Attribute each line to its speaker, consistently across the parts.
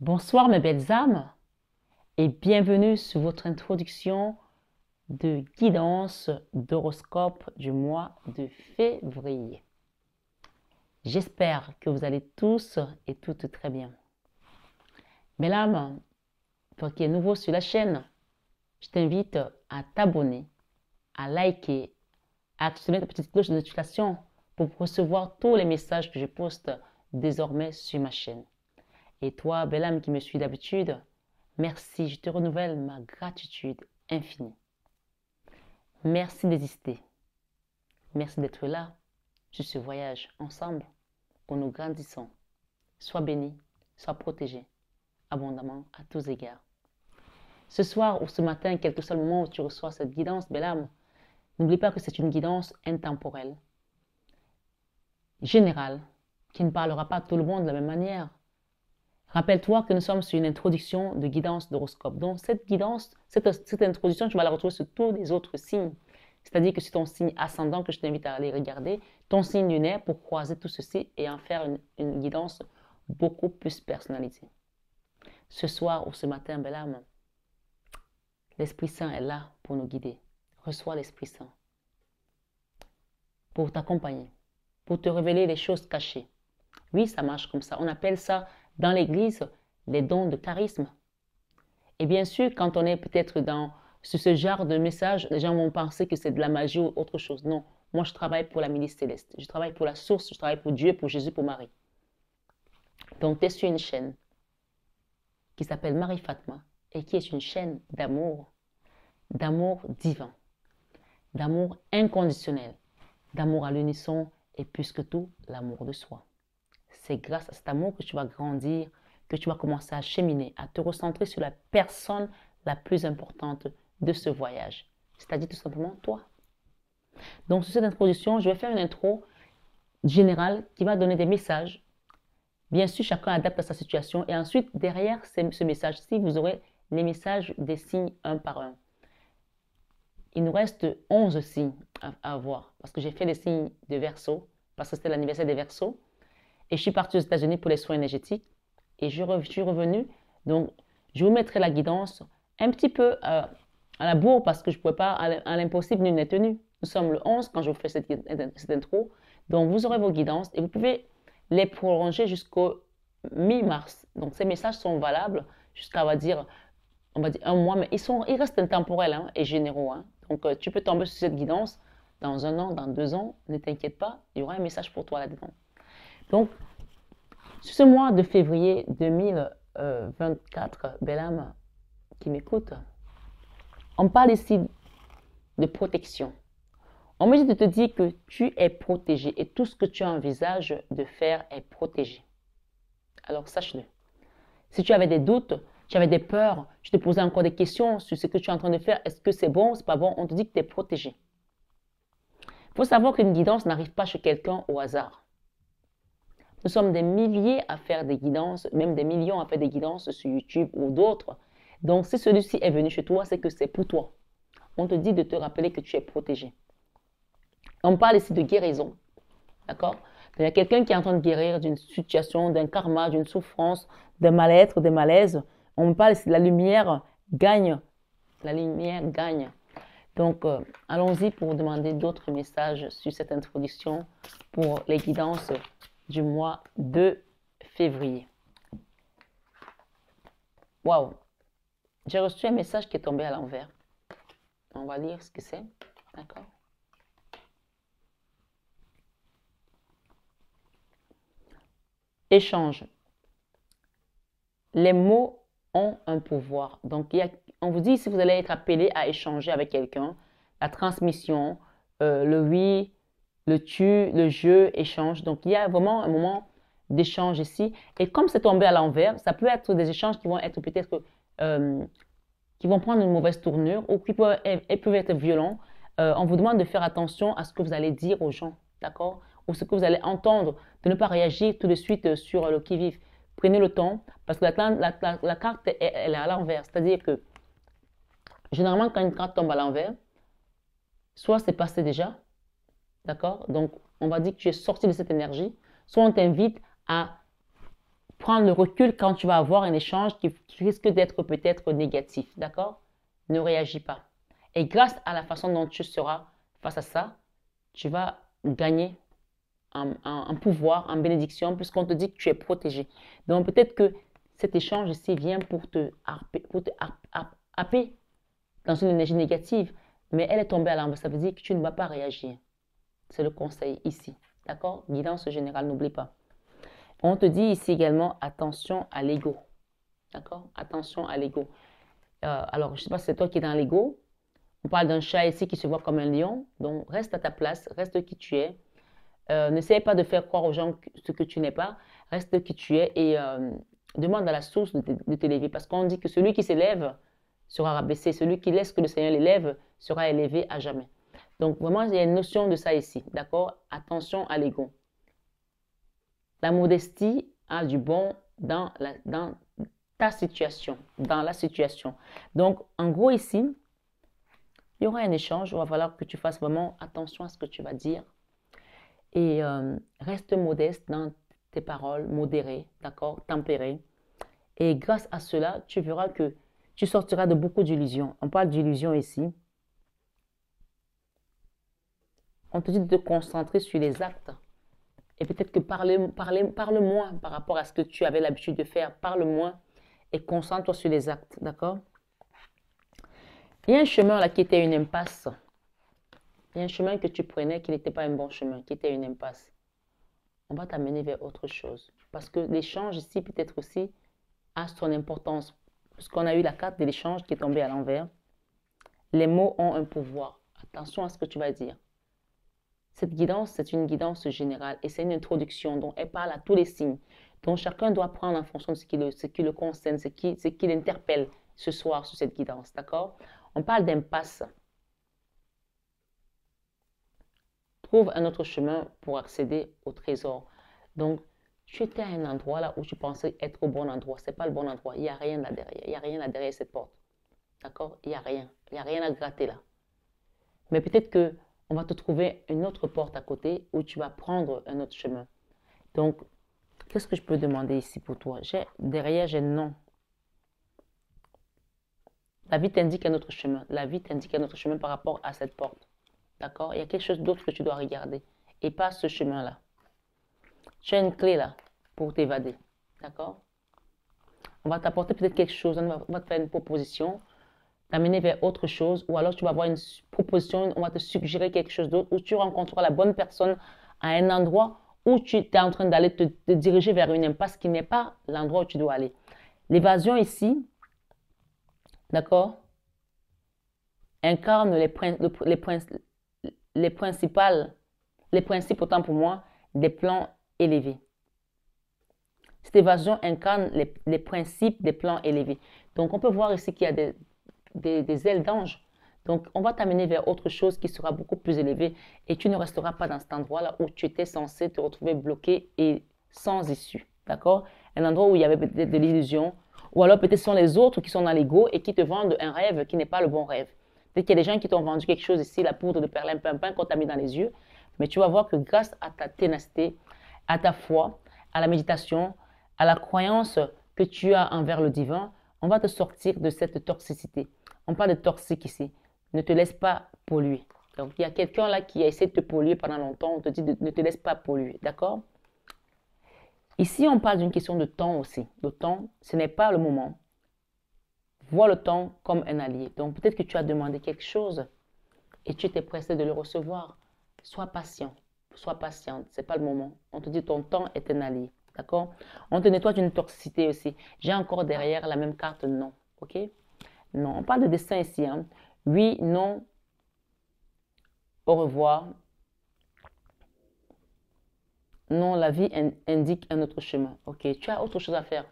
Speaker 1: Bonsoir mes belles âmes et bienvenue sur votre introduction de guidance d'horoscope du mois de février. J'espère que vous allez tous et toutes très bien. Belle âme, toi qui es nouveau sur la chaîne, je t'invite à t'abonner, à liker, à activer ta petite cloche de notification pour recevoir tous les messages que je poste désormais sur ma chaîne. Et toi, belle âme qui me suis d'habitude, merci, je te renouvelle ma gratitude infinie. Merci d'exister. Merci d'être là sur ce voyage ensemble où nous grandissons. Sois béni, sois protégé, abondamment à tous égards. Ce soir ou ce matin, quel que soit le moment où tu reçois cette guidance, belle âme, n'oublie pas que c'est une guidance intemporelle, générale, qui ne parlera pas à tout le monde de la même manière. Rappelle-toi que nous sommes sur une introduction de guidance d'horoscope. Donc, cette guidance, cette introduction, tu vas la retrouver sur tous les autres signes. C'est-à-dire que c'est ton signe ascendant que je t'invite à aller regarder, ton signe lunaire pour croiser tout ceci et en faire une guidance beaucoup plus personnalisée. Ce soir ou ce matin, belle âme, l'Esprit Saint est là pour nous guider. Reçois l'Esprit Saint pour t'accompagner, pour te révéler les choses cachées. Oui, ça marche comme ça. On appelle ça dans l'Église les dons de charisme. Et bien sûr, quand on est peut-être sur ce genre de message, les gens vont penser que c'est de la magie ou autre chose. Non, moi je travaille pour la milice céleste. Je travaille pour la source, je travaille pour Dieu, pour Jésus, pour Marie. Donc tu es sur une chaîne qui s'appelle Marie Fatma et qui est une chaîne d'amour divin, d'amour inconditionnel, d'amour à l'unisson et plus que tout, l'amour de soi. C'est grâce à cet amour que tu vas grandir, que tu vas commencer à cheminer, à te recentrer sur la personne la plus importante de ce voyage, c'est-à-dire tout simplement toi. Donc, sur cette introduction, je vais faire une intro générale qui va donner des messages. Bien sûr, chacun adapte à sa situation. Et ensuite, derrière ce message-ci, vous aurez les messages des signes un par un. Il nous reste 11 signes à voir parce que j'ai fait les signes de Verseau, parce que c'était l'anniversaire des Verseaux. Et je suis partie aux États-Unis pour les soins énergétiques. Et je suis revenue. Donc, je vous mettrai la guidance un petit peu à la bourre parce que je ne pouvais pas, à l'impossible, nul n'est tenu. Nous sommes le 11 quand je vous fais cette intro. Donc, vous aurez vos guidances et vous pouvez les prolonger jusqu'au mi-mars. Donc, ces messages sont valables jusqu'à, on va dire un mois, mais ils restent intemporels hein, et généraux. Hein. Donc, tu peux tomber sur cette guidance dans un an, dans 2 ans. Ne t'inquiète pas, il y aura un message pour toi là-dedans. Donc, sur ce mois de février 2024, belle âme qui m'écoute, on parle ici de protection. On me dit de te dire que tu es protégé et tout ce que tu envisages de faire est protégé. Alors sache-le. Si tu avais des doutes, tu avais des peurs, je te posais encore des questions sur ce que tu es en train de faire, est-ce que c'est bon, c'est pas bon, on te dit que tu es protégé. Il faut savoir qu'une guidance n'arrive pas chez quelqu'un au hasard. Nous sommes des milliers à faire des guidances, même des millions à faire des guidances sur YouTube ou d'autres. Donc, si celui-ci est venu chez toi, c'est que c'est pour toi. On te dit de te rappeler que tu es protégé. On parle ici de guérison. D'accord? Il y a quelqu'un qui est en train de guérir d'une situation, d'un karma, d'une souffrance, d'un mal-être, des malaises. On parle ici de la lumière gagne. La lumière gagne. Donc, allons-y pour demander d'autres messages sur cette introduction pour les guidances du mois de février. Waouh! J'ai reçu un message qui est tombé à l'envers. On va lire ce que c'est. D'accord? Échange. Les mots ont un pouvoir. Donc, on vous dit si vous allez être appelé à échanger avec quelqu'un, la transmission, le oui, le tu, le je, échange. Donc, il y a vraiment un moment d'échange ici. Et comme c'est tombé à l'envers, ça peut être des échanges qui vont être peut-être, qui vont prendre une mauvaise tournure ou qui peuvent être violents. On vous demande de faire attention à ce que vous allez dire aux gens, d'accord? Ou ce que vous allez entendre, de ne pas réagir tout de suite sur le qui-vive. Prenez le temps, parce que la carte, elle est à l'envers. C'est-à-dire que, généralement, quand une carte tombe à l'envers, soit c'est passé déjà, d'accord? Donc, on va dire que tu es sorti de cette énergie, soit on t'invite à prendre le recul quand tu vas avoir un échange qui risque d'être peut-être négatif, d'accord? Ne réagis pas. Et grâce à la façon dont tu seras face à ça, tu vas gagner en pouvoir, en bénédiction, puisqu'on te dit que tu es protégé. Donc peut-être que cet échange ici vient pour te happer dans une énergie négative, mais elle est tombée à l'envers. Ça veut dire que tu ne vas pas réagir. C'est le conseil ici. D'accord? Guidance générale, n'oublie pas. On te dit ici également attention à l'ego. D'accord? Attention à l'ego. Alors, je ne sais pas si c'est toi qui es dans l'ego. On parle d'un chat ici qui se voit comme un lion. Donc, reste à ta place, reste qui tu es. N'essaie pas de faire croire aux gens ce que tu n'es pas. Reste qui tu es et demande à la source de t'élever. Parce qu'on dit que celui qui s'élève sera rabaissé. Celui qui laisse que le Seigneur l'élève sera élevé à jamais. Donc, vraiment, il y a une notion de ça ici. D'accord? Attention à l'ego. La modestie a du bon dans ta situation, dans la situation. Donc, en gros, ici, il y aura un échange. Il va falloir que tu fasses vraiment attention à ce que tu vas dire. Et reste modeste dans tes paroles, modéré, d'accord, tempéré. Et grâce à cela, tu verras que tu sortiras de beaucoup d'illusions. On parle d'illusions ici. On te dit de te concentrer sur les actes. Et peut-être que parle moins par rapport à ce que tu avais l'habitude de faire. Parle moins et concentre-toi sur les actes, d'accord? Il y a un chemin là qui était une impasse. Il y a un chemin que tu prenais qui n'était pas un bon chemin, qui était une impasse. On va t'amener vers autre chose. Parce que l'échange ici peut-être aussi a son importance. Puisqu'on a eu la carte de l'échange qui est tombée à l'envers. Les mots ont un pouvoir. Attention à ce que tu vas dire. Cette guidance, c'est une guidance générale et c'est une introduction dont elle parle à tous les signes. Donc chacun doit prendre en fonction de ce qui le concerne, ce qui l'interpelle ce soir sur cette guidance. D'accord? On parle d'impasse. Trouve un autre chemin pour accéder au trésor. Donc, tu étais à un endroit là où tu pensais être au bon endroit. Ce n'est pas le bon endroit. Il n'y a rien là derrière. Il n'y a rien là derrière cette porte. D'accord? Il n'y a rien. Il n'y a rien à gratter là. Mais peut-être qu'on va te trouver une autre porte à côté où tu vas prendre un autre chemin. Donc, qu'est-ce que je peux demander ici pour toi? Derrière, j'ai non. La vie t'indique un autre chemin. La vie t'indique un autre chemin par rapport à cette porte. D'accord? Il y a quelque chose d'autre que tu dois regarder. Et pas ce chemin-là. Tu as une clé là pour t'évader. D'accord? On va t'apporter peut-être quelque chose. On va te faire une proposition, t'amener vers autre chose. Ou alors tu vas avoir une proposition, on va te suggérer quelque chose d'autre. Ou tu rencontreras la bonne personne à un endroit où tu es en train d'aller te diriger vers une impasse qui n'est pas l'endroit où tu dois aller. L'évasion ici, d'accord, incarne les principes autant pour moi des plans élevés. Cette évasion incarne les principes des plans élevés. Donc on peut voir ici qu'il y a des ailes d'ange. Donc on va t'amener vers autre chose qui sera beaucoup plus élevée et tu ne resteras pas dans cet endroit-là où tu étais censé te retrouver bloqué et sans issue. D'accord? Un endroit où il y avait peut-être de l'illusion ou alors peut-être ce sont les autres qui sont dans l'ego et qui te vendent un rêve qui n'est pas le bon rêve. Peut-être qu'il y a des gens qui t'ont vendu quelque chose ici, la poudre de perlimpinpin qu'on t'a mis dans les yeux. Mais tu vas voir que grâce à ta ténacité, à ta foi, à la méditation, à la croyance que tu as envers le divin, on va te sortir de cette toxicité. On parle de toxique ici. Ne te laisse pas polluer. Donc, il y a quelqu'un là qui a essayé de te polluer pendant longtemps. On te dit ne te laisse pas polluer. D'accord? Ici, on parle d'une question de temps aussi. Le temps, ce n'est pas le moment. Vois le temps comme un allié. Donc, peut-être que tu as demandé quelque chose et tu t'es pressé de le recevoir. Sois patient. Sois patiente. Ce n'est pas le moment. On te dit ton temps est un allié. D'accord? On te nettoie d'une toxicité aussi. J'ai encore derrière la même carte non. OK? Non. On parle de destin ici. Hein. Oui, non, au revoir. Non, la vie indique un autre chemin. OK? Tu as autre chose à faire.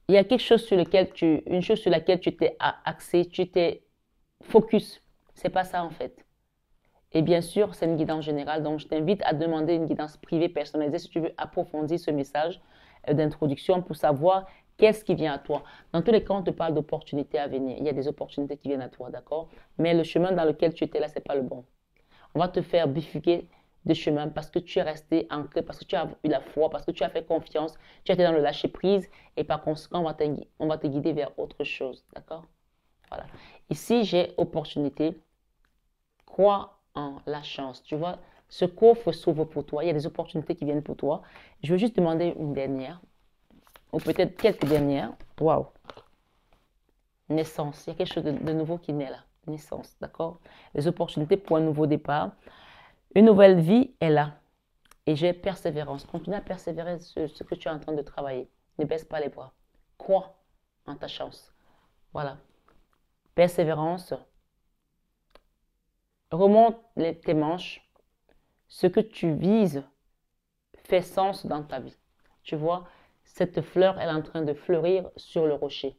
Speaker 1: Il y a quelque chose sur lequel une chose sur laquelle tu t'es axé, tu t'es focus. C'est pas ça en fait. Et bien sûr, c'est une guidance générale. Donc, je t'invite à demander une guidance privée personnalisée si tu veux approfondir ce message d'introduction pour savoir qu'est-ce qui vient à toi. Dans tous les cas, on te parle d'opportunités à venir. Il y a des opportunités qui viennent à toi, d'accord? Mais le chemin dans lequel tu étais là, ce n'est pas le bon. On va te faire bifurquer de chemin parce que tu es resté ancré, parce que tu as eu la foi, parce que tu as fait confiance, tu as été dans le lâcher-prise et par conséquent, on va te guider vers autre chose. D'accord? Voilà. Ici, j'ai opportunité. Crois en la chance. Tu vois, ce coffre s'ouvre pour toi. Il y a des opportunités qui viennent pour toi. Je veux juste demander une dernière, ou peut-être quelques dernières. Waouh! Naissance. Il y a quelque chose de nouveau qui naît là. Naissance, d'accord? Les opportunités pour un nouveau départ. Une nouvelle vie est là. Et j'ai persévérance. Continue à persévérer sur ce que tu es en train de travailler. Ne baisse pas les bras. Crois en ta chance. Voilà. Persévérance. Remonte tes manches. Ce que tu vises fait sens dans ta vie. Tu vois, cette fleur, elle est en train de fleurir sur le rocher.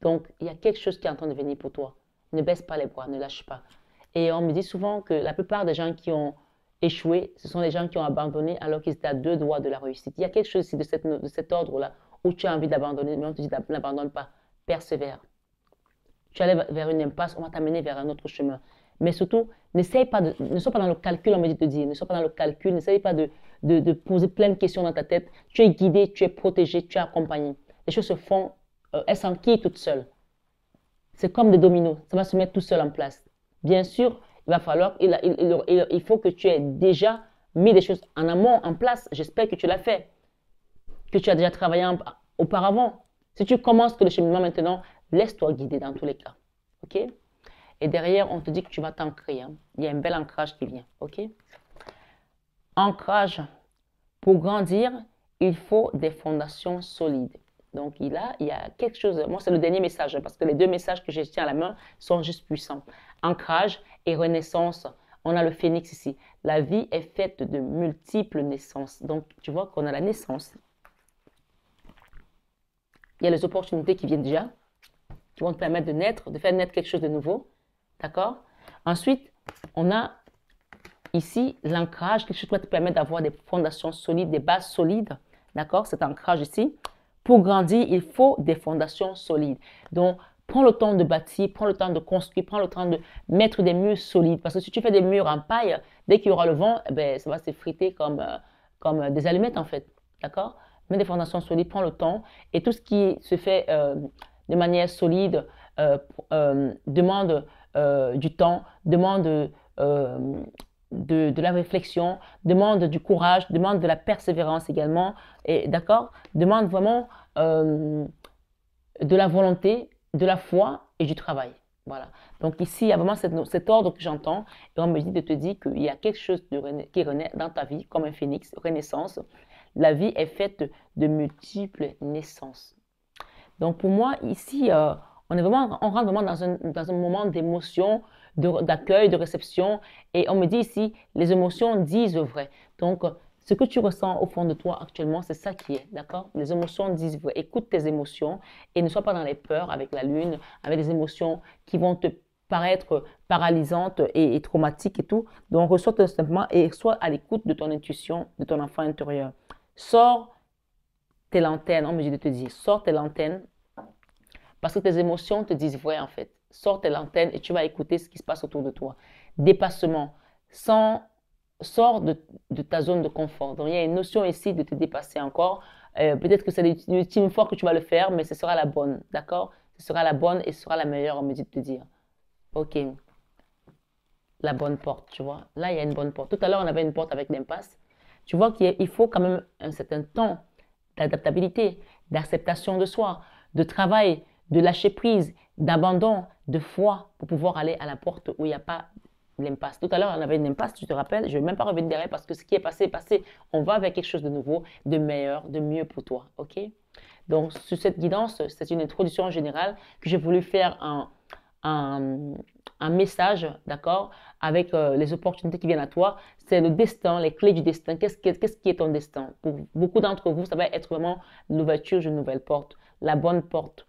Speaker 1: Donc, il y a quelque chose qui est en train de venir pour toi. Ne baisse pas les bras, ne lâche pas. Et on me dit souvent que la plupart des gens qui ont échoué, ce sont des gens qui ont abandonné alors qu'ils étaient à 2 doigts de la réussite. Il y a quelque chose ici de cet ordre-là où tu as envie d'abandonner, mais on te dit n'abandonne pas, persévère. Tu allais vers une impasse, on va t'amener vers un autre chemin. Mais surtout, ne sois pas dans le calcul, on me dit de dire, ne sois pas dans le calcul, n'essaye pas de poser plein de questions dans ta tête. Tu es guidé, tu es protégé, tu es accompagné. Les choses se font, elles s'enquillent toutes seules. C'est comme des dominos, ça va se mettre tout seul en place. Bien sûr, il va falloir, il faut que tu aies déjà mis des choses en amont, en place. J'espère que tu l'as fait, que tu as déjà travaillé auparavant. Si tu commences que le cheminement maintenant, laisse-toi guider dans tous les cas. OK? Et derrière, on te dit que tu vas t'ancrer. Hein. Il y a un bel ancrage qui vient. OK? Ancrage. Pour grandir, il faut des fondations solides. Donc, il y a quelque chose. Moi, c'est le dernier message, parce que les 2 messages que je tiens à la main sont juste puissants. Ancrage et renaissance. On a le phénix ici. La vie est faite de multiples naissances. Donc, tu vois qu'on a la naissance. Il y a les opportunités qui viennent déjà, qui vont te permettre de naître, de faire naître quelque chose de nouveau. D'accord? Ensuite, on a ici l'ancrage, quelque chose qui va te permettre d'avoir des fondations solides, des bases solides. D'accord? Cet ancrage ici. Pour grandir, il faut des fondations solides. Donc, prends le temps de bâtir, prends le temps de construire, prends le temps de mettre des murs solides. Parce que si tu fais des murs en paille, dès qu'il y aura le vent, eh ben, ça va s'effriter comme des allumettes en fait. D'accord? Mets des fondations solides, prends le temps. Et tout ce qui se fait de manière solide demande du temps, demande de la réflexion, demande du courage, demande de la persévérance également, et d'accord, demande vraiment de la volonté, de la foi et du travail. Voilà. Donc ici, il y a vraiment cet ordre que j'entends, et on me dit de te dire qu'il y a quelque chose qui renaît dans ta vie, comme un phénix, renaissance. La vie est faite de multiples naissances. Donc pour moi, ici, on rentre vraiment dans un moment d'émotion, d'accueil, de réception. Et on me dit ici, les émotions disent vrai. Donc, ce que tu ressens au fond de toi actuellement, c'est ça qui est, d'accord? Les émotions disent vrai. Écoute tes émotions et ne sois pas dans les peurs avec la lune, avec des émotions qui vont te paraître paralysantes et traumatiques et tout. Donc, reçois tout simplement et sois à l'écoute de ton intuition, de ton enfant intérieur. Sors tes lanternes, on me dit de te dire, sors tes lanternes parce que tes émotions te disent vrai en fait. Sors tes lanternes et tu vas écouter ce qui se passe autour de toi. Dépassement. Sors de ta zone de confort. Donc il y a une notion ici de te dépasser encore. Peut-être que c'est l'ultime fois que tu vas le faire, mais ce sera la bonne. D'accord? Ce sera la bonne et ce sera la meilleure, on me dit de te dire. Ok. La bonne porte, tu vois. Là, il y a une bonne porte. Tout à l'heure, on avait une porte avec l'impasse. Tu vois qu'il faut quand même un certain temps d'adaptabilité, d'acceptation de soi, de travail, de lâcher prise, d'abandon, de foi pour pouvoir aller à la porte où il n'y a pas l'impasse. Tout à l'heure, on avait une impasse, tu te rappelles, je ne vais même pas revenir derrière parce que ce qui est passé est passé. On va vers quelque chose de nouveau, de meilleur, de mieux pour toi. OK? Donc, sur cette guidance, c'est une introduction générale que j'ai voulu faire un message, d'accord, avec les opportunités qui viennent à toi. C'est le destin, les clés du destin. Qu'est-ce qui est ton destin? Pour beaucoup d'entre vous, ça va être vraiment l'ouverture d'une nouvelle porte, la bonne porte.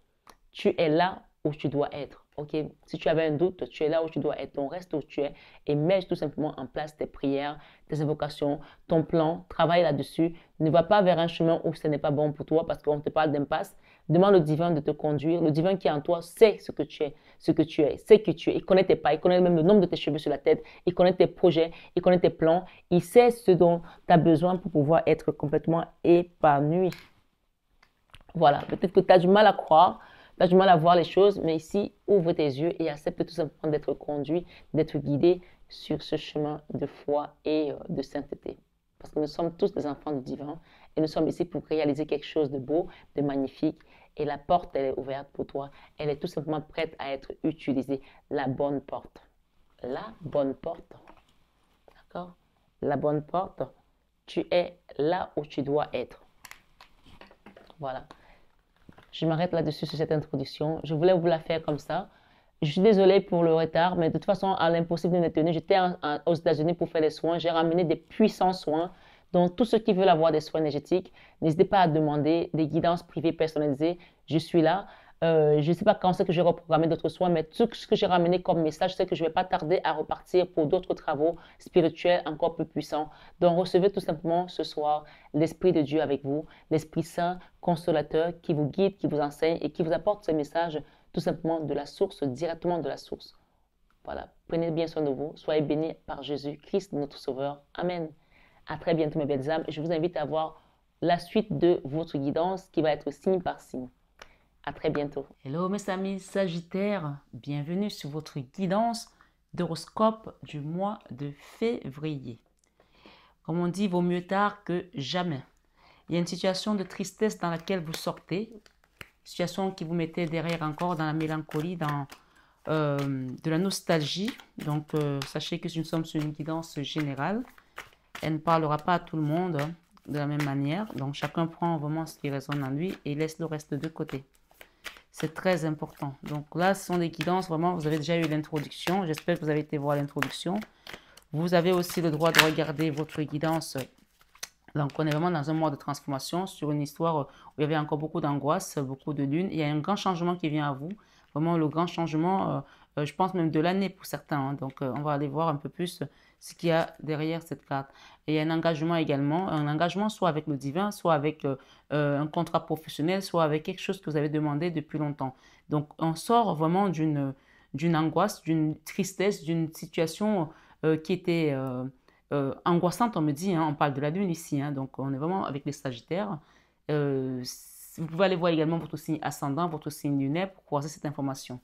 Speaker 1: Tu es là où tu dois être. Ok, si tu avais un doute, tu es là où tu dois être, donc reste où tu es et mets tout simplement en place tes prières, tes invocations, ton plan, travaille là-dessus. Ne va pas vers un chemin où ce n'est pas bon pour toi parce qu'on te parle d'impasse. Demande au divin de te conduire. Le divin qui est en toi sait ce que tu es, sait que tu es. Il connaît tes pas, il connaît même le nombre de tes cheveux sur la tête, il connaît tes projets, il connaît tes plans, il sait ce dont tu as besoin pour pouvoir être complètement épanoui. Voilà, peut-être que tu as du mal à croire, tu as du mal à voir les choses, mais ici, ouvre tes yeux et accepte tout simplement d'être conduit, d'être guidé sur ce chemin de foi et de sainteté. Parce que nous sommes tous des enfants du divin et nous sommes ici pour réaliser quelque chose de beau, de magnifique. Et la porte, elle est ouverte pour toi. Elle est tout simplement prête à être utilisée. La bonne porte. La bonne porte. D'accord? La bonne porte. Tu es là où tu dois être. Voilà. Je m'arrête là-dessus sur cette introduction. Je voulais vous la faire comme ça. Je suis désolée pour le retard, mais de toute façon, à l'impossible de me tenir, j'étais aux États-Unis pour faire des soins. J'ai ramené des puissants soins. Donc, tous ceux qui veulent avoir des soins énergétiques, n'hésitez pas à demander des guidances privées personnalisées. Je suis là. Je ne sais pas quand c'est que j'ai reprogrammé d'autres soins, mais tout ce que j'ai ramené comme message, c'est que je ne vais pas tarder à repartir pour d'autres travaux spirituels encore plus puissants. Donc, recevez tout simplement ce soir l'Esprit de Dieu avec vous, l'Esprit Saint, consolateur, qui vous guide, qui vous enseigne et qui vous apporte ce message tout simplement de la source, directement de la source. Voilà, prenez bien soin de vous, soyez bénis par Jésus, Christ, notre Sauveur. Amen. À très bientôt mes belles âmes. Je vous invite à voir la suite de votre guidance qui va être signe par signe. À très bientôt. Hello mes amis Sagittaires, bienvenue sur votre guidance d'horoscope du mois de février. Comme on dit, vaut mieux tard que jamais. Il y a une situation de tristesse dans laquelle vous sortez, situation qui vous mettait derrière encore dans la mélancolie, dans de la nostalgie. Donc sachez que nous sommes sur une guidance générale. Elle ne parlera pas à tout le monde de la même manière. Donc chacun prend vraiment ce qui résonne en lui et laisse le reste de côté. C'est très important. Donc là, ce sont des guidances, vraiment, vous avez déjà eu l'introduction. J'espère que vous avez été voir l'introduction. Vous avez aussi le droit de regarder votre guidance. Donc, on est vraiment dans un mois de transformation sur une histoire où il y avait encore beaucoup d'angoisse, beaucoup de lune. Il y a un grand changement qui vient à vous. Vraiment, le grand changement, je pense même de l'année pour certains. Hein. Donc, on va aller voir un peu plus ce qu'il y a derrière cette carte. Et il y a un engagement également, un engagement soit avec le divin, soit avec un contrat professionnel, soit avec quelque chose que vous avez demandé depuis longtemps. Donc, on sort vraiment d'une angoisse, d'une tristesse, d'une situation qui était angoissante, on me dit. Hein, on parle de la lune ici, hein, donc on est vraiment avec les Sagittaires. Vous pouvez aller voir également votre signe ascendant, votre signe lunaire pour croiser cette information.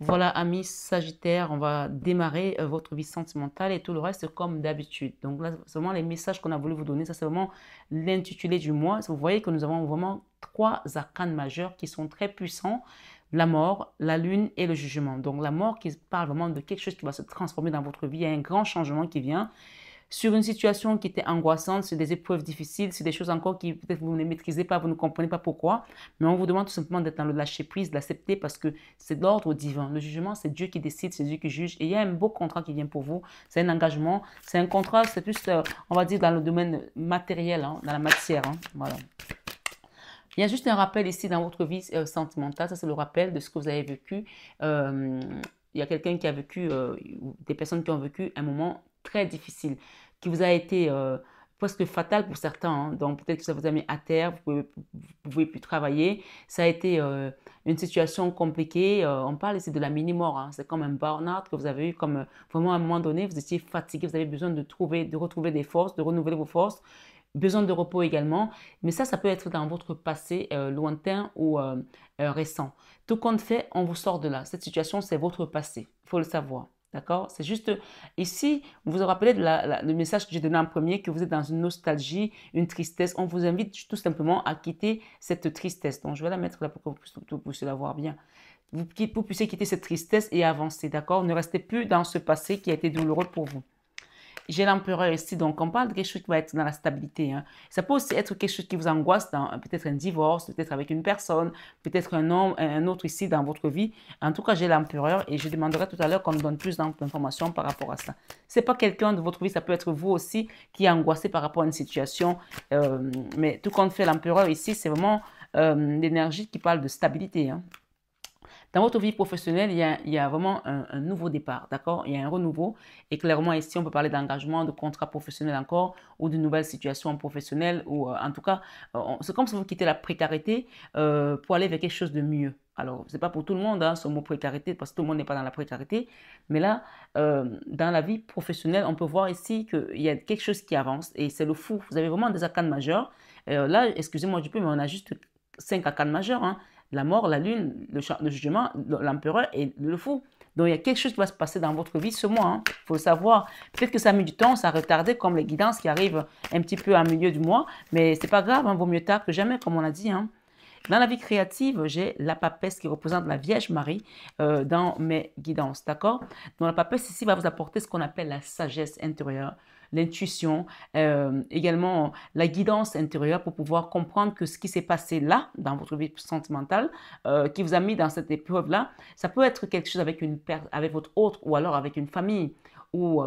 Speaker 1: Voilà, amis Sagittaires, on va démarrer votre vie sentimentale et tout le reste comme d'habitude. Donc là, c'est vraiment les messages qu'on a voulu vous donner. Ça, c'est vraiment l'intitulé du mois. Vous voyez que nous avons vraiment 3 arcanes majeurs qui sont très puissants. La mort, la lune et le jugement. Donc la mort qui parle vraiment de quelque chose qui va se transformer dans votre vie. Il y a un grand changement qui vient. Sur une situation qui était angoissante, sur des épreuves difficiles, sur des choses encore qui peut-être vous ne maîtrisez pas, vous ne comprenez pas pourquoi, mais on vous demande tout simplement d'être dans le lâcher-prise, d'accepter parce que c'est de l'ordre divin. Le jugement, c'est Dieu qui décide, c'est Dieu qui juge et il y a un beau contrat qui vient pour vous. C'est un engagement, c'est un contrat, c'est plus, on va dire, dans le domaine matériel, hein, dans la matière. Hein, voilà. Il y a juste un rappel ici dans votre vie sentimentale, ça c'est le rappel de ce que vous avez vécu. Il y a quelqu'un qui a vécu, des personnes qui ont vécu un moment très difficile, qui vous a été presque fatal pour certains. Hein. Donc peut-être que ça vous a mis à terre, vous ne pouvez plus travailler. Ça a été une situation compliquée. On parle ici de la mini-mort. Hein. C'est comme un burn-out que vous avez eu, comme vraiment à un moment donné, vous étiez fatigué, vous avez besoin de retrouver des forces, de renouveler vos forces. Besoin de repos également, mais ça peut être dans votre passé lointain ou récent. Tout compte fait, on vous sort de là. Cette situation, c'est votre passé. Il faut le savoir. D'accord? C'est juste ici, vous vous rappelez de le message que j'ai donné en premier, que vous êtes dans une nostalgie, une tristesse. On vous invite tout simplement à quitter cette tristesse. Donc, je vais la mettre là pour que vous puissiez la voir bien. Vous puissiez quitter cette tristesse et avancer. D'accord? Ne restez plus dans ce passé qui a été douloureux pour vous. J'ai l'empereur ici, donc on parle de quelque chose qui va être dans la stabilité. Hein. Ça peut aussi être quelque chose qui vous angoisse, dans peut-être un divorce, peut-être avec une personne, peut-être un autre ici dans votre vie. En tout cas, j'ai l'empereur et je demanderai tout à l'heure qu'on nous donne plus d'informations par rapport à ça. Ce n'est pas quelqu'un de votre vie, ça peut être vous aussi qui est angoissé par rapport à une situation. Mais tout compte fait, l'empereur ici, c'est vraiment l'énergie qui parle de stabilité. Hein. Dans votre vie professionnelle, il y a vraiment un nouveau départ, d'accord? Il y a un renouveau. Et clairement, ici, on peut parler d'engagement, de contrat professionnel encore, ou de nouvelles situations professionnelles, ou en tout cas, c'est comme si vous quittez la précarité pour aller vers quelque chose de mieux. Alors, ce n'est pas pour tout le monde, hein, ce mot précarité, parce que tout le monde n'est pas dans la précarité. Mais là, dans la vie professionnelle, on peut voir ici qu'il y a quelque chose qui avance et c'est le fou. Vous avez vraiment des arcanes majeures. Là, excusez-moi du peu, mais on a juste 5 arcanes majeures, hein. La mort, la lune, le jugement, l'empereur et le fou. Donc, il y a quelque chose qui va se passer dans votre vie ce mois. Il faut le savoir. Peut-être que ça a mis du temps, ça a retardé, comme les guidances qui arrivent un petit peu en milieu du mois. Mais c'est pas grave, hein, vaut mieux tard que jamais, comme on a dit. Hein. Dans la vie créative, j'ai la papesse qui représente la Vierge Marie dans mes guidances, d'accord? Donc, la papesse ici va vous apporter ce qu'on appelle la sagesse intérieure, l'intuition, également la guidance intérieure pour pouvoir comprendre que ce qui s'est passé là, dans votre vie sentimentale, qui vous a mis dans cette épreuve-là, ça peut être quelque chose avec, avec votre autre ou alors avec une famille ou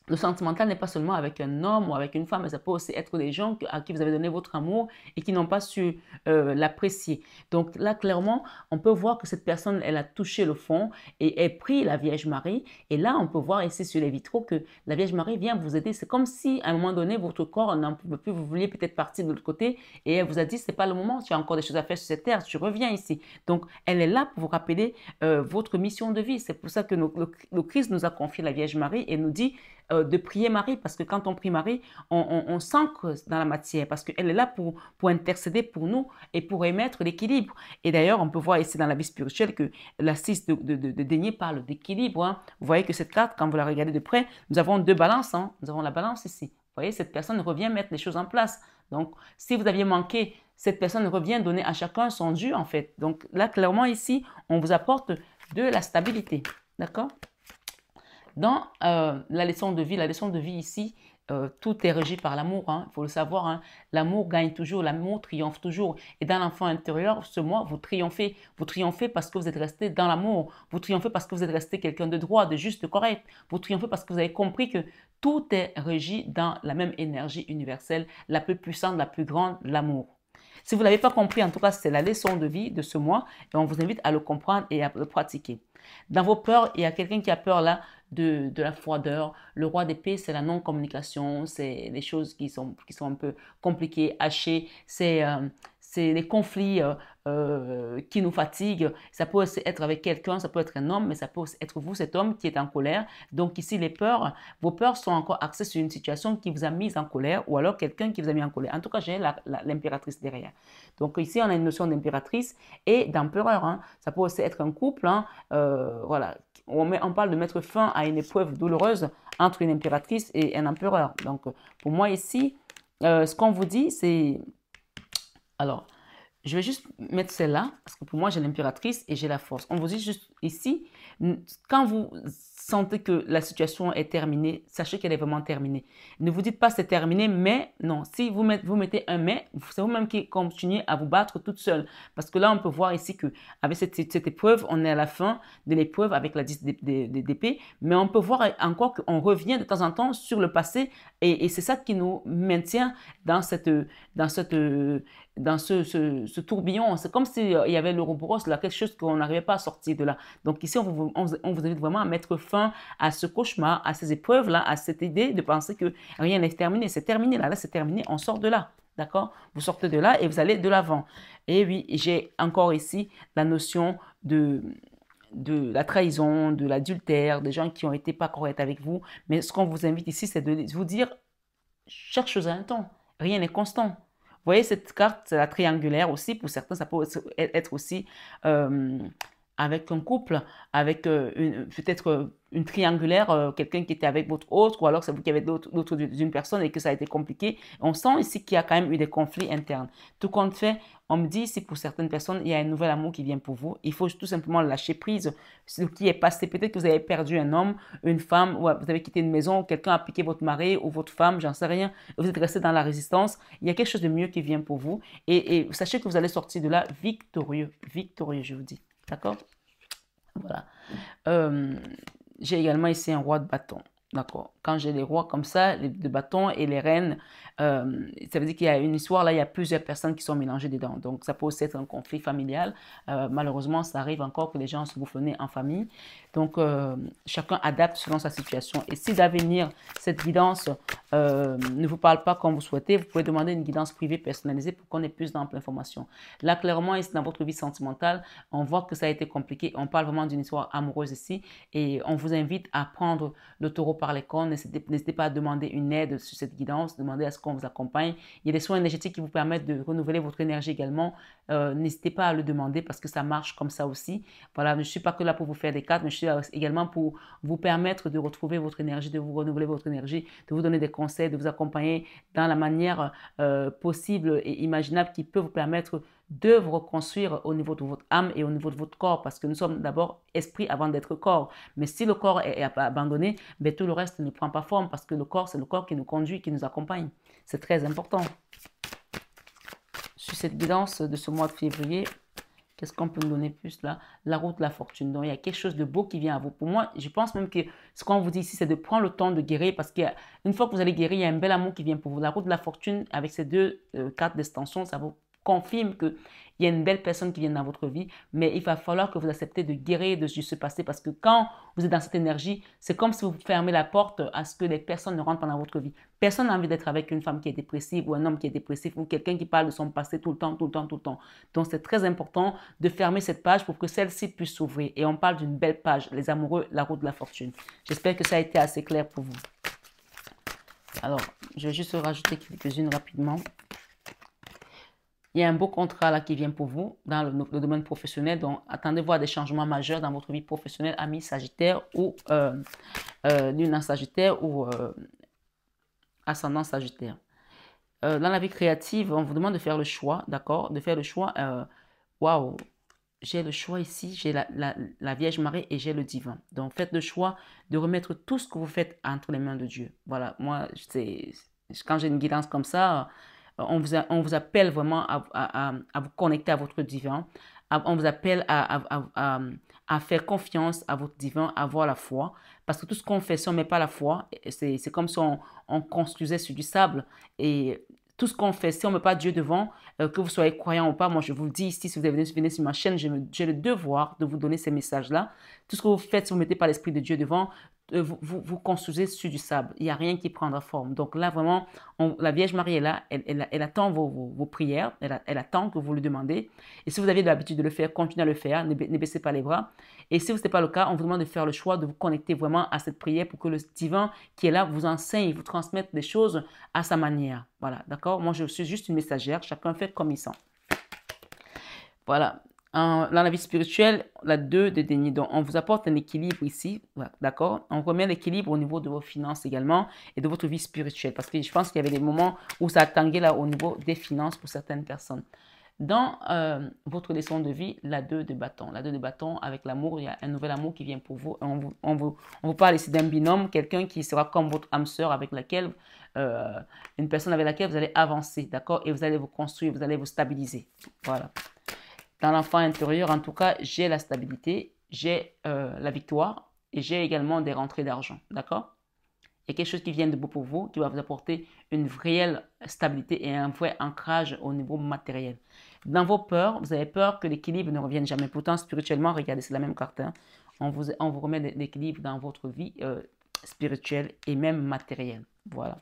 Speaker 1: le sentimental n'est pas seulement avec un homme ou avec une femme, mais ça peut aussi être des gens à qui vous avez donné votre amour et qui n'ont pas su l'apprécier. Donc là, clairement, on peut voir que cette personne, elle a touché le fond et elle prie la Vierge Marie. Et là, on peut voir ici sur les vitraux que la Vierge Marie vient vous aider. C'est comme si, à un moment donné, votre corps n'en pouvait plus, vous vouliez peut-être partir de l'autre côté et elle vous a dit, c'est pas le moment, tu as encore des choses à faire sur cette terre, tu reviens ici. Donc, elle est là pour vous rappeler votre mission de vie. C'est pour ça que le Christ nous a confié la Vierge Marie et nous dit, de prier Marie, parce que quand on prie Marie, on s'ancre dans la matière, parce qu'elle est là pour intercéder pour nous et pour émettre l'équilibre. Et d'ailleurs, on peut voir ici dans la vie spirituelle que la 6 de denier parle d'équilibre. Hein. Vous voyez que cette carte, quand vous la regardez de près, nous avons deux balances. Hein. Nous avons la balance ici. Vous voyez, cette personne revient mettre les choses en place. Donc, si vous aviez manqué, cette personne revient donner à chacun son dû, en fait. Donc là, clairement, ici, on vous apporte de la stabilité. D'accord? Dans la leçon de vie ici, tout est régi par l'amour, hein, il faut le savoir. Hein. L'amour gagne toujours, l'amour triomphe toujours. Et dans l'enfant intérieur, ce mois, vous triomphez. Vous triomphez parce que vous êtes resté dans l'amour. Vous triomphez parce que vous êtes resté quelqu'un de droit, de juste, de correct. Vous triomphez parce que vous avez compris que tout est régi dans la même énergie universelle, la plus puissante, la plus grande, l'amour. Si vous ne l'avez pas compris, en tout cas, c'est la leçon de vie de ce mois et on vous invite à le comprendre et à le pratiquer. Dans vos peurs, il y a quelqu'un qui a peur là de la froideur. Le roi d'épée, c'est la non-communication, c'est des choses qui sont un peu compliquées, hachées, c'est les conflits qui nous fatiguent. Ça peut aussi être avec quelqu'un, ça peut être un homme, mais ça peut aussi être vous, cet homme qui est en colère. Donc ici, les peurs, vos peurs sont encore axées sur une situation qui vous a mis en colère ou alors quelqu'un qui vous a mis en colère. En tout cas, j'ai l'impératrice derrière. Donc ici, on a une notion d'impératrice et d'empereur. Hein. Ça peut aussi être un couple. Hein. Voilà. On parle de mettre fin à une épreuve douloureuse entre une impératrice et un empereur. Donc, pour moi ici, ce qu'on vous dit, c'est... Alors, je vais juste mettre celle-là, parce que pour moi, j'ai l'impératrice et j'ai la force. On vous dit juste ici, quand vous sentez que la situation est terminée, sachez qu'elle est vraiment terminée. Ne vous dites pas c'est terminé, mais non. Si vous mettez un mais, c'est vous-même qui continuez à vous battre toute seule. Parce que là, on peut voir ici qu'avec cette épreuve, on est à la fin de l'épreuve avec la 10 d'épée, mais on peut voir encore qu'on revient de temps en temps sur le passé et c'est ça qui nous maintient dans ce tourbillon. C'est comme s'il y avait l'Ouroboros, là, quelque chose qu'on n'arrivait pas à sortir de là. Donc ici, on vous invite vraiment à mettre fin à ce cauchemar, à ces épreuves-là, à cette idée de penser que rien n'est terminé. C'est terminé, là c'est terminé, on sort de là. D'accord? Vous sortez de là et vous allez de l'avant. Et oui, j'ai encore ici la notion de la trahison, de l'adultère, des gens qui n'ont été pas corrects avec vous. Mais ce qu'on vous invite ici, c'est de vous dire, chaque chose a un temps. Rien n'est constant. Vous voyez, cette carte, c'est la triangulaire aussi. Pour certains, ça peut être aussi avec un couple, avec peut-être une triangulaire, quelqu'un qui était avec votre autre, ou alors c'est vous qui avez d'autres d'une personne et que ça a été compliqué. On sent ici qu'il y a quand même eu des conflits internes. Tout compte fait, on me dit ici pour certaines personnes, il y a un nouvel amour qui vient pour vous. Il faut tout simplement lâcher prise sur ce qui est passé. Peut-être que vous avez perdu un homme, une femme, ou vous avez quitté une maison, ou quelqu'un a piqué votre mari ou votre femme, j'en sais rien. Vous êtes resté dans la résistance. Il y a quelque chose de mieux qui vient pour vous. Et sachez que vous allez sortir de là victorieux. Victorieux, je vous dis. D'accord? Voilà. J'ai également ici un roi de bâton. D'accord. Quand j'ai les rois comme ça, les de bâtons et les reines, ça veut dire qu'il y a une histoire, là, il y a plusieurs personnes qui sont mélangées dedans. Donc, ça peut aussi être un conflit familial. Malheureusement, ça arrive encore que les gens se bouffonner en famille. Donc, chacun adapte selon sa situation. Et si d'avenir, cette guidance ne vous parle pas comme vous souhaitez, vous pouvez demander une guidance privée personnalisée pour qu'on ait plus d'ample information. Là, clairement, ici, dans votre vie sentimentale, on voit que ça a été compliqué. On parle vraiment d'une histoire amoureuse ici. Et on vous invite à prendre le taureau par les cornes. N'hésitez pas à demander une aide sur cette guidance, demandez à ce qu'on vous accompagne. Il y a des soins énergétiques qui vous permettent de renouveler votre énergie également. N'hésitez pas à le demander parce que ça marche comme ça aussi. Voilà, je ne suis pas que là pour vous faire des cartes, mais je suis là également pour vous permettre de retrouver votre énergie, de vous renouveler votre énergie, de vous donner des conseils, de vous accompagner dans la manière possible et imaginable qui peut vous permettre de vous reconstruire au niveau de votre âme et au niveau de votre corps, parce que nous sommes d'abord esprit avant d'être corps. Mais si le corps est abandonné, ben tout le reste ne prend pas forme, parce que le corps, c'est le corps qui nous conduit, qui nous accompagne. C'est très important. Sur cette guidance de ce mois de février, qu'est-ce qu'on peut nous donner plus là? La route de la fortune. Donc, il y a quelque chose de beau qui vient à vous. Pour moi, je pense même que ce qu'on vous dit ici, c'est de prendre le temps de guérir, parce qu'une fois que vous allez guérir, il y a un bel amour qui vient pour vous. La route de la fortune, avec ces deux cartes d'extension, ça vous confirme qu'il y a une belle personne qui vient dans votre vie, mais il va falloir que vous acceptez de guérir de ce qui se passait, parce que quand vous êtes dans cette énergie, c'est comme si vous fermez la porte à ce que les personnes ne rentrent pas dans votre vie. Personne n'a envie d'être avec une femme qui est dépressive ou un homme qui est dépressif ou quelqu'un qui parle de son passé tout le temps, tout le temps, tout le temps. Donc, c'est très important de fermer cette page pour que celle-ci puisse s'ouvrir. Et on parle d'une belle page, les amoureux, la route de la fortune. J'espère que ça a été assez clair pour vous. Alors, je vais juste rajouter quelques-unes rapidement. Il y a un beau contrat là qui vient pour vous dans le domaine professionnel. Donc, attendez voir des changements majeurs dans votre vie professionnelle, amis Sagittaire ou lune en Sagittaire ou ascendant Sagittaire. Dans la vie créative, on vous demande de faire le choix, d'accord? De faire le choix. Waouh! J'ai le choix ici, j'ai la Vierge Marie et j'ai le divin. Donc, faites le choix de remettre tout ce que vous faites entre les mains de Dieu. Voilà, moi, quand j'ai une guidance comme ça, on vous appelle vraiment à vous connecter à votre divin. On vous appelle à faire confiance à votre divin, à avoir la foi. Parce que tout ce qu'on fait, si on ne met pas la foi, c'est comme si on construisait sur du sable. Et tout ce qu'on fait, si on ne met pas Dieu devant, que vous soyez croyant ou pas, moi je vous le dis ici, si vous venez sur ma chaîne, j'ai le devoir de vous donner ces messages-là. Tout ce que vous faites, si vous ne mettez pas l'esprit de Dieu devant, vous construisez sur du sable. Il n'y a rien qui prendra forme. Donc là, vraiment, la Vierge Marie est là, elle attend vos prières, elle attend que vous lui demandez. Et si vous avez l'habitude de le faire, continuez à le faire, ne baissez pas les bras. Et si ce n'est pas le cas, on vous demande de faire le choix de vous connecter vraiment à cette prière pour que le divin qui est là vous enseigne, vous transmette des choses à sa manière. Voilà, d'accord? Moi, je suis juste une messagère, chacun fait comme il sent. Voilà. Dans la vie spirituelle, la 2 de déni. Donc, on vous apporte un équilibre ici, d'accord? On remet l'équilibre au niveau de vos finances également et de votre vie spirituelle. Parce que je pense qu'il y avait des moments où ça a tangué là au niveau des finances pour certaines personnes. Dans votre leçon de vie, la 2 de bâton. La 2 de bâton, avec l'amour, il y a un nouvel amour qui vient pour vous. On vous parle ici d'un binôme, quelqu'un qui sera comme votre âme sœur avec laquelle, une personne avec laquelle vous allez avancer, d'accord? Et vous allez vous construire, vous allez vous stabiliser. Voilà. Dans l'enfant intérieur, en tout cas, j'ai la stabilité, j'ai la victoire et j'ai également des rentrées d'argent, d'accord? Il y a quelque chose qui vient de beau pour vous, qui va vous apporter une réelle stabilité et un vrai ancrage au niveau matériel. Dans vos peurs, vous avez peur que l'équilibre ne revienne jamais. Pourtant, spirituellement, regardez, c'est la même carte. Hein. On vous remet l'équilibre dans votre vie spirituelle et même matérielle. Voilà.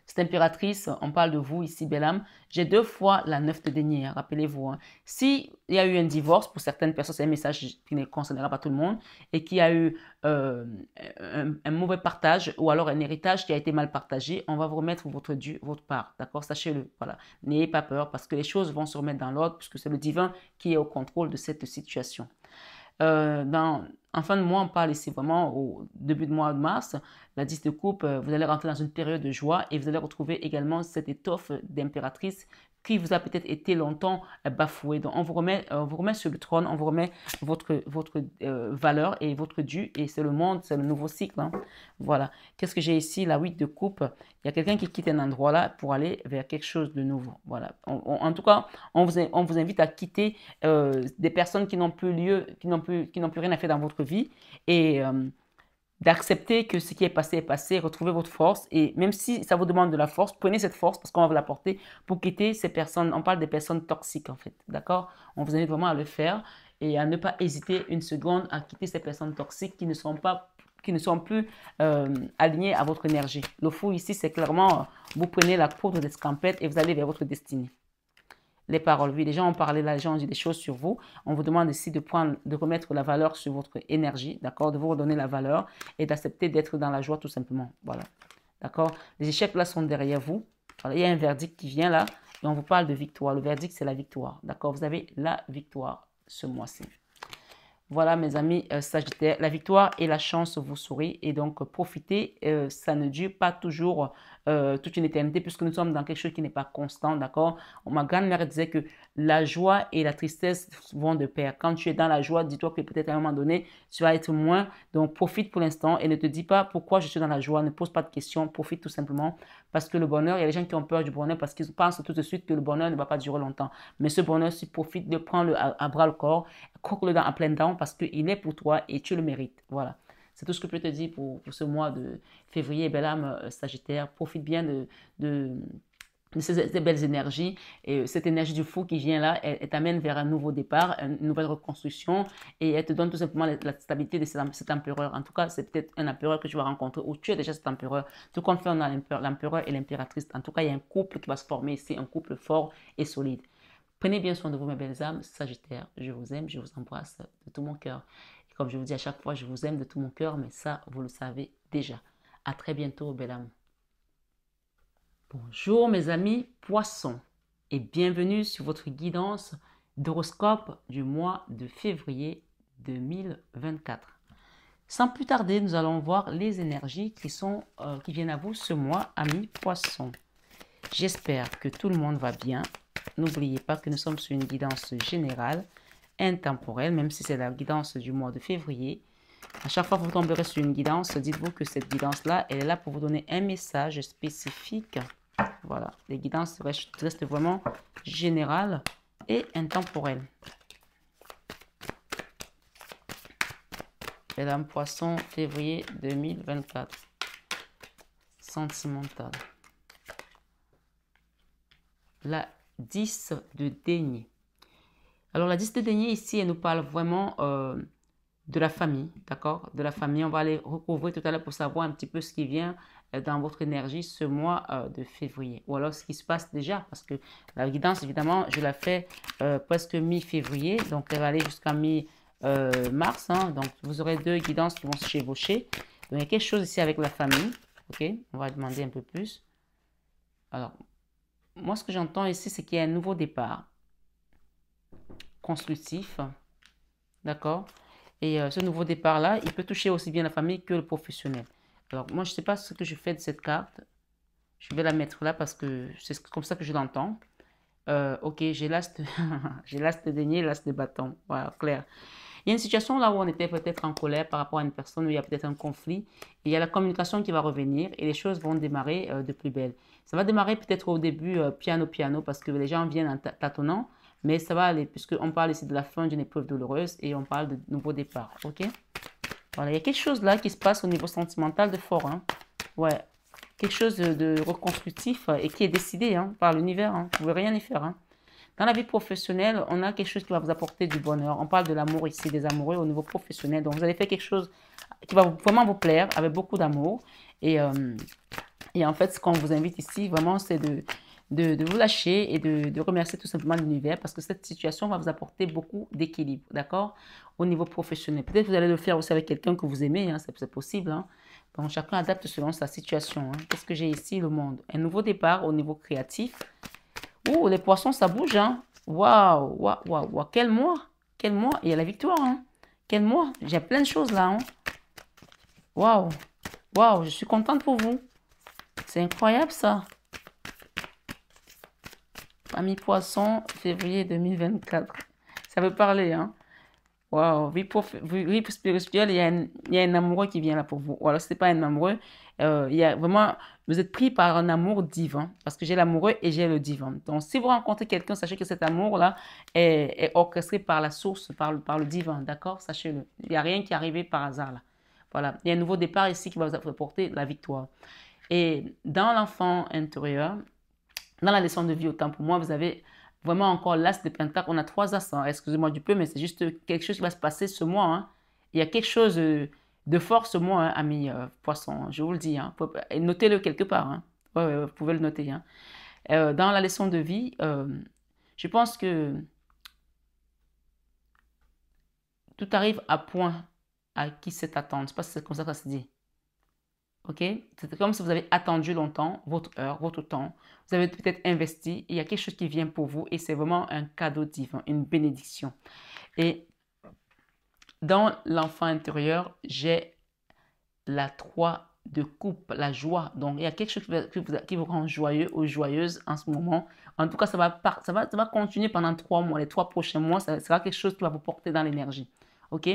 Speaker 1: Cette impératrice, on parle de vous ici, belle âme. J'ai 2 fois la 9 de denier, hein, rappelez-vous. Hein. S'il y a eu un divorce, pour certaines personnes, c'est un message qui ne concernera pas tout le monde, et qu'il y a eu un mauvais partage, ou alors un héritage qui a été mal partagé, on va vous remettre votre dû, votre part, d'accord? Sachez-le, voilà. N'ayez pas peur, parce que les choses vont se remettre dans l'ordre, puisque c'est le divin qui est au contrôle de cette situation. En fin de mois, on parle ici vraiment au début du mois de mars, la 10 de coupe, vous allez rentrer dans une période de joie et vous allez retrouver également cette étoffe d'impératrice qui vous a peut-être été longtemps bafoué. Donc, on vous remet sur le trône, on vous remet votre valeur et votre dû. Et c'est le monde, c'est le nouveau cycle. Hein. Voilà. Qu'est-ce que j'ai ici? La 8 de coupe. Il y a quelqu'un qui quitte un endroit là pour aller vers quelque chose de nouveau. Voilà. En tout cas, on vous invite à quitter des personnes qui n'ont plus lieu, qui n'ont plus rien à faire dans votre vie. Et
Speaker 2: d'accepter que ce qui est passé, retrouvez votre force et même si ça vous demande de la force, prenez cette force parce qu'on va vous l'apporter pour quitter ces personnes. On parle des personnes toxiques en fait, d'accord? On vous invite vraiment à le faire et à ne pas hésiter une seconde à quitter ces personnes toxiques qui ne sont plus alignées à votre énergie. Le fou ici, c'est clairement, vous prenez la poudre d'escampette et vous allez vers votre destinée. Les paroles, oui, les gens ont parlé là, les gens ont dit des choses sur vous. On vous demande ici de remettre la valeur sur votre énergie, d'accord, de vous redonner la valeur et d'accepter d'être dans la joie tout simplement. Voilà, d'accord. Les échecs là sont derrière vous. Alors, il y a un verdict qui vient là et on vous parle de victoire. Le verdict, c'est la victoire, d'accord. Vous avez la victoire ce mois-ci. Voilà mes amis Sagittaires, la victoire et la chance vous sourient et donc profitez, ça ne dure pas toujours toute une éternité puisque nous sommes dans quelque chose qui n'est pas constant, d'accord? Ma grand-mère disait que la joie et la tristesse vont de pair. Quand tu es dans la joie, dis-toi que peut-être à un moment donné, tu vas être moins, donc profite pour l'instant et ne te dis pas pourquoi je suis dans la joie, ne pose pas de questions, profite tout simplement parce que le bonheur, il y a des gens qui ont peur du bonheur parce qu'ils pensent tout de suite que le bonheur ne va pas durer longtemps. Mais ce bonheur, si tu profites de prendre à bras le corps, croque-le à pleines dents parce qu'il est pour toi et tu le mérites. Voilà. C'est tout ce que je peux te dire pour ce mois de février. Belle âme Sagittaire, profite bien de ces belles énergies. Et cette énergie du fou qui vient là, elle t'amène vers un nouveau départ, une nouvelle reconstruction et elle te donne tout simplement la stabilité de cet empereur. En tout cas, c'est peut-être un empereur que tu vas rencontrer ou tu es déjà cet empereur. Tout comme fait, on a l'empereur et l'impératrice. En tout cas, il y a un couple qui va se former ici, un couple fort et solide. Prenez bien soin de vous, mes belles âmes, Sagittaire. Je vous aime, je vous embrasse de tout mon cœur. Et comme je vous dis à chaque fois, je vous aime de tout mon cœur, mais ça, vous le savez déjà. À très bientôt, belles âmes. Bonjour, mes amis Poissons, et bienvenue sur votre guidance d'horoscope du mois de février 2024. Sans plus tarder, nous allons voir les énergies qui viennent à vous ce mois, amis Poissons. J'espère que tout le monde va bien. N'oubliez pas que nous sommes sur une guidance générale, intemporelle, même si c'est la guidance du mois de février. À chaque fois que vous tomberez sur une guidance, dites-vous que cette guidance-là, elle est là pour vous donner un message spécifique. Voilà, les guidances restent vraiment générales et intemporelles. Mesdames Poissons, février 2024. Sentimental. La 10 de denier. Alors, la 10 de denier, ici, elle nous parle vraiment de la famille, d'accord? De la famille. On va aller recouvrir tout à l'heure pour savoir un petit peu ce qui vient dans votre énergie ce mois de février. Ou alors, ce qui se passe déjà, parce que la guidance, évidemment, je la fais presque mi-février. Donc, elle va aller jusqu'à mi-mars. Hein, donc, vous aurez deux guidances qui vont se chevaucher. Donc, il y a quelque chose ici avec la famille. OK? On va demander un peu plus. Alors, moi, ce que j'entends ici, c'est qu'il y a un nouveau départ constructif, d'accord? Et ce nouveau départ-là, il peut toucher aussi bien la famille que le professionnel. Alors, moi, je ne sais pas ce que je fais de cette carte. Je vais la mettre là parce que c'est comme ça que je l'entends. Ok, j'ai l'as j'ai l'as de denier, l'as de bâton. Voilà, clair. Il y a une situation là où on était peut-être en colère par rapport à une personne, où il y a peut-être un conflit. Et il y a la communication qui va revenir et les choses vont démarrer de plus belle. Ça va démarrer peut-être au début piano parce que les gens viennent en tâtonnant. Mais ça va aller puisqu'on parle ici de la fin d'une épreuve douloureuse et on parle de nouveau départ. Ok? Voilà, il y a quelque chose là qui se passe au niveau sentimental de fort. Hein. Ouais, quelque chose de reconstructif et qui est décidé hein, par l'univers. Hein. Vous ne pouvez rien y faire. Hein. Dans la vie professionnelle, on a quelque chose qui va vous apporter du bonheur. On parle de l'amour ici, des amoureux au niveau professionnel. Donc, vous allez faire quelque chose qui va vraiment vous plaire avec beaucoup d'amour. Et en fait, ce qu'on vous invite ici, vraiment, c'est de vous lâcher et de remercier tout simplement l'univers parce que cette situation va vous apporter beaucoup d'équilibre, d'accord? Au niveau professionnel. Peut-être que vous allez le faire aussi avec quelqu'un que vous aimez, hein, c'est possible. Hein. Donc, chacun adapte selon sa situation. Hein. Qu'est-ce que j'ai ici, le monde? Un nouveau départ au niveau créatif. Ouh, les poissons, ça bouge, hein? Waouh, waouh, waouh, waouh. Quel mois? Quel mois? Il y a la victoire, hein? Quel mois? J'ai plein de choses là, hein? Waouh, waouh, je suis contente pour vous. C'est incroyable, ça. Ami Poisson, février 2024. Ça veut parler, hein? Waouh, vie spirituelle, il y a un amoureux qui vient là pour vous. Ou alors, ce n'est pas un amoureux, il y a vraiment, vous êtes pris par un amour divin. Parce que j'ai l'amoureux et j'ai le divin. Donc, si vous rencontrez quelqu'un, sachez que cet amour-là est orchestré par la source, par le divin. D'accord? Sachez-le. Il n'y a rien qui est arrivé par hasard là. Voilà, il y a un nouveau départ ici qui va vous apporter la victoire. Et dans l'enfant intérieur, dans la leçon de vie, autant pour moi, vous avez vraiment encore l'as de Pentacle. On a 3 as, hein. Excusez-moi du peu, mais c'est juste quelque chose qui va se passer ce mois, hein. Il y a quelque chose de fort ce mois, hein, amis poissons, je vous le dis, hein. Notez-le quelque part, hein. Ouais, vous pouvez le noter, hein. Dans la leçon de vie, je pense que tout arrive à point à qui sait attendre. Je ne sais pas si c'est comme ça que ça se dit. Ok? C'est comme si vous avez attendu longtemps votre heure, votre temps. Vous avez peut-être investi. Il y a quelque chose qui vient pour vous et c'est vraiment un cadeau divin, une bénédiction. Et dans l'enfant intérieur, j'ai la 3 de coupe, la joie. Donc, il y a quelque chose qui vous rend joyeux ou joyeuse en ce moment. En tout cas, ça va continuer pendant 3 mois. Les 3 prochains mois, ça sera quelque chose qui va vous porter dans l'énergie. OK?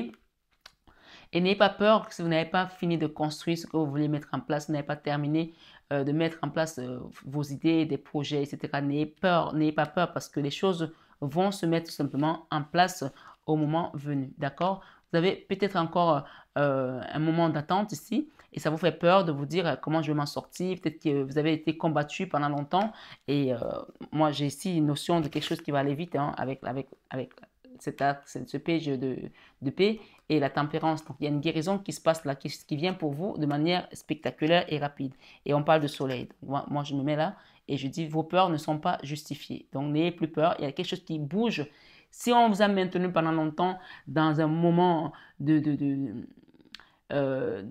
Speaker 2: Et n'ayez pas peur si vous n'avez pas fini de construire ce que vous voulez mettre en place, vous n'avez pas terminé de mettre en place vos idées, des projets, etc. N'ayez pas peur parce que les choses vont se mettre tout simplement en place au moment venu. D'accord? Vous avez peut-être encore un moment d'attente ici et ça vous fait peur de vous dire comment je vais m'en sortir. Peut-être que vous avez été combattu pendant longtemps et moi j'ai ici une notion de quelque chose qui va aller vite hein, avec ce page de paix et la tempérance. Donc, il y a une guérison qui se passe là, qui vient pour vous de manière spectaculaire et rapide. Et on parle de soleil. Donc, moi, je me mets là et je dis, vos peurs ne sont pas justifiées. Donc, n'ayez plus peur. Il y a quelque chose qui bouge. Si on vous a maintenu pendant longtemps dans un moment euh,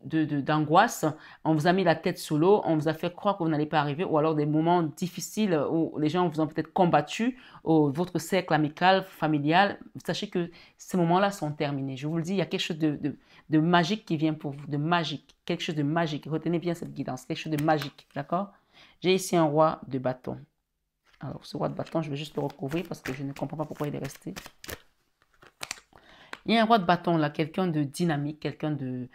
Speaker 2: d'angoisse, on vous a mis la tête sous l'eau, on vous a fait croire que vous n'allez pas arriver, ou alors des moments difficiles où les gens vous ont peut-être combattu, ou votre cercle amical, familial, sachez que ces moments-là sont terminés. Je vous le dis, il y a quelque chose de magique qui vient pour vous, de magique, quelque chose de magique. Retenez bien cette guidance, quelque chose de magique, d'accord? J'ai ici un roi de bâton. Alors, ce roi de bâton, je vais juste le recouvrir parce que je ne comprends pas pourquoi il est resté. Il y a un roi de bâton là, quelqu'un de dynamique, quelqu'un de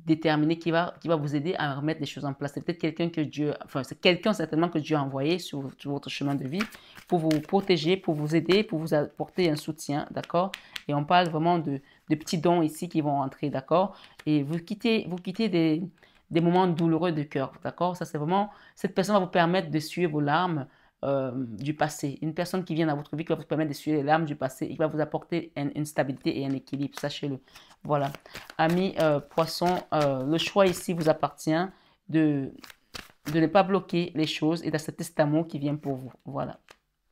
Speaker 2: déterminé qui va vous aider à remettre les choses en place. C'est peut-être quelqu'un que Dieu, enfin c'est quelqu'un certainement que Dieu a envoyé sur votre chemin de vie pour vous protéger, pour vous aider, pour vous apporter un soutien, d'accord? Et on parle vraiment de petits dons ici qui vont entrer, d'accord? Et vous quittez des moments douloureux de cœur, d'accord? Ça c'est vraiment, cette personne va vous permettre de suivre vos larmes, du passé. Une personne qui vient dans votre vie qui va vous permettre d'essuyer les larmes du passé et qui va vous apporter une stabilité et un équilibre, sachez-le. Voilà. Amis poissons, le choix ici vous appartient de ne pas bloquer les choses et d'accepter cet amour qui vient pour vous. Voilà.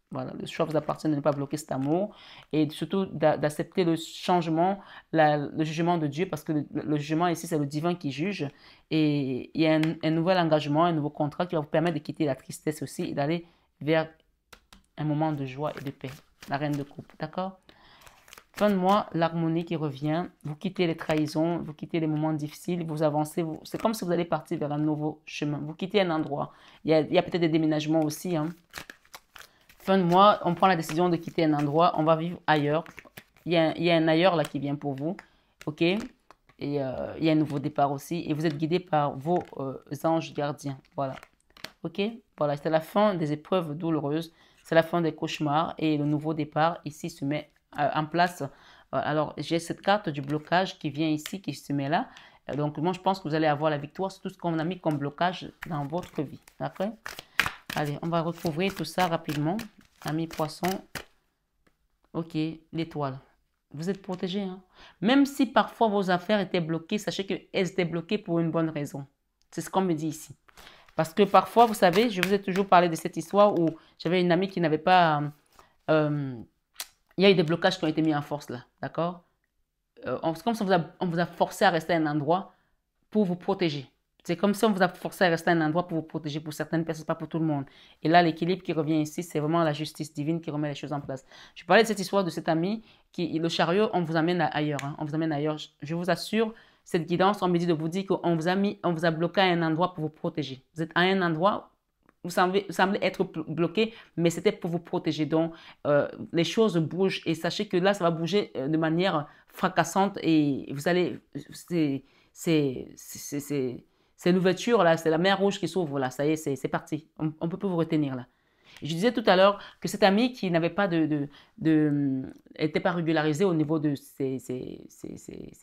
Speaker 2: Voilà, le choix vous appartient de ne pas bloquer cet amour et surtout d'accepter le changement, le jugement de Dieu parce que le jugement ici, c'est le divin qui juge et il y a un nouvel engagement, un nouveau contrat qui va vous permettre de quitter la tristesse aussi et d'aller vers un moment de joie et de paix. La reine de coupe, d'accord? Fin de mois, l'harmonie qui revient. Vous quittez les trahisons, vous quittez les moments difficiles, vous avancez. C'est comme si vous allez partir vers un nouveau chemin. Vous quittez un endroit. Il y a peut-être des déménagements aussi. Hein. Fin de mois, on prend la décision de quitter un endroit. On va vivre ailleurs. Il y a un ailleurs là qui vient pour vous. OK? Et il y a un nouveau départ aussi. Et vous êtes guidé par vos anges gardiens. Voilà. OK? Voilà, c'est la fin des épreuves douloureuses. C'est la fin des cauchemars. Et le nouveau départ ici se met en place. Alors, j'ai cette carte du blocage qui vient ici, qui se met là. Donc, moi, je pense que vous allez avoir la victoire sur tout ce qu'on a mis comme blocage dans votre vie. D'accord? Allez, on va recouvrir tout ça rapidement. Amis poissons. OK, l'étoile. Vous êtes protégés. Hein? Même si parfois vos affaires étaient bloquées, sachez qu'elles étaient bloquées pour une bonne raison. C'est ce qu'on me dit ici. Parce que parfois, vous savez, je vous ai toujours parlé de cette histoire où j'avais une amie qui n'avait pas... il y a eu des blocages qui ont été mis en force là, d'accord? C'est comme si on vous a forcé à rester à un endroit pour vous protéger. C'est comme si on vous a forcé à rester à un endroit pour vous protéger pour certaines personnes, pas pour tout le monde. Et là, l'équilibre qui revient ici, c'est vraiment la justice divine qui remet les choses en place. Je parlais de cette histoire de cet ami qui, le chariot, on vous amène ailleurs. Hein, on vous amène ailleurs. Je vous assure, cette guidance, on me dit de vous dire qu'on vous a bloqué à un endroit pour vous protéger. Vous êtes à un endroit, vous semblez être bloqué, mais c'était pour vous protéger. Donc, les choses bougent et sachez que là, ça va bouger de manière fracassante et vous allez... C'est l'ouverture, là, c'est la mer rouge qui s'ouvre, là, ça y est, c'est parti. On ne peut plus vous retenir, là. Je disais tout à l'heure que cette amie qui n'avait pas n'était pas régularisée au niveau de ses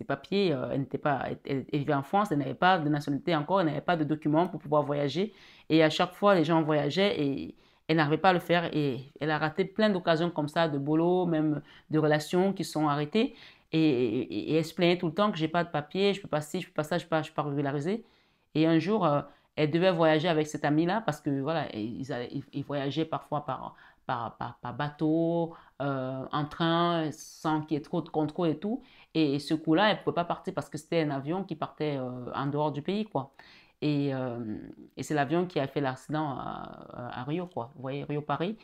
Speaker 2: papiers, elle n'était pas, elle vivait en France, elle n'avait pas de nationalité encore, elle n'avait pas de documents pour pouvoir voyager. Et à chaque fois, les gens voyageaient et elle n'arrivait pas à le faire et elle a raté plein d'occasions comme ça, de boulot, même de relations qui sont arrêtées. Et elle se plaignait tout le temps que j'ai pas de papier, je peux pas ci, je peux pas ça, je suis pas régularisée. Et un jour, elle devait voyager avec cette amie-là parce que voilà, ils voyageaient parfois par bateau, en train, sans qu'il y ait trop de contrôle et tout. Et ce coup-là, elle ne pouvait pas partir parce que c'était un avion qui partait en dehors du pays, quoi. Et, euh, et c'est l'avion qui a fait l'accident à Rio, quoi. Vous voyez, Rio-Paris.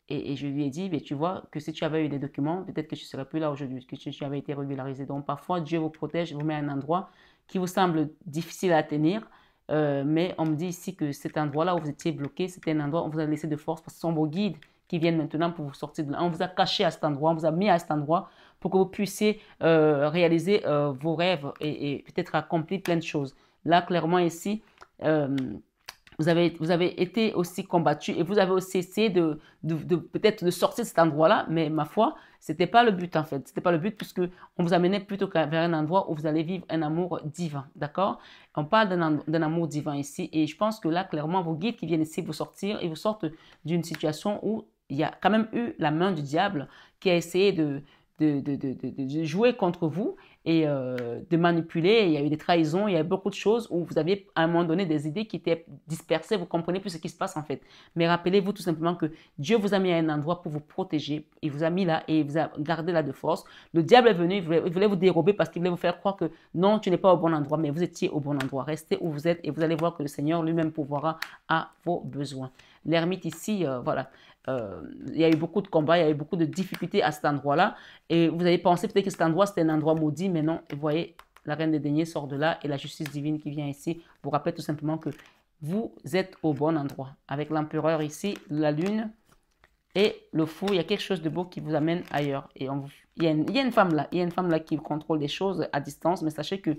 Speaker 2: Et je lui ai dit, mais tu vois, que si tu avais eu des documents, peut-être que tu ne serais plus là aujourd'hui, que tu avais été régularisé. Donc parfois, Dieu vous protège, vous met à un endroit qui vous semble difficile à atteindre. Mais on me dit ici que cet endroit-là où vous étiez bloqué, c'était un endroit où on vous a laissé de force parce que ce sont vos guides qui viennent maintenant pour vous sortir de là. On vous a caché à cet endroit, on vous a mis à cet endroit pour que vous puissiez réaliser vos rêves et peut-être accomplir plein de choses. Là, clairement ici, euh, vous avez été aussi combattu et vous avez aussi essayé peut-être de sortir de cet endroit-là, mais ma foi, c'était pas le but en fait. C'était pas le but puisque on vous amenait plutôt vers un endroit où vous allez vivre un amour divin, d'accord? On parle d'un amour divin ici et je pense que là, clairement, vos guides qui viennent ici vous sortir et vous sortent d'une situation où il y a quand même eu la main du diable qui a essayé de jouer contre vous et de manipuler. Il y a eu des trahisons, il y a eu beaucoup de choses où vous aviez à un moment donné des idées qui étaient dispersées, vous comprenez plus ce qui se passe en fait. Mais rappelez-vous tout simplement que Dieu vous a mis à un endroit pour vous protéger. Il vous a mis là et il vous a gardé là de force. Le diable est venu, il voulait vous dérober parce qu'il voulait vous faire croire que non, tu n'es pas au bon endroit, mais vous étiez au bon endroit. Restez où vous êtes et vous allez voir que le Seigneur lui-même pourvoira à vos besoins. L'ermite ici, voilà. Il y a eu beaucoup de combats, il y a eu beaucoup de difficultés à cet endroit-là. Et vous avez pensé peut-être que cet endroit, c'était un endroit maudit, mais non. Vous voyez, la reine des deniers sort de là et la justice divine qui vient ici vous rappelle tout simplement que vous êtes au bon endroit. Avec l'empereur ici, la lune et le fou, il y a quelque chose de beau qui vous amène ailleurs. Et il y a une femme là, il y a une femme là qui contrôle des choses à distance, mais sachez que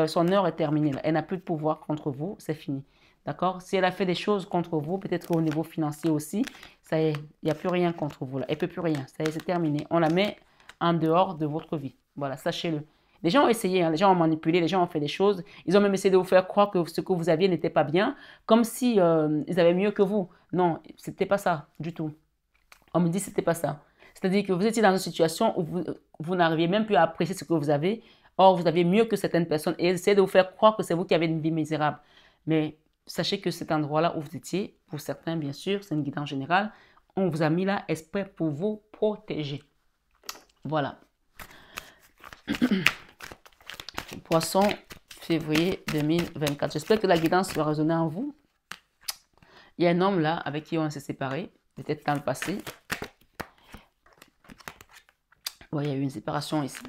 Speaker 2: son heure est terminée. Là. Elle n'a plus de pouvoir contre vous, c'est fini. D'accord? Si elle a fait des choses contre vous, peut-être au niveau financier aussi, ça y est, il n'y a plus rien contre vous là. Elle ne peut plus rien. Ça y est, c'est terminé. On la met en dehors de votre vie. Voilà, sachez-le. Les gens ont essayé, hein, les gens ont manipulé, les gens ont fait des choses. Ils ont même essayé de vous faire croire que ce que vous aviez n'était pas bien, comme si ils avaient mieux que vous. Non, c'était pas ça du tout. On me dit que c'était pas ça. C'est-à-dire que vous étiez dans une situation où vous n'arriviez même plus à apprécier ce que vous avez. Or, vous aviez mieux que certaines personnes et ils essayaient de vous faire croire que c'est vous qui avez une vie misérable. Mais sachez que cet endroit-là où vous étiez, pour certains, bien sûr, c'est une guidance générale, on vous a mis là exprès pour vous protéger. Voilà. Poisson, février 2024. J'espère que la guidance va résonner en vous. Il y a un homme là avec qui on s'est séparés, peut-être dans le passé. Bon, il y a eu une séparation ici.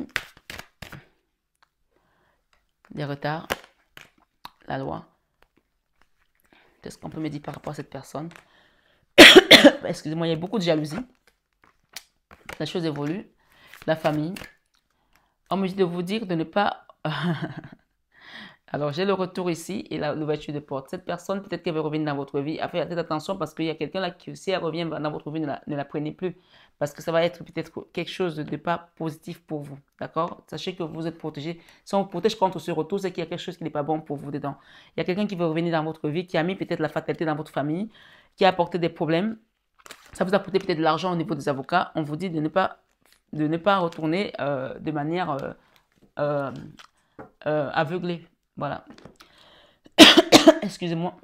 Speaker 2: Des retards. La loi. Qu'est-ce qu'on peut me dire par rapport à cette personne? Excusez-moi, il y a beaucoup de jalousie. La chose évolue. La famille. On me dit de vous dire de ne pas... Alors, j'ai le retour ici et l'ouverture de porte. Cette personne, peut-être qu'elle veut revenir dans votre vie. Faites attention parce qu'il y a quelqu'un là qui, si elle revient dans votre vie, ne la prenez plus. Parce que ça va être peut-être quelque chose de pas positif pour vous. D'accord? Sachez que vous êtes protégé. Si on vous protège contre ce retour, c'est qu'il y a quelque chose qui n'est pas bon pour vous dedans. Il y a quelqu'un qui veut revenir dans votre vie, qui a mis peut-être la fatalité dans votre famille, qui a apporté des problèmes. Ça vous a coûté peut-être de l'argent au niveau des avocats. On vous dit de ne pas retourner de manière aveuglée. Voilà. Excusez-moi.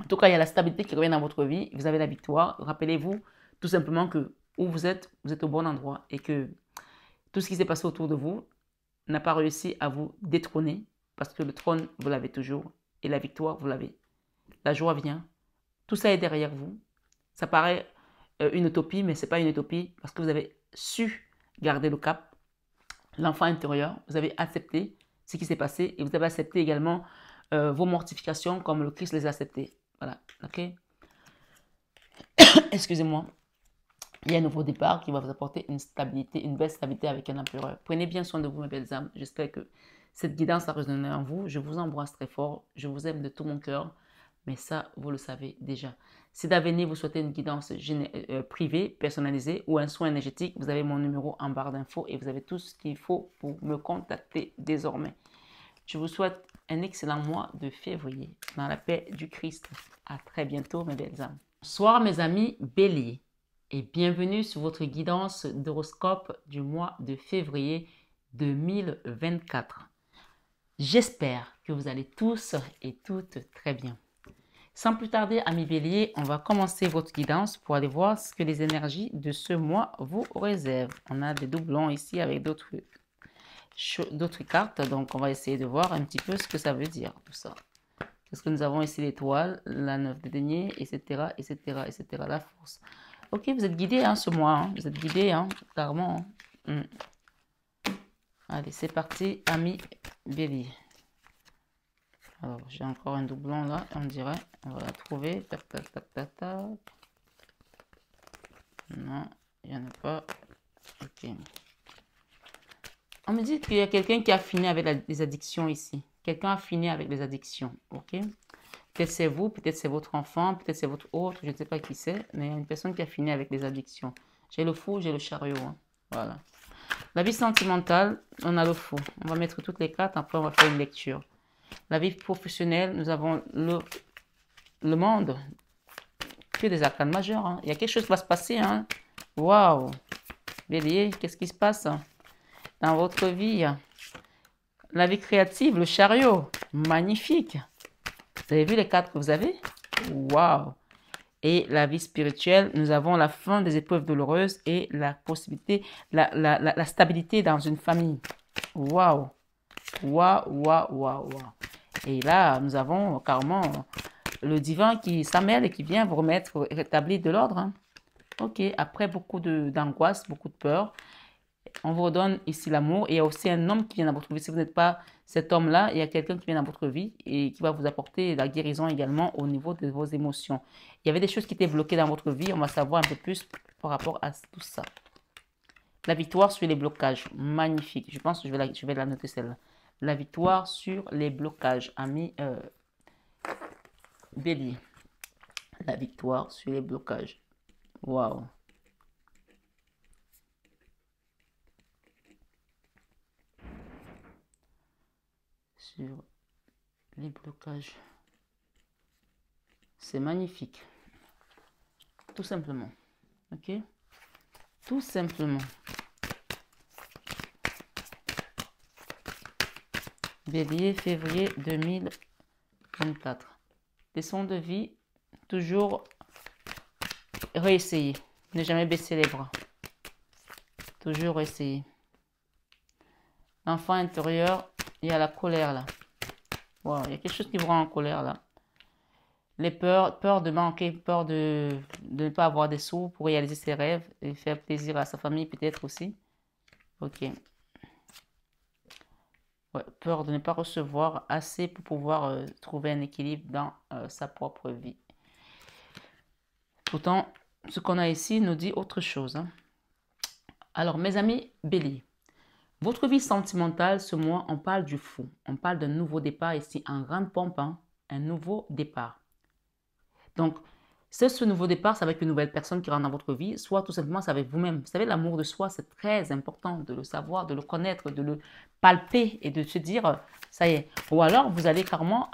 Speaker 2: En tout cas, il y a la stabilité qui revient dans votre vie. Vous avez la victoire. Rappelez-vous tout simplement que où vous êtes au bon endroit et que tout ce qui s'est passé autour de vous n'a pas réussi à vous détrôner parce que le trône, vous l'avez toujours et la victoire, vous l'avez. La joie vient. Tout ça est derrière vous. Ça paraît une utopie, mais ce n'est pas une utopie parce que vous avez su garder le cap. L'enfant intérieur, vous avez accepté ce qui s'est passé et vous avez accepté également vos mortifications comme le Christ les a acceptées. Voilà, ok. Excusez-moi. Il y a un nouveau départ qui va vous apporter une stabilité, une belle stabilité avec un empereur. Prenez bien soin de vous, mes belles âmes. J'espère que cette guidance a résonné en vous. Je vous embrasse très fort. Je vous aime de tout mon cœur. Mais ça, vous le savez déjà. Si d'avenir vous souhaitez une guidance privée, personnalisée ou un soin énergétique, vous avez mon numéro en barre d'infos et vous avez tout ce qu'il faut pour me contacter désormais. Je vous souhaite un excellent mois de février dans la paix du Christ. À très bientôt, mes belles âmes. Bonsoir, mes amis Bélier, et bienvenue sur votre guidance d'horoscope du mois de février 2024. J'espère que vous allez tous et toutes très bien. Sans plus tarder, amis Bélier, on va commencer votre guidance pour aller voir ce que les énergies de ce mois vous réservent. On a des doublons ici avec d'autres cartes, donc on va essayer de voir un petit peu ce que ça veut dire tout ça. Qu'est-ce que nous avons ici? L'étoile, la 9 de denier, etc., etc., etc., la force. Ok, vous êtes guidés ce mois, hein. Vous êtes guidés, clairement. Allez, c'est parti, amis Bélier. Alors, j'ai encore un doublon là, on dirait. On va la trouver. Tac, tac, tac, tac, tac. Non, il n'y en a pas. Ok. On me dit qu'il y a quelqu'un qui a fini avec les addictions ici. Quelqu'un a fini avec les addictions, ok? Peut-être c'est vous, peut-être c'est votre enfant, peut-être c'est votre autre, je ne sais pas qui c'est, mais il y a une personne qui a fini avec les addictions. J'ai le fou, j'ai le chariot, voilà. La vie sentimentale, on a le fou. On va mettre toutes les cartes, après on va faire une lecture. La vie professionnelle, nous avons le monde, que des arcanes majeures. Il y a quelque chose qui va se passer, Waouh! Bélier, qu'est-ce qui se passe dans votre vie? La vie créative, le chariot, magnifique. Vous avez vu les cartes que vous avez? Waouh! Et la vie spirituelle, nous avons la fin des épreuves douloureuses et la possibilité, la stabilité dans une famille. Waouh! Waouh, waouh, waouh, waouh. Et là, nous avons carrément le divin qui s'amène et qui vient vous remettre, rétablir de l'ordre. Ok, après beaucoup d'angoisse, beaucoup de peur, on vous redonne ici l'amour. Et il y a aussi un homme qui vient dans votre vie. Si vous n'êtes pas cet homme-là, il y a quelqu'un qui vient dans votre vie et qui va vous apporter la guérison également au niveau de vos émotions. Il y avait des choses qui étaient bloquées dans votre vie. On va savoir un peu plus par rapport à tout ça. La victoire sur les blocages. Magnifique. Je pense que je vais la noter celle-là. La victoire sur les blocages. Ami Bélier. La victoire sur les blocages. Waouh. Sur les blocages. C'est magnifique. Tout simplement. Ok? Tout simplement. Bélier, février 2024. Leçon de vie, toujours réessayer. Ne jamais baisser les bras. Toujours essayer. Enfant intérieur, il y a la colère là. Wow, il y a quelque chose qui vous rend en colère là. Les peur de manquer, peur de ne pas avoir des sous pour réaliser ses rêves et faire plaisir à sa famille peut-être aussi. Ok. Ouais, peur de ne pas recevoir assez pour pouvoir trouver un équilibre dans sa propre vie. Pourtant, ce qu'on a ici nous dit autre chose. Alors, mes amis Bélier, votre vie sentimentale, ce mois, on parle du fou. On parle d'un nouveau départ ici en grande pompe. Un nouveau départ. Donc, ce nouveau départ, c'est avec une nouvelle personne qui rentre dans votre vie, soit tout simplement c'est avec vous-même. Vous savez, l'amour de soi, c'est très important de le savoir, de le connaître, de le palper et de se dire, ça y est. Ou alors, vous allez carrément,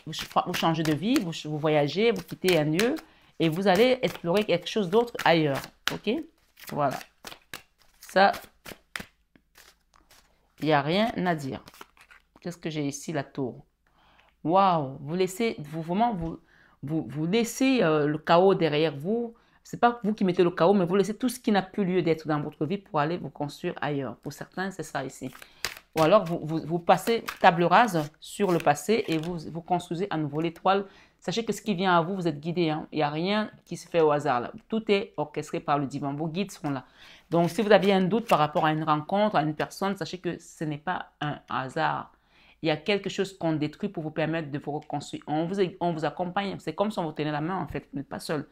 Speaker 2: vous changer de vie, vous voyagez, vous quittez un lieu et vous allez explorer quelque chose d'autre ailleurs. Ok? Voilà. Ça, il n'y a rien à dire. Qu'est-ce que j'ai ici? La tour. Waouh! Vous laissez, vous laissez le chaos derrière vous. Ce n'est pas vous qui mettez le chaos, mais vous laissez tout ce qui n'a plus lieu d'être dans votre vie pour aller vous construire ailleurs. Pour certains, c'est ça ici. Ou alors, vous passez table rase sur le passé et vous construisez à nouveau l'étoile. Sachez que ce qui vient à vous, vous êtes guidé. Il n'y a rien qui se fait au hasard là. Tout est orchestré par le divin. Vos guides sont là. Donc, si vous aviez un doute par rapport à une rencontre, à une personne, sachez que ce n'est pas un hasard. Il y a quelque chose qu'on détruit pour vous permettre de vous reconstruire. On vous accompagne. C'est comme si on vous tenait la main, en fait. Vous n'êtes pas seul.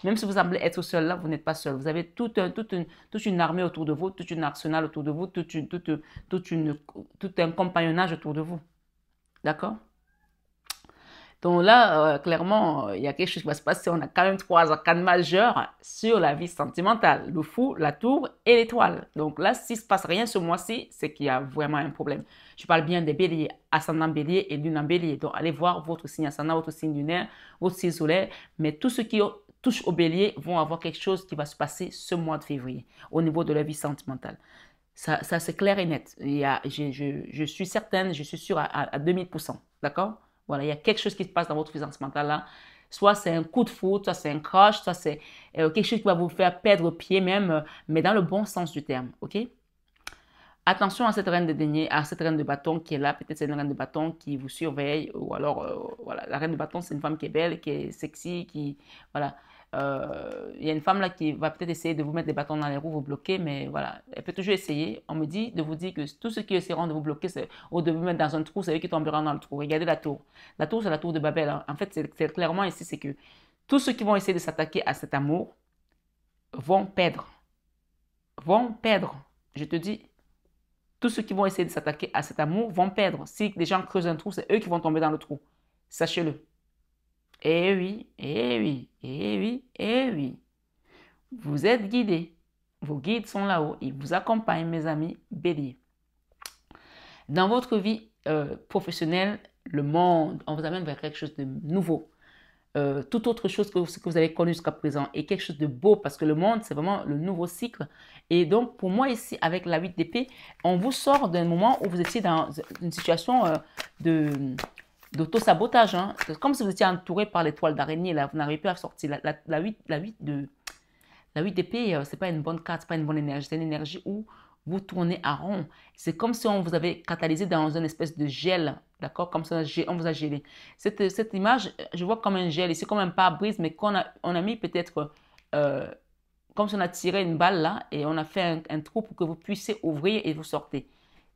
Speaker 2: Même si vous semblez être seul là, vous n'êtes pas seul. Vous avez toute une armée autour de vous, toute une arsenal autour de vous, tout un compagnonnage autour de vous. D'accord? Donc là, clairement, il y a quelque chose qui va se passer. On a quand même 3 arcanes majeures sur la vie sentimentale. Le fou, la tour et l'étoile. Donc là, s'il ne se passe rien ce mois-ci, c'est qu'il y a vraiment un problème. Je parle bien des béliers, ascendant bélier et lune en bélier. Donc allez voir votre signe ascendant, votre signe lunaire, votre signe solaire. Mais tous ceux qui touchent au bélier vont avoir quelque chose qui va se passer ce mois de février au niveau de la vie sentimentale. Ça c'est clair et net. Je suis certaine, je suis sûre à 2000%. D'accord? Voilà, il y a quelque chose qui se passe dans votre vie sentimentale là. Soit c'est un coup de foudre, soit c'est un crush, soit c'est quelque chose qui va vous faire perdre pied même, mais dans le bon sens du terme. OK? Attention à cette reine de denier, à cette reine de bâton qui est là. Peut-être c'est une reine de bâton qui vous surveille. Ou alors, voilà, la reine de bâton, c'est une femme qui est belle, qui est sexy, qui, voilà. Il y a une femme là qui va peut-être essayer de vous mettre des bâtons dans les roues, vous bloquer, mais voilà, elle peut toujours essayer. On me dit de vous dire que tous ceux qui essaieront de vous bloquer ou de vous mettre dans un trou, c'est eux qui tomberont dans le trou. Regardez la tour. La tour, c'est la tour de Babel, hein. En fait, c'est clairement ici, c'est que tous ceux qui vont essayer de s'attaquer à cet amour vont perdre. Vont perdre. Je te dis, tous ceux qui vont essayer de s'attaquer à cet amour vont perdre. Si les gens creusent un trou, c'est eux qui vont tomber dans le trou. Sachez-le. Eh oui, eh oui, eh oui, eh oui. Vous êtes guidés. Vos guides sont là-haut. Ils vous accompagnent, mes amis béliers. Dans votre vie professionnelle, le monde, on vous amène vers quelque chose de nouveau. Toute autre chose que ce que vous avez connu jusqu'à présent et quelque chose de beau parce que le monde, c'est vraiment le nouveau cycle. Et donc, pour moi, ici, avec la 8 d'épée, on vous sort d'un moment où vous étiez dans une situation d'auto-sabotage. Hein. C'est comme si vous étiez entouré par les toiles d'araignée. Là, vous n'arrivez pas à sortir. La 8 d'épée, c'est pas une bonne carte, c'est pas une bonne énergie. C'est une énergie où vous tournez à rond. C'est comme si on vous avait catalysé dans une espèce de gel, d'accord? Comme ça, on vous a gelé. Cette image, je vois comme un gel, ici comme un pare-brise, mais on a mis peut-être, comme si on a tiré une balle là, et on a fait un trou pour que vous puissiez ouvrir et vous sortez.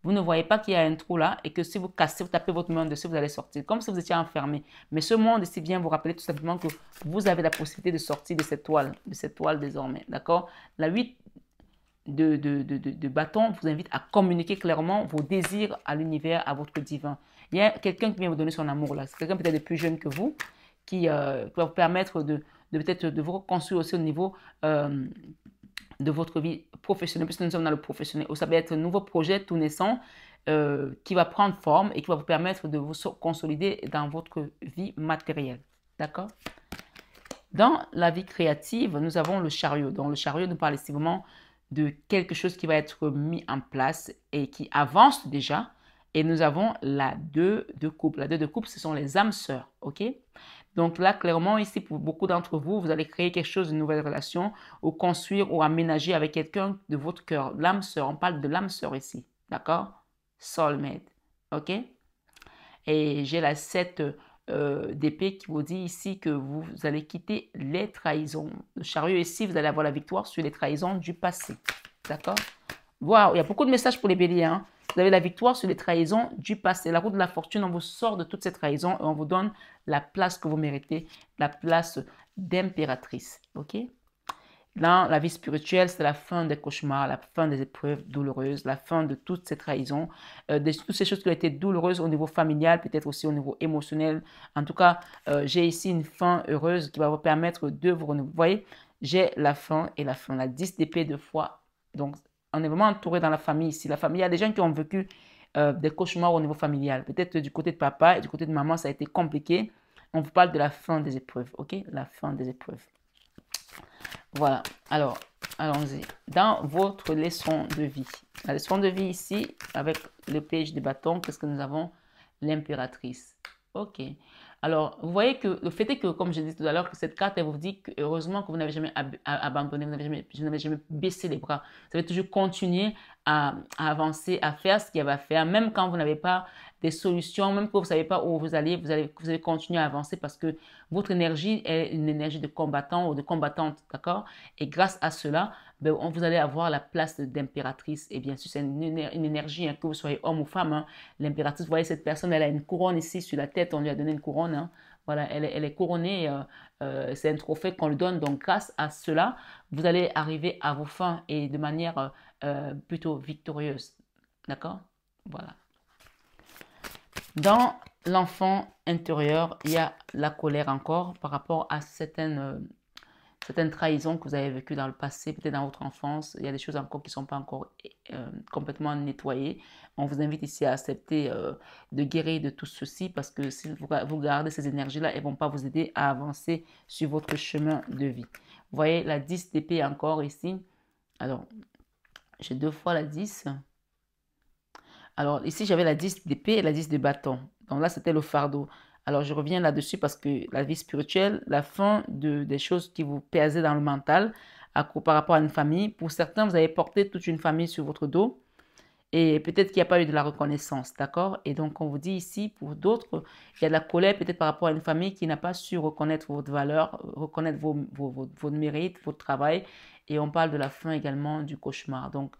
Speaker 2: Vous ne voyez pas qu'il y a un trou là, et que si vous cassez, vous tapez votre main dessus, vous allez sortir, comme si vous étiez enfermé. Mais ce monde ici vient vous rappeler tout simplement que vous avez la possibilité de sortir de cette toile désormais, d'accord? La 8 de bâton vous invite à communiquer clairement vos désirs à l'univers, à votre divin. Il y a quelqu'un qui vient vous donner son amour là. C'est quelqu'un peut-être de plus jeune que vous qui va vous permettre peut-être de vous reconstruire aussi au niveau de votre vie professionnelle, puisque nous sommes dans le professionnel. Ou ça va être un nouveau projet tout naissant qui va prendre forme et qui va vous permettre de vous consolider dans votre vie matérielle. D'accord? Dans la vie créative, nous avons le chariot. Donc le chariot nous parle ici vraiment de quelque chose qui va être mis en place et qui avance déjà. Et nous avons la 2 de coupe. La 2 de coupe, ce sont les âmes sœurs. OK? Donc là, clairement, ici, pour beaucoup d'entre vous, vous allez créer quelque chose, une nouvelle relation, ou construire ou aménager avec quelqu'un de votre cœur. L'âme sœur, on parle de l'âme sœur ici. D'accord? Soulmate. OK? Et j'ai la 7 d'épée qui vous dit ici que vous allez quitter les trahisons. Le chariot ici, vous allez avoir la victoire sur les trahisons du passé. D'accord? Waouh, il y a beaucoup de messages pour les béliers. Hein? Vous avez la victoire sur les trahisons du passé. La route de la fortune, on vous sort de toutes ces trahisons et on vous donne la place que vous méritez, la place d'impératrice. OK? Dans la vie spirituelle, c'est la fin des cauchemars, la fin des épreuves douloureuses, la fin de toutes ces trahisons, de toutes ces choses qui ont été douloureuses au niveau familial, peut-être aussi au niveau émotionnel. En tout cas, j'ai ici une fin heureuse qui va vous permettre de vous renouveler. Vous voyez, j'ai la fin et la fin, la 10 d'épée 2 fois. Donc, on est vraiment entouré dans la famille ici. La famille, il y a des gens qui ont vécu des cauchemars au niveau familial. Peut-être du côté de papa et du côté de maman, ça a été compliqué. On vous parle de la fin des épreuves, ok? La fin des épreuves. Voilà, alors, allons-y. Dans votre leçon de vie, la leçon de vie ici, avec le page de bâton, qu'est-ce que nous avons? L'impératrice. Ok. Alors, vous voyez que le fait est que, comme je disais tout à l'heure, que cette carte, elle vous dit que heureusement que vous n'avez jamais abandonné, vous n'avez jamais baissé les bras. Vous avez toujours continué à avancer, à faire ce qu'il y avait à faire, même quand vous n'avez pas des solutions, même quand vous ne savez pas où vous allez, vous allez continuer à avancer parce que votre énergie est une énergie de combattant ou de combattante, d'accord? Et grâce à cela, ben, vous allez avoir la place d'impératrice. Et bien sûr, c'est une énergie, hein, que vous soyez homme ou femme. Hein. L'impératrice, vous voyez, cette personne, elle a une couronne ici sur la tête. On lui a donné une couronne. Hein. Voilà, elle est couronnée. C'est un trophée qu'on lui donne. Donc, grâce à cela, vous allez arriver à vos fins et de manière plutôt victorieuse. D'accord? Voilà. Dans l'enfant intérieur, il y a la colère encore par rapport à certaines trahisons que vous avez vécues dans le passé, peut-être dans votre enfance. Il y a des choses encore qui ne sont pas encore complètement nettoyées. On vous invite ici à accepter de guérir de tout ceci parce que si vous gardez ces énergies-là, elles ne vont pas vous aider à avancer sur votre chemin de vie. Vous voyez la 10 d'épée encore ici. Alors, j'ai 2 fois la 10. Alors, ici, j'avais la 10 d'épée et la 10 de bâton. Donc là, c'était le fardeau. Alors, je reviens là-dessus parce que la vie spirituelle, la fin des choses qui vous pesaient dans le mental par rapport à une famille. Pour certains, vous avez porté toute une famille sur votre dos et peut-être qu'il n'y a pas eu de la reconnaissance, d'accord? Et donc, on vous dit ici, pour d'autres, il y a de la colère peut-être par rapport à une famille qui n'a pas su reconnaître votre valeur, reconnaître vos mérites, votre travail. Et on parle de la fin également du cauchemar. Donc,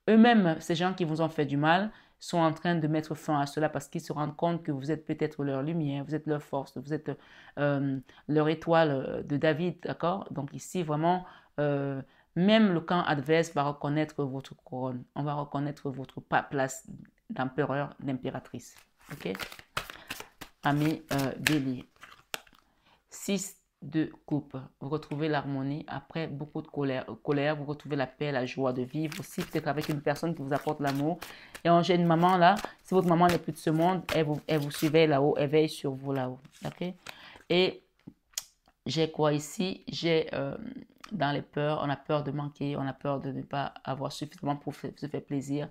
Speaker 2: eux-mêmes, ces gens qui vous ont fait du mal, sont en train de mettre fin à cela parce qu'ils se rendent compte que vous êtes peut-être leur lumière, vous êtes leur force, vous êtes leur étoile de David, d'accord? Donc ici, vraiment, même le camp adverse va reconnaître votre couronne. On va reconnaître votre place d'empereur, d'impératrice. Ok? Ami Bélier. 6 de coupe. Vous retrouvez l'harmonie après beaucoup de colère. Vous retrouvez la paix, la joie de vivre. Aussi peut-être avec une personne qui vous apporte l'amour. Et j'ai une maman là. Si votre maman n'est plus de ce monde, elle vous surveille là-haut. Elle veille sur vous là-haut. Ok? Et j'ai quoi ici? J'ai dans les peurs, on a peur de manquer. On a peur de ne pas avoir suffisamment pour se faire plaisir.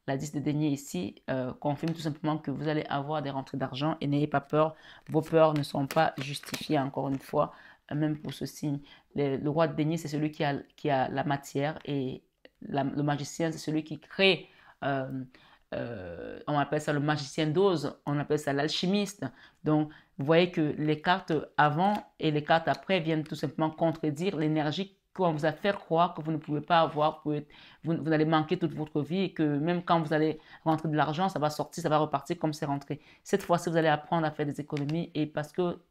Speaker 2: La 10 de denier ici confirme tout simplement que vous allez avoir des rentrées d'argent et n'ayez pas peur. Vos peurs ne sont pas justifiées encore une fois, même pour ce signe. Le roi de denier, c'est celui qui a la matière et le magicien, c'est celui qui crée. On appelle ça le magicien d'Oz, on appelle ça l'alchimiste. Donc, vous voyez que les cartes avant et les cartes après viennent tout simplement contredire l'énergie qu'on vous a fait croire que vous ne pouvez pas avoir, vous allez manquer toute votre vie et que même quand vous allez rentrer de l'argent, ça va sortir, ça va repartir comme c'est rentré. Cette fois-ci, vous allez apprendre à faire des économies et parce que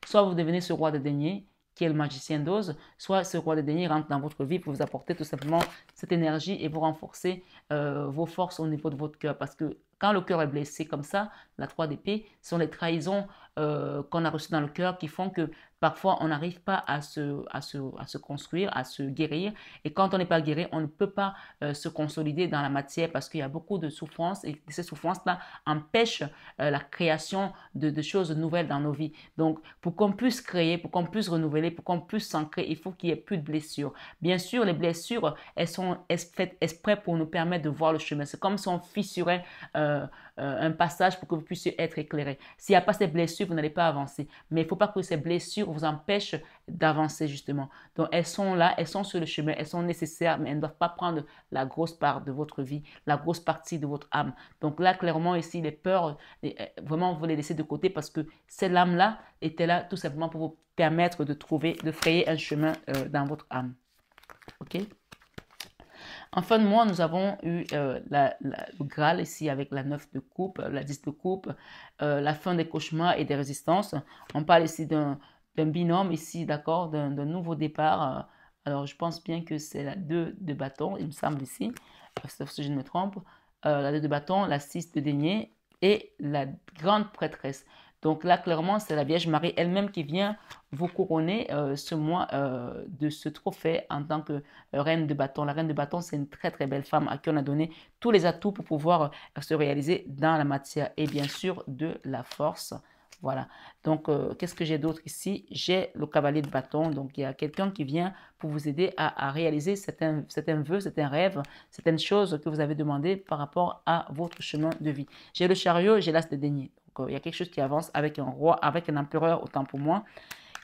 Speaker 2: soit vous devenez ce roi de denier, qui est le magicien d'Oz, soit ce roi de denier rentre dans votre vie pour vous apporter tout simplement cette énergie et vous renforcer vos forces au niveau de votre cœur. Parce que quand le cœur est blessé comme ça, la 3 d'épée, ce sont les trahisons qu'on a reçues dans le cœur qui font que parfois on n'arrive pas à se construire, à se guérir. Et quand on n'est pas guéri, on ne peut pas se consolider dans la matière parce qu'il y a beaucoup de souffrances et ces souffrances-là empêchent la création de choses nouvelles dans nos vies. Donc, pour qu'on puisse créer, pour qu'on puisse renouveler, pour qu'on puisse s'ancrer, il faut qu'il n'y ait plus de blessures. Bien sûr, les blessures, elles sont faites exprès pour nous permettre de voir le chemin. C'est comme si on fissurait un passage pour que vous puissiez être éclairé. S'il n'y a pas ces blessures, vous n'allez pas avancer. Mais il ne faut pas que ces blessures vous empêchent d'avancer justement. Donc, elles sont là, elles sont sur le chemin, elles sont nécessaires, mais elles ne doivent pas prendre la grosse part de votre vie, la grosse partie de votre âme. Donc là, clairement, ici, les peurs, vraiment, vous les laissez de côté parce que cette âme-là était là tout simplement pour vous permettre de frayer un chemin dans votre âme. OK? En fin de mois, nous avons eu le Graal ici avec la 9 de coupe, la 10 de coupe, la fin des cauchemars et des résistances. On parle ici d'un binôme ici, d'accord, d'un nouveau départ. Alors, je pense bien que c'est la 2 de bâton, il me semble ici, sauf si je ne me trompe. La 2 de bâton, la 6 de denier et la grande prêtresse. Donc là, clairement, c'est la Vierge Marie elle-même qui vient vous couronner ce mois de ce trophée en tant que reine de bâton. La reine de bâton, c'est une très très belle femme à qui on a donné tous les atouts pour pouvoir se réaliser dans la matière et bien sûr de la force. Voilà. Donc, qu'est-ce que j'ai d'autre ici? J'ai le cavalier de bâton. Donc, il y a quelqu'un qui vient pour vous aider à réaliser certains vœux, certains rêves, certaines choses que vous avez demandées par rapport à votre chemin de vie. J'ai le chariot, j'ai l'as de denier. Donc, il y a quelque chose qui avance avec un roi, avec un empereur, autant pour moi,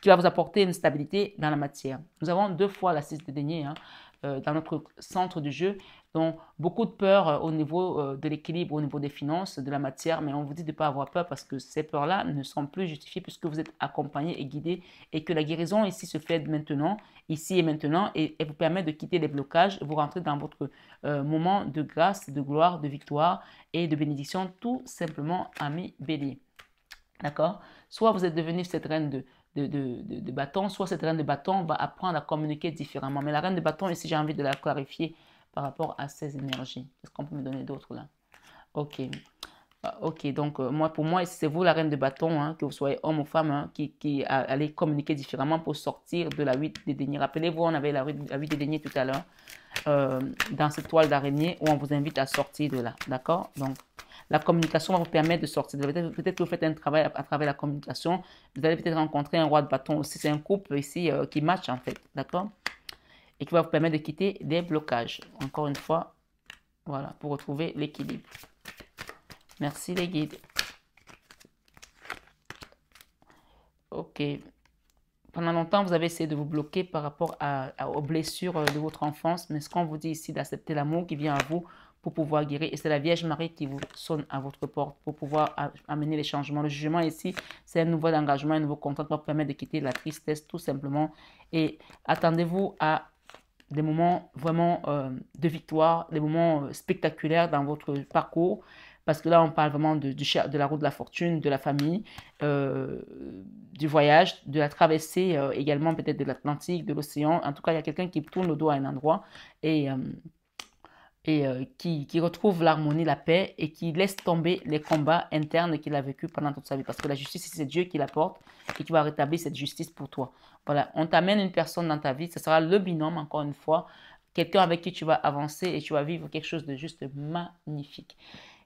Speaker 2: qui va vous apporter une stabilité dans la matière. Nous avons 2 fois la 6 de denier dans notre centre du jeu. Donc, beaucoup de peur au niveau de l'équilibre, au niveau des finances, de la matière, mais on vous dit de ne pas avoir peur parce que ces peurs-là ne sont plus justifiées puisque vous êtes accompagné et guidé et que la guérison ici se fait maintenant, ici et maintenant, et elle vous permet de quitter les blocages, vous rentrez dans votre moment de grâce, de gloire, de victoire et de bénédiction, tout simplement, ami Bélier. D'accord? Soit vous êtes devenu cette reine de bâton, soit cette reine de bâton va apprendre à communiquer différemment. Mais la reine de bâton, ici, j'ai envie de la clarifier par rapport à ces énergies. Est-ce qu'on peut me donner d'autres là? Ok. Ok, donc moi, pour moi, c'est vous la reine de bâton, hein, que vous soyez homme ou femme, hein, qui allez communiquer différemment pour sortir de la 8 des deniers. Rappelez-vous, on avait la 8 des deniers tout à l'heure, dans cette toile d'araignée où on vous invite à sortir de là, d'accord? Donc, la communication va vous permettre de sortir. Peut-être que vous faites un travail à travers la communication. Vous allez peut-être rencontrer un roi de bâton aussi. C'est un couple ici qui match en fait, d'accord? Et qui va vous permettre de quitter des blocages. Encore une fois, voilà, pour retrouver l'équilibre. Merci les guides. Ok. Pendant longtemps, vous avez essayé de vous bloquer par rapport aux blessures de votre enfance, mais ce qu'on vous dit ici, d'accepter l'amour qui vient à vous pour pouvoir guérir. Et c'est la Vierge Marie qui vous sonne à votre porte pour pouvoir amener les changements. Le jugement ici, c'est un nouvel engagement, un nouveau contrat qui va vous permettre de quitter la tristesse tout simplement. Et attendez-vous à des moments vraiment de victoire, des moments spectaculaires dans votre parcours. Parce que là, on parle vraiment de la route de la fortune, de la famille, du voyage, de la traversée également peut-être de l'Atlantique, de l'océan. En tout cas, il y a quelqu'un qui tourne le dos à un endroit et qui retrouve l'harmonie, la paix et qui laisse tomber les combats internes qu'il a vécu pendant toute sa vie. Parce que la justice, c'est Dieu qui l'apporte et qui va rétablir cette justice pour toi. Voilà, on t'amène une personne dans ta vie, ce sera le binôme, encore une fois, quelqu'un avec qui tu vas avancer et tu vas vivre quelque chose de juste magnifique.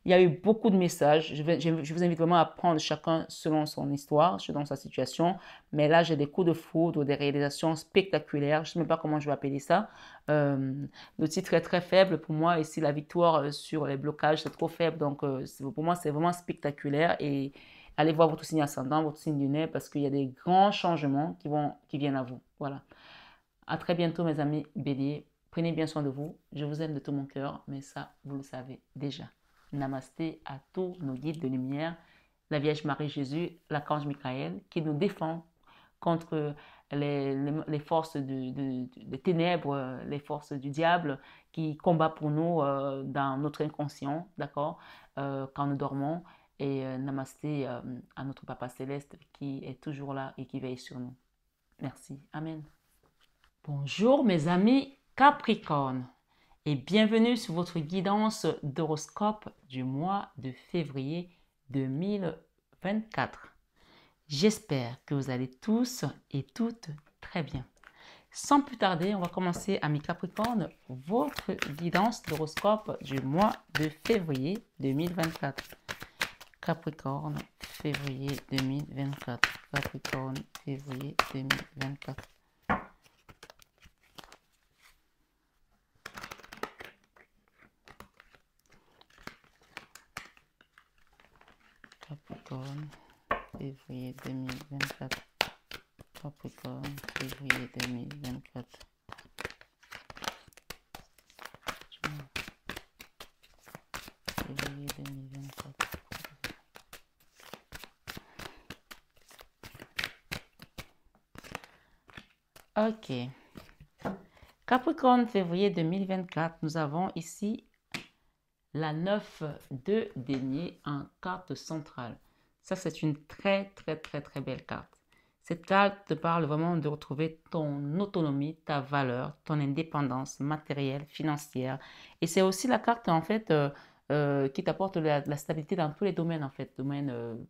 Speaker 2: Il y a eu beaucoup de messages. Je vous invite vraiment à prendre chacun selon son histoire, selon sa situation. Mais là, j'ai des coups de foudre, des réalisations spectaculaires. Je ne sais même pas comment je vais appeler ça. Le titre est très faible pour moi. Ici, la victoire sur les blocages, c'est trop faible. Donc, pour moi, c'est vraiment spectaculaire. Et allez voir votre signe ascendant, votre signe lunaire, parce qu'il y a des grands changements qui viennent à vous. Voilà. À très bientôt, mes amis béliers. Prenez bien soin de vous. Je vous aime de tout mon cœur, mais ça, vous le savez déjà. Namasté à tous nos guides de lumière, la Vierge Marie Jésus, l'archange Michael, qui nous défend contre les forces des ténèbres, les forces du diable, qui combat pour nous dans notre inconscient, d'accord, quand nous dormons. Et namasté à notre Papa Céleste qui est toujours là et qui veille sur nous. Merci. Amen. Bonjour mes amis Capricorne et bienvenue sur votre guidance d'horoscope du mois de février 2024. J'espère que vous allez tous et toutes très bien. Sans plus tarder, on va commencer, amis Capricorne, votre guidance d'horoscope du mois de février 2024. Capricorne, février 2024. Capricorne, février 2024. Capricorne, février 2024. Capricorne, février 2024. Février 2024. Ok. Capricorne, février 2024, nous avons ici la 9 de denier en carte centrale. Ça, c'est une très belle carte. Cette carte te parle vraiment de retrouver ton autonomie, ta valeur, ton indépendance matérielle, financière. Et c'est aussi la carte, en fait, qui t'apporte la stabilité dans tous les domaines, en fait. Domaine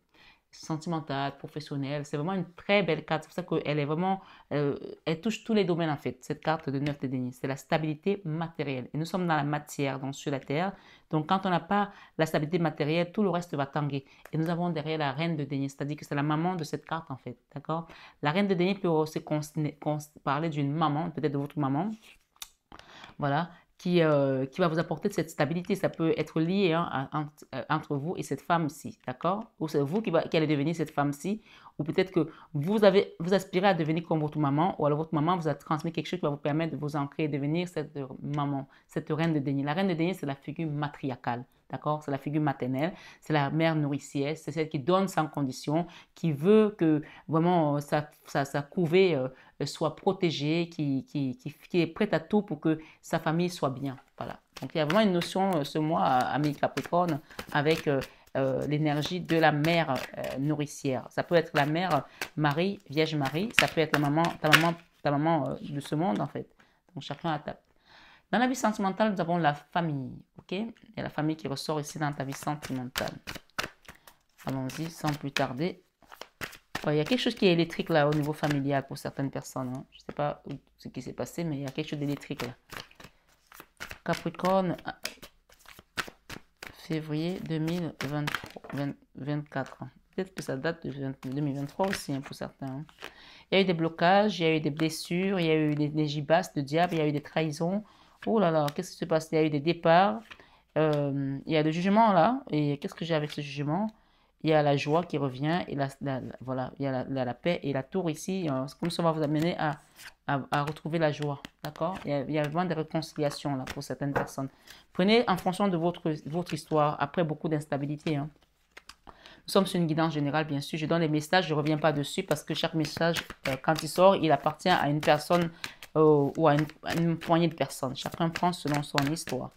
Speaker 2: sentimentale, professionnelle. C'est vraiment une très belle carte. C'est pour ça qu'elle est vraiment, elle touche tous les domaines en fait, cette carte de 9 de denier. C'est la stabilité matérielle. Et nous sommes dans la matière, donc sur la terre. Donc quand on n'a pas la stabilité matérielle, tout le reste va tanguer. Et nous avons derrière la reine de denier, c'est-à-dire que c'est la maman de cette carte en fait. D'accord? La reine de denier peut aussi parler d'une maman, peut-être de votre maman. Voilà, qui va vous apporter cette stabilité. Ça peut être lié hein, entre vous et cette femme-ci, d'accord? Ou c'est vous qui allez devenir cette femme-ci, ou peut-être que vous aspirez à devenir comme votre maman, ou alors votre maman vous a transmis quelque chose qui va vous permettre de vous ancrer et devenir cette maman, cette reine de denier. La reine de denier, c'est la figure matriarcale. D'accord? C'est la figure maternelle, c'est la mère nourricière, c'est celle qui donne sans condition, qui veut que vraiment sa couvée soit protégée, qui est prête à tout pour que sa famille soit bien. Voilà. Donc il y a vraiment une notion ce mois, amis Capricorne, avec l'énergie de la mère nourricière. Ça peut être la mère Marie, Vierge Marie, ça peut être ta maman de ce monde en fait. Donc chacun a ta. Dans la vie sentimentale, nous avons la famille, ok? Il y a la famille qui ressort ici dans ta vie sentimentale. Allons-y, sans plus tarder. Ouais, il y a quelque chose qui est électrique là au niveau familial pour certaines personnes. Hein. Je ne sais pas ce qui s'est passé, mais il y a quelque chose d'électrique là. Capricorne, février 2024. Peut-être que ça date de 2023 aussi hein, pour certains. Hein. Il y a eu des blocages, il y a eu des blessures, il y a eu des gibasses de diable, il y a eu des trahisons. Oh là là, qu'est-ce qui se passe? Il y a eu des départs. Il y a le jugement là. Et qu'est-ce que j'ai avec ce jugement? Il y a la joie qui revient. Et voilà, il y a la paix et la tour ici. Comme ça va vous amener à retrouver la joie. D'accord? Il y a vraiment des réconciliations là pour certaines personnes. Prenez en fonction de votre histoire. Après beaucoup d'instabilité. Hein. Nous sommes sur une guidance générale, bien sûr. Je donne les messages, je ne reviens pas dessus parce que chaque message, quand il sort, il appartient à une personne ou à une poignée de personnes. Chacun prend selon son histoire.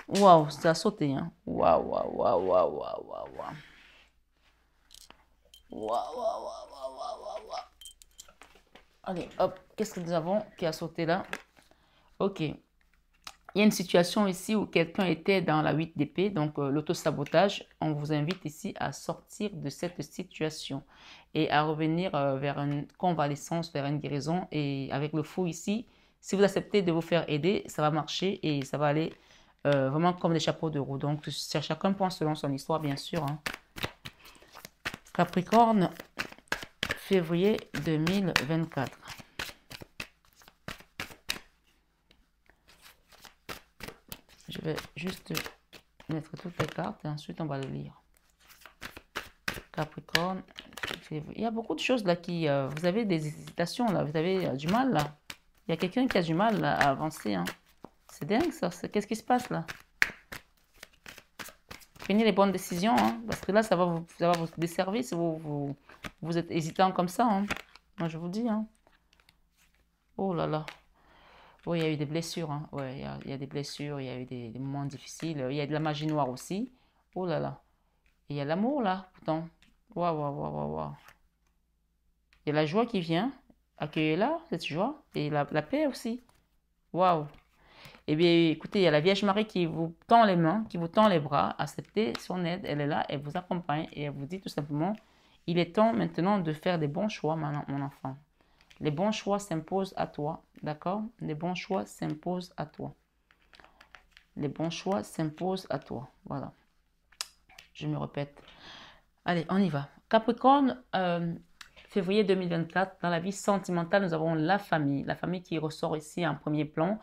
Speaker 2: Waouh, ça a sauté, hein. Waouh, waouh, waouh, waouh, waouh, waouh, waouh. Waouh, waouh, waouh, waouh, waouh, waouh. Allez, hop, qu'est-ce que nous avons qui a sauté là? Ok. Il y a une situation ici où quelqu'un était dans la 8 d'épée, donc l'autosabotage. On vous invite ici à sortir de cette situation et à revenir vers une convalescence, vers une guérison. Et avec le fou ici, si vous acceptez de vous faire aider, ça va marcher et ça va aller vraiment comme des chapeaux de roue. Donc chacun pense selon son histoire, bien sûr. Hein. Capricorne, février 2024. Je vais juste mettre toutes les cartes et ensuite on va le lire. Capricorne, il y a beaucoup de choses là qui... vous avez des hésitations là, vous avez du mal là. Il y a quelqu'un qui a du mal là, à avancer. Hein. C'est dingue ça, qu'est-ce qui se passe là? Prenez les bonnes décisions, hein, parce que là ça va vous desservir si vous êtes hésitant comme ça. Hein. Moi je vous dis. Hein. Oh là là. Oui, il y a eu des blessures. Hein. Ouais, il y a des blessures, il y a eu des moments difficiles. Il y a de la magie noire aussi. Oh là là. Et il y a l'amour là, pourtant. Waouh, waouh, waouh, waouh, waouh. Il y a la joie qui vient. Accueillez-la, cette joie. Et la paix aussi. Waouh. Eh bien, écoutez, il y a la Vierge Marie qui vous tend les mains, qui vous tend les bras. Acceptez son aide. Elle est là, elle vous accompagne et elle vous dit tout simplement, il est temps maintenant de faire des bons choix, mon enfant. Les bons choix s'imposent à toi, d'accord? Les bons choix s'imposent à toi. Les bons choix s'imposent à toi. Voilà. Je me répète. Allez, on y va. Capricorne, février 2024, dans la vie sentimentale, nous avons la famille. La famille qui ressort ici en premier plan.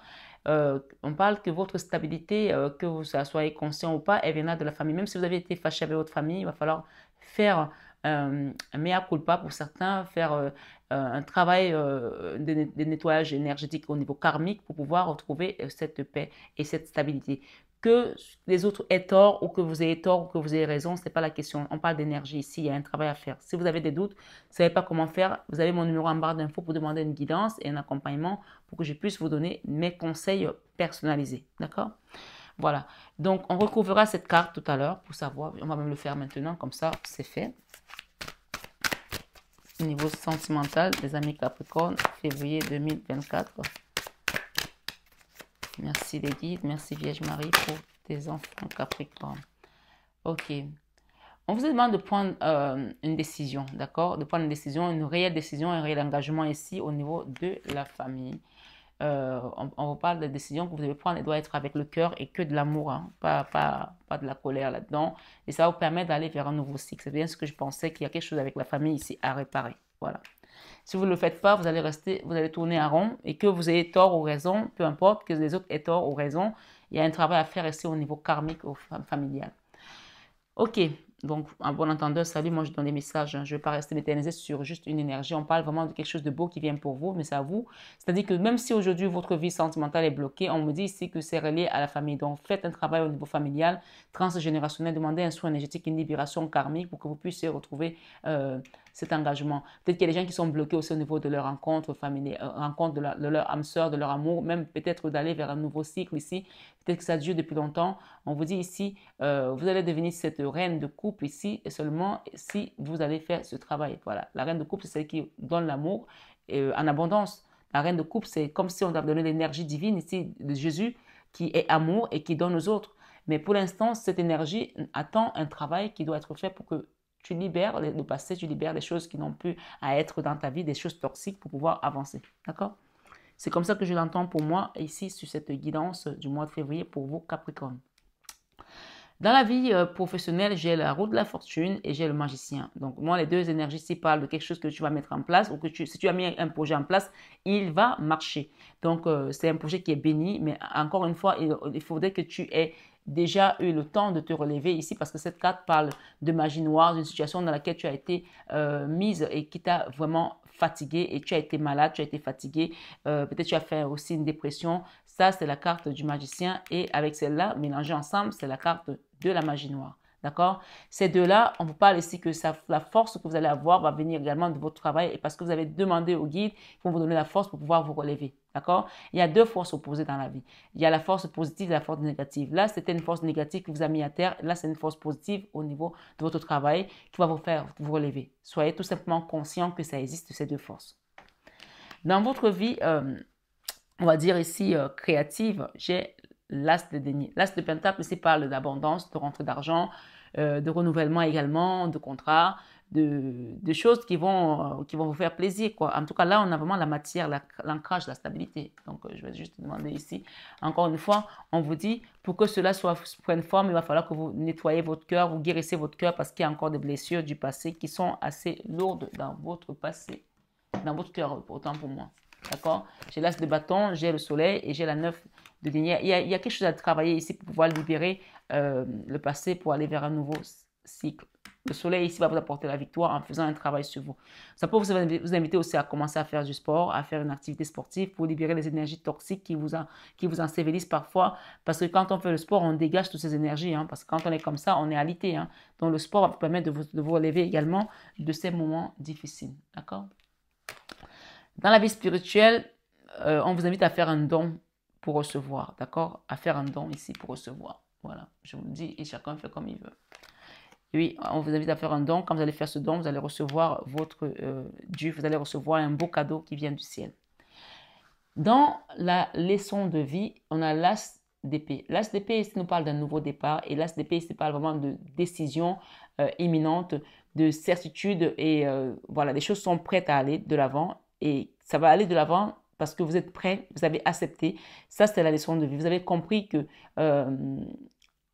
Speaker 2: On parle que votre stabilité, que vous soyez conscient ou pas, elle viendra de la famille. Même si vous avez été fâché avec votre famille, il va falloir faire un mea culpa pour certains, faire un travail de nettoyage énergétique au niveau karmique pour pouvoir retrouver cette paix et cette stabilité. Que les autres aient tort ou que vous ayez tort ou que vous ayez raison, ce n'est pas la question. On parle d'énergie ici, il y a un travail à faire. Si vous avez des doutes, vous ne savez pas comment faire, vous avez mon numéro en barre d'infos pour demander une guidance et un accompagnement pour que je puisse vous donner mes conseils personnalisés. D'accord? Voilà. Donc, on recouvrira cette carte tout à l'heure pour savoir. On va même le faire maintenant, comme ça, c'est fait. Au niveau sentimental, les amis Capricorne, février 2024. Merci les guides, merci Vierge Marie pour tes enfants Capricorne. Ok. On vous demande de prendre une décision, d'accord? De prendre une décision, une réelle décision, un réel engagement ici au niveau de la famille. On vous parle de décision que vous devez prendre, elle doit être avec le cœur et que de l'amour, hein, pas de la colère là-dedans. Et ça vous permet d'aller vers un nouveau cycle. C'est bien ce que je pensais, qu'il y a quelque chose avec la famille ici à réparer. Voilà. Si vous ne le faites pas, vous allez tourner en rond et que vous ayez tort ou raison, peu importe, que les autres aient tort ou raison, il y a un travail à faire ici au niveau karmique ou familial. Ok, donc un bon entendeur, salut, moi je donne des messages, hein. Je ne vais pas rester m'éterniser sur juste une énergie, on parle vraiment de quelque chose de beau qui vient pour vous, mais c'est à vous. C'est-à-dire que même si aujourd'hui votre vie sentimentale est bloquée, on me dit ici que c'est relié à la famille. Donc faites un travail au niveau familial, transgénérationnel, demandez un soin énergétique, une libération karmique pour que vous puissiez retrouver cet engagement. Peut-être qu'il y a des gens qui sont bloqués aussi au niveau de leur rencontre familiale, rencontre de leur âme sœur, de leur amour, même peut-être d'aller vers un nouveau cycle ici. Peut-être que ça dure depuis longtemps. On vous dit ici, vous allez devenir cette reine de couple ici, et seulement si vous allez faire ce travail. Voilà, la reine de couple, c'est celle qui donne l'amour en abondance. La reine de couple, c'est comme si on a donné l'énergie divine ici de Jésus, qui est amour et qui donne aux autres. Mais pour l'instant, cette énergie attend un travail qui doit être fait pour que tu libères le passé, tu libères les choses qui n'ont plus à être dans ta vie, des choses toxiques pour pouvoir avancer. D'accord? C'est comme ça que je l'entends pour moi ici sur cette guidance du mois de février pour vous Capricorne. Dans la vie professionnelle, j'ai la roue de la fortune et j'ai le magicien. Donc, moi, les deux énergies ici parlent de quelque chose que tu vas mettre en place ou que si tu as mis un projet en place, il va marcher. Donc, c'est un projet qui est béni, mais encore une fois, il faudrait que tu aies déjà eu le temps de te relever ici parce que cette carte parle de magie noire, d'une situation dans laquelle tu as été mise et qui t'a vraiment fatigué et tu as été malade, tu as été fatigué, peut-être tu as fait aussi une dépression. Ça, c'est la carte du magicien et avec celle-là, mélangée ensemble, c'est la carte de la magie noire. D'accord? Ces deux-là, on vous parle ici que la force que vous allez avoir va venir également de votre travail et parce que vous avez demandé au guide, ils vont vous donner la force pour pouvoir vous relever. D'accord? Il y a deux forces opposées dans la vie. Il y a la force positive et la force négative. Là, c'était une force négative qui vous a mis à terre. Là, c'est une force positive au niveau de votre travail qui va vous faire vous relever. Soyez tout simplement conscient que ça existe, ces deux forces. Dans votre vie, on va dire ici créative, j'ai l'as de denier. L'as de pentacle ici parle d'abondance, de rentrée d'argent, de renouvellement également, de contrats, de choses qui vont vous faire plaisir, quoi. En tout cas, là, on a vraiment la matière, l'ancrage, la stabilité. Donc, je vais juste demander ici, encore une fois, on vous dit, pour que cela prenne forme, il va falloir que vous nettoyez votre cœur, vous guérissez votre cœur parce qu'il y a encore des blessures du passé qui sont assez lourdes dans votre passé, dans votre cœur, autant pour moi. D'accord? J'ai l'as de bâton, j'ai le soleil et j'ai la 9 de denier. Il y a quelque chose à travailler ici pour pouvoir libérer le passé pour aller vers un nouveau cycle. Le soleil ici va vous apporter la victoire en faisant un travail sur vous. Ça peut vous inviter aussi à commencer à faire du sport, à faire une activité sportive pour libérer les énergies toxiques qui vous ensevelissent parfois. Parce que quand on fait le sport, on dégage toutes ces énergies. Hein, parce que quand on est comme ça, on est alité. Hein. Donc le sport va vous permettre de vous relever également de ces moments difficiles. D'accord? Dans la vie spirituelle, on vous invite à faire un don pour recevoir, d'accord? À faire un don ici pour recevoir. Voilà, je vous le dis et chacun fait comme il veut. Oui, on vous invite à faire un don. Quand vous allez faire ce don, vous allez recevoir votre Dieu, vous allez recevoir un beau cadeau qui vient du ciel. Dans la leçon de vie, on a l'as d'épée. L'as d'épée ici nous parle d'un nouveau départ et l'as d'épée ici parle vraiment de décision imminente, de certitude et voilà, les choses sont prêtes à aller de l'avant et ça va aller de l'avant parce que vous êtes prêts, vous avez accepté. Ça, c'est la leçon de vie. Vous avez compris que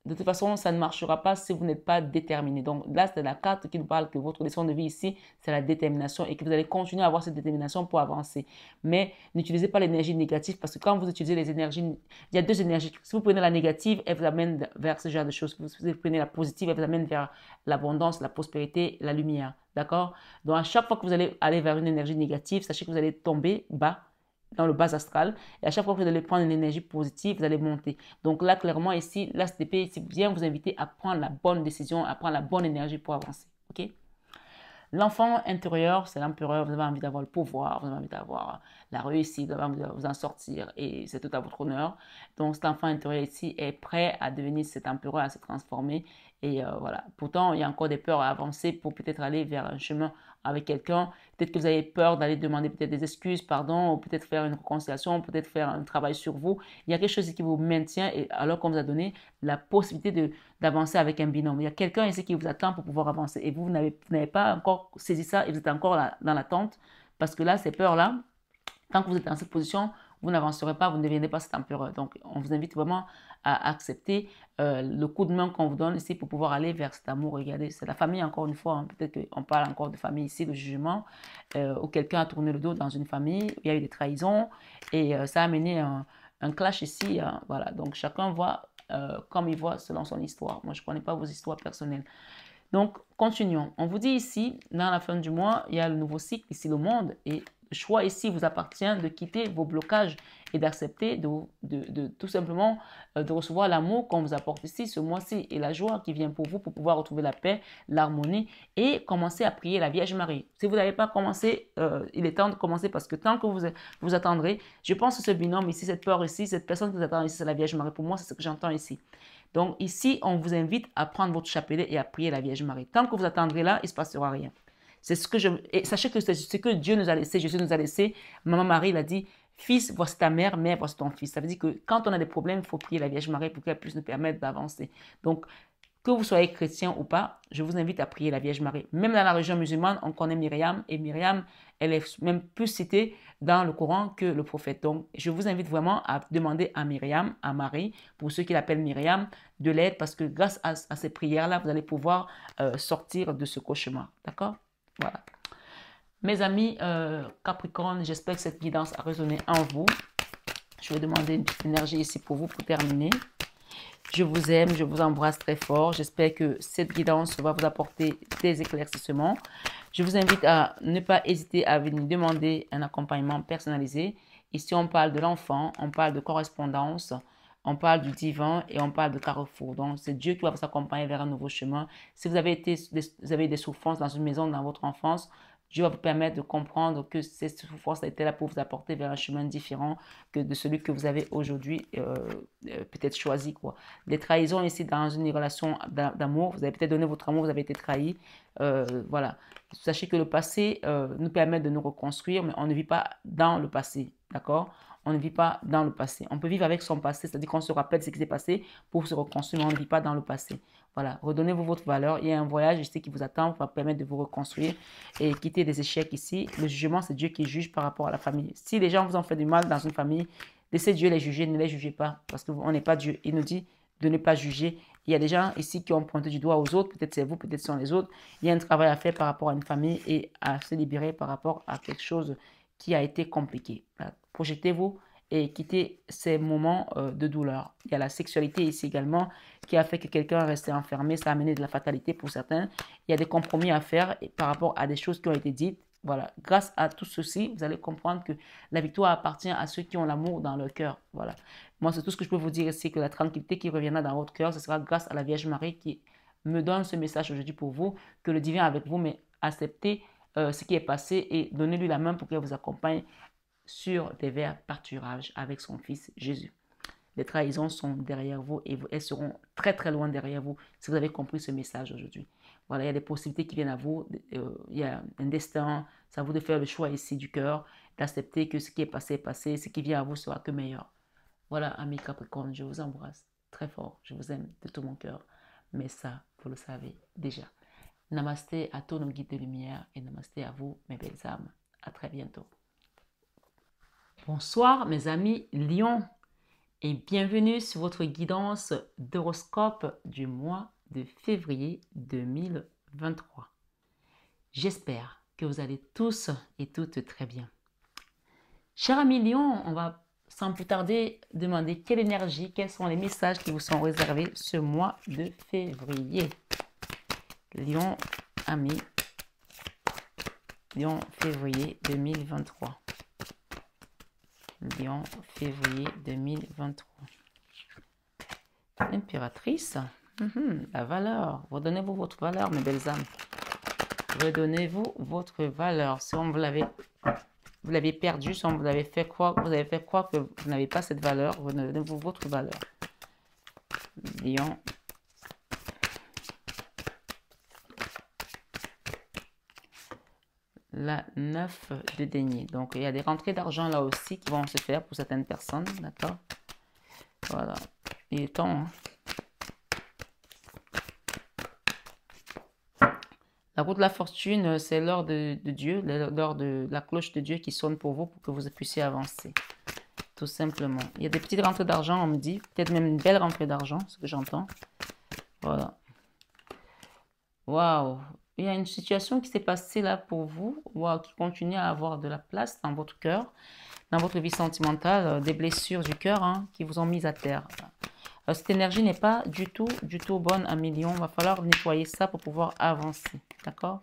Speaker 2: de toute façon, ça ne marchera pas si vous n'êtes pas déterminé. Donc là, c'est la carte qui nous parle que votre leçon de vie ici, c'est la détermination et que vous allez continuer à avoir cette détermination pour avancer. Mais n'utilisez pas l'énergie négative parce que quand vous utilisez les énergies, il y a deux énergies. Si vous prenez la négative, elle vous amène vers ce genre de choses. Si vous prenez la positive, elle vous amène vers l'abondance, la prospérité, la lumière. D'accord? Donc à chaque fois que vous allez aller vers une énergie négative, sachez que vous allez tomber bas dans le bas astral. Et à chaque fois que vous allez prendre une énergie positive, vous allez monter. Donc là, clairement, ici, l'ASTP ici vient vous inviter à prendre la bonne décision, à prendre la bonne énergie pour avancer. OK? L'enfant intérieur, c'est l'empereur. Vous avez envie d'avoir le pouvoir, vous avez envie d'avoir la réussite, vous avez envie de vous en sortir et c'est tout à votre honneur. Donc cet enfant intérieur ici est prêt à devenir cet empereur, à se transformer. Et voilà. Pourtant, il y a encore des peurs à avancer pour peut-être aller vers un chemin avec quelqu'un. Peut-être que vous avez peur d'aller demander peut-être des excuses, pardon, ou peut-être faire une réconciliation, peut-être faire un travail sur vous. Il y a quelque chose qui vous maintient et alors qu'on vous a donné la possibilité d'avancer avec un binôme. Il y a quelqu'un ici qui vous attend pour pouvoir avancer et vous n'avez pas encore saisi ça et vous êtes encore là, dans l'attente parce que là, ces peurs-là, tant que vous êtes dans cette position, vous n'avancerez pas, vous ne deviendrez pas cet empereur. Donc, on vous invite vraiment à accepter le coup de main qu'on vous donne ici pour pouvoir aller vers cet amour. Regardez, c'est la famille encore une fois. Hein. Peut-être qu'on parle encore de famille ici, de jugement, où quelqu'un a tourné le dos dans une famille, où il y a eu des trahisons et ça a amené un clash ici. Hein. Voilà, donc chacun voit comme il voit selon son histoire. Moi, je ne connais pas vos histoires personnelles. Donc, continuons. On vous dit ici, dans la fin du mois, il y a le nouveau cycle, ici le monde, et le choix ici vous appartient de quitter vos blocages et d'accepter de tout simplement de recevoir l'amour qu'on vous apporte ici ce mois-ci et la joie qui vient pour vous pour pouvoir retrouver la paix, l'harmonie et commencer à prier la Vierge Marie. Si vous n'avez pas commencé, il est temps de commencer parce que tant que vous attendrez, je pense que ce binôme ici, cette peur ici, cette personne que vous attendez ici, c'est la Vierge Marie. Pour moi, c'est ce que j'entends ici. Donc ici, on vous invite à prendre votre chapelet et à prier la Vierge Marie. Tant que vous attendrez là, il ne se passera rien. C'est ce que et sachez que c'est ce que Dieu nous a laissé, Jésus nous a laissé. Maman Marie l'a dit, Fils, voici ta mère, mère, voici ton fils. Ça veut dire que quand on a des problèmes, il faut prier la Vierge Marie pour qu'elle puisse nous permettre d'avancer. Donc, que vous soyez chrétien ou pas, je vous invite à prier la Vierge Marie. Même dans la religion musulmane, on connaît Myriam et Myriam, elle est même plus citée dans le Coran que le prophète. Donc, je vous invite vraiment à demander à Myriam, à Marie, pour ceux qui l'appellent Myriam, de l'aide parce que grâce à ces prières-là, vous allez pouvoir sortir de ce cauchemar. D'accord? Voilà. Mes amis Capricorne, j'espère que cette guidance a résonné en vous. Je vais demander une petite énergie ici pour vous pour terminer. Je vous aime, je vous embrasse très fort. J'espère que cette guidance va vous apporter des éclaircissements. Je vous invite à ne pas hésiter à venir demander un accompagnement personnalisé. Ici, on parle de l'enfant, on parle de correspondance, on parle du divin et on parle de carrefour. Donc, c'est Dieu qui va vous accompagner vers un nouveau chemin. Si vous avez des souffrances dans une maison, dans votre enfance, Dieu va vous permettre de comprendre que cette souffrance a été là pour vous apporter vers un chemin différent que de celui que vous avez aujourd'hui peut-être choisi, quoi. Les trahisons ici dans une relation d'amour, vous avez peut-être donné votre amour, vous avez été trahi. Voilà. Sachez que le passé nous permet de nous reconstruire, mais on ne vit pas dans le passé, d'accord? On ne vit pas dans le passé. On peut vivre avec son passé, c'est-à-dire qu'on se rappelle ce qui s'est passé pour se reconstruire, mais on ne vit pas dans le passé. Voilà, redonnez-vous votre valeur. Il y a un voyage ici qui vous attend, qui va permettre de vous reconstruire et quitter des échecs ici. Le jugement, c'est Dieu qui juge par rapport à la famille. Si les gens vous ont fait du mal dans une famille, laissez Dieu les juger, ne les jugez pas, parce qu'on n'est pas Dieu. Il nous dit de ne pas juger. Il y a des gens ici qui ont pointé du doigt aux autres, peut-être c'est vous, peut-être ce sont les autres. Il y a un travail à faire par rapport à une famille et à se libérer par rapport à quelque chose qui a été compliqué. Projetez-vous et quitter ces moments de douleur. Il y a la sexualité ici également qui a fait que quelqu'un est resté enfermé, ça a amené de la fatalité pour certains. Il y a des compromis à faire par rapport à des choses qui ont été dites. Voilà, grâce à tout ceci, vous allez comprendre que la victoire appartient à ceux qui ont l'amour dans leur cœur. Voilà. Moi, c'est tout ce que je peux vous dire, c'est que la tranquillité qui reviendra dans votre cœur, ce sera grâce à la Vierge Marie qui me donne ce message aujourd'hui pour vous, que le divin est avec vous, mais acceptez ce qui est passé et donnez-lui la main pour qu'elle vous accompagne sur des vers pâturages avec son Fils Jésus. Les trahisons sont derrière vous et elles seront très très loin derrière vous si vous avez compris ce message aujourd'hui. Voilà, il y a des possibilités qui viennent à vous, il y a un destin, c'est à vous de faire le choix ici du cœur, d'accepter que ce qui est passé est passé, ce qui vient à vous sera que meilleur. Voilà, amis Capricorne, je vous embrasse très fort, je vous aime de tout mon cœur, mais ça, vous le savez déjà. Namasté à tous nos guides de lumière et namasté à vous, mes belles âmes. À très bientôt. Bonsoir mes amis Lion et bienvenue sur votre guidance d'horoscope du mois de février 2023. J'espère que vous allez tous et toutes très bien. Chers amis Lion, on va sans plus tarder demander quelle énergie, quels sont les messages qui vous sont réservés ce mois de février. Lion, amis, Lion, février 2023. Lion, février 2023. Impératrice, la valeur. Redonnez-vous votre valeur, mes belles âmes. Redonnez-vous votre valeur. Si on vous l'avez perdu, si on vous avez fait croire, que vous n'avez pas cette valeur, redonnez-vous votre valeur. Lion. La 9 de denier. Donc, il y a des rentrées d'argent là aussi qui vont se faire pour certaines personnes. D'accord? Voilà. Il est temps. La roue de la fortune, c'est l'heure de Dieu, l'heure de la cloche de Dieu qui sonne pour vous pour que vous puissiez avancer. Tout simplement. Il y a des petites rentrées d'argent, on me dit. Peut-être même une belle rentrée d'argent, ce que j'entends. Voilà. Waouh! Il y a une situation qui s'est passée là pour vous, qui continue à avoir de la place dans votre cœur, dans votre vie sentimentale, des blessures du cœur qui vous ont mis à terre. Cette énergie n'est pas du tout bonne à million. Il va falloir nettoyer ça pour pouvoir avancer. D'accord?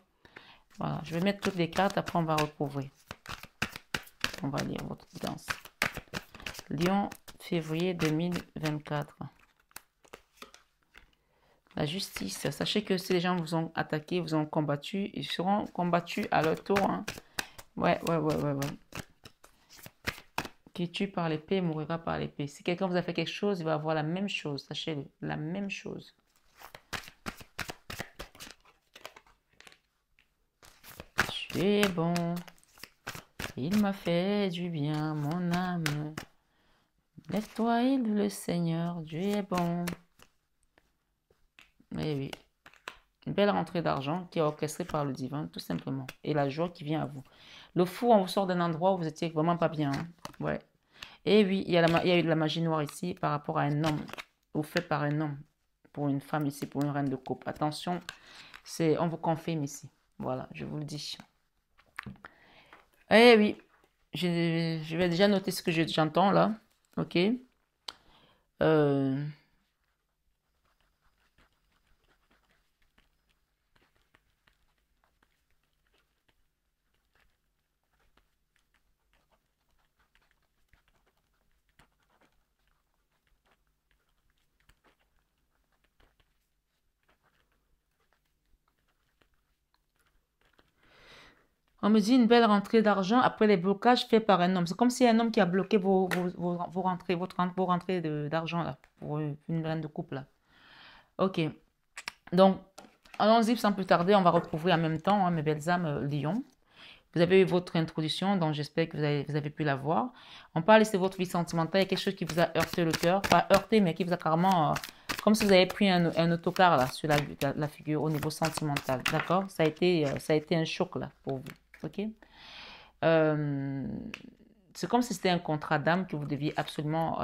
Speaker 2: Voilà, je vais mettre toutes les cartes, après on va recouvrir. On va lire votre guidance. Lion, février 2024. La justice. Sachez que si les gens vous ont attaqué, vous ont combattu, ils seront combattus à leur tour. Ouais. Qui tue par l'épée mourra par l'épée. Si quelqu'un vous a fait quelque chose, il va avoir la même chose. Sachez-le, la même chose. Tu es bon. Il m'a fait du bien, mon âme. Laisse-toi, il le Seigneur, Dieu est bon. Eh oui, une belle rentrée d'argent qui est orchestrée par le divin, tout simplement. Et la joie qui vient à vous. Le fou, on vous sort d'un endroit où vous étiez vraiment pas bien, hein. Ouais. Et oui, il y a eu de la magie noire ici par rapport à un homme, ou fait par un homme, pour une femme ici, pour une reine de coupe. Attention, on vous confirme ici. Voilà, je vous le dis. Eh oui, je vais déjà noter ce que j'entends là. Ok. Euh, On me dit une belle rentrée d'argent après les blocages faits par un homme. C'est comme si un homme qui a bloqué vos rentrées, vos rentrées d'argent là, pour une reine de couple là. Ok. Donc, allons-y sans plus tarder. On va recouvrir en même temps, hein, mes belles âmes lions. Vous avez eu votre introduction, donc j'espère que vous avez pu la voir. On parle ici de votre vie sentimentale. Il y a quelque chose qui vous a heurté le cœur. Pas heurté, mais qui vous a carrément... comme si vous avez pris un autocar là, sur la figure au niveau sentimental. D'accord? Ça a été un choc là pour vous. Ok? C'est comme si c'était un contrat d'âme que vous deviez absolument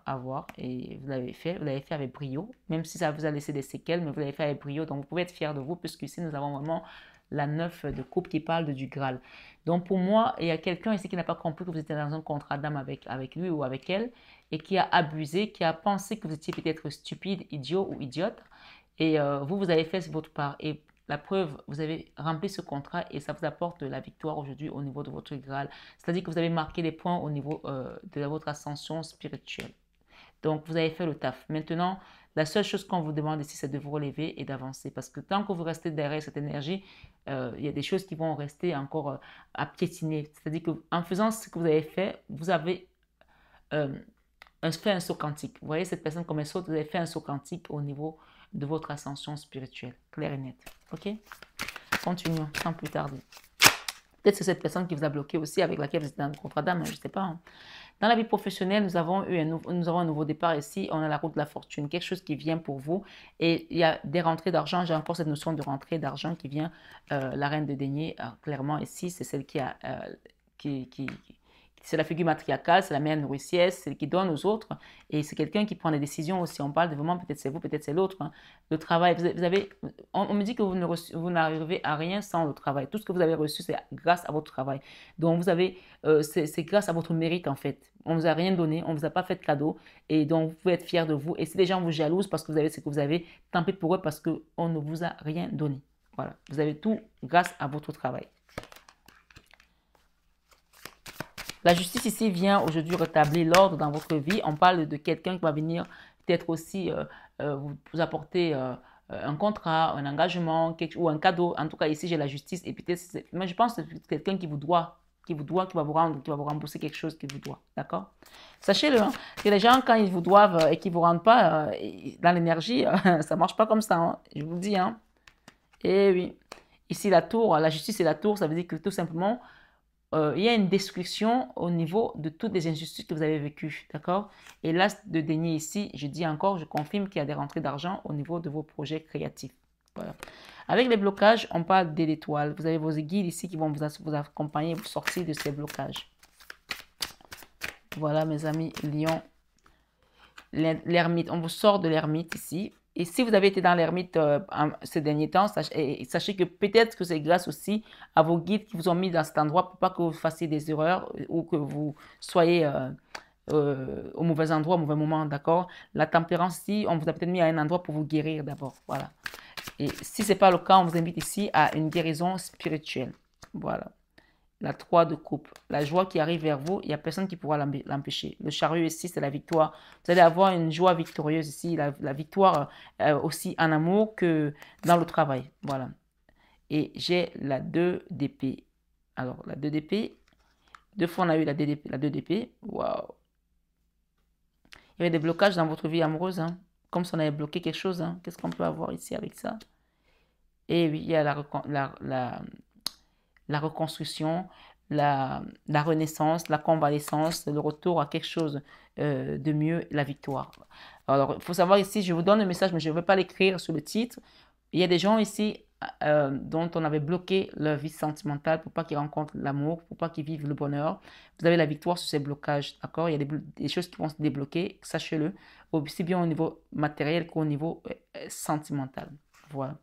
Speaker 2: avoir. Et vous l'avez fait avec brio. Même si ça vous a laissé des séquelles, mais vous l'avez fait avec brio. Donc vous pouvez être fiers de vous, puisque ici nous avons vraiment la 9 de coupe qui parle du Graal. Donc pour moi, il y a quelqu'un ici qui n'a pas compris que vous étiez dans un contrat d'âme avec lui ou avec elle et qui a abusé, qui a pensé que vous étiez peut-être stupide, idiot ou idiote. Et vous avez fait votre part. Et la preuve, vous avez rempli ce contrat et ça vous apporte la victoire aujourd'hui au niveau de votre Graal. C'est-à-dire que vous avez marqué les points au niveau de votre ascension spirituelle. Donc, vous avez fait le taf. Maintenant, la seule chose qu'on vous demande ici, c'est de vous relever et d'avancer. Parce que tant que vous restez derrière cette énergie, il y a des choses qui vont rester encore à piétiner. C'est-à-dire qu'en faisant ce que vous avez fait, vous avez fait un saut quantique. Vous voyez cette personne comme elle saute, vous avez fait un saut quantique au niveau de votre ascension spirituelle. Clair et net. OK? Continuons sans plus tarder. Peut-être que c'est cette personne qui vous a bloqué aussi, avec laquelle vous êtes dans le contrat d'âme, je ne sais pas. Hein. Dans la vie professionnelle, nous avons un nouveau départ ici. On a la route de la fortune, quelque chose qui vient pour vous. Et il y a des rentrées d'argent. J'ai encore cette notion de rentrée d'argent qui vient. La reine de denier, clairement ici, c'est celle qui a... c'est la figure matriarcale, c'est la mère nourricière, c'est celle qui donne aux autres. Et c'est quelqu'un qui prend des décisions aussi. On parle de vraiment, peut-être c'est vous, peut-être c'est l'autre. Hein. Le travail, vous avez, on me dit que vous n'arrivez à rien sans le travail. Tout ce que vous avez reçu, c'est grâce à votre travail. Donc, c'est grâce à votre mérite, en fait. On ne vous a rien donné, on ne vous a pas fait de cadeau. Et donc, vous pouvez être fiers de vous. Et si les gens vous jalousent parce que vous avez ce que vous avez, tant pis pour eux parce qu'on ne vous a rien donné. Voilà. Vous avez tout grâce à votre travail. La justice ici vient aujourd'hui rétablir l'ordre dans votre vie. On parle de quelqu'un qui va venir peut-être aussi vous apporter un contrat, un engagement ou un cadeau. En tout cas, ici, j'ai la justice. Et peut-être, moi, je pense que c'est quelqu'un qui va vous rembourser quelque chose qui vous doit. D'accord? Sachez-le, hein, que les gens, quand ils vous doivent et qu'ils ne vous rendent pas dans l'énergie, ça ne marche pas comme ça. Hein, je vous le dis. Hein. Et oui. Ici, la tour, la justice et la tour, ça veut dire que tout simplement, il y a une destruction au niveau de toutes les injustices que vous avez vécues, d'accord? Et l'as de denier ici, je dis encore, je confirme qu'il y a des rentrées d'argent au niveau de vos projets créatifs. Voilà. Avec les blocages, on parle des étoiles. Vous avez vos guides ici qui vont vous accompagner, vous sortir de ces blocages. Voilà, mes amis lions. L'ermite, on vous sort de l'ermite ici. Et si vous avez été dans l'ermite ces derniers temps, sachez que peut-être que c'est grâce aussi à vos guides qui vous ont mis dans cet endroit pour pas que vous fassiez des erreurs ou que vous soyez au mauvais endroit, au mauvais moment, d'accord? La tempérance ici, on vous a peut-être mis à un endroit pour vous guérir d'abord, voilà. Et si ce n'est pas le cas, on vous invite ici à une guérison spirituelle, voilà. La 3 de coupe. La joie qui arrive vers vous, il n'y a personne qui pourra l'empêcher. Le chariot ici, c'est la victoire. Vous allez avoir une joie victorieuse ici. La victoire aussi en amour que dans le travail. Voilà. Et j'ai la 2 d'épée. Alors, la 2 d'épée. Deux fois, on a eu la 2 d'épée. Waouh. Il y avait des blocages dans votre vie amoureuse. Hein. Comme si on avait bloqué quelque chose. Hein. Qu'est-ce qu'on peut avoir ici avec ça? Et oui, il y a la reconstruction. la renaissance, la convalescence, le retour à quelque chose de mieux, la victoire. Alors, il faut savoir ici, je vous donne un message, mais je ne vais pas l'écrire sur le titre. Il y a des gens ici dont on avait bloqué leur vie sentimentale pour pas qu'ils rencontrent l'amour, pour pas qu'ils vivent le bonheur. Vous avez la victoire sur ces blocages, d'accord? Il y a des choses qui vont se débloquer, sachez-le, aussi bien au niveau matériel qu'au niveau sentimental. Voilà.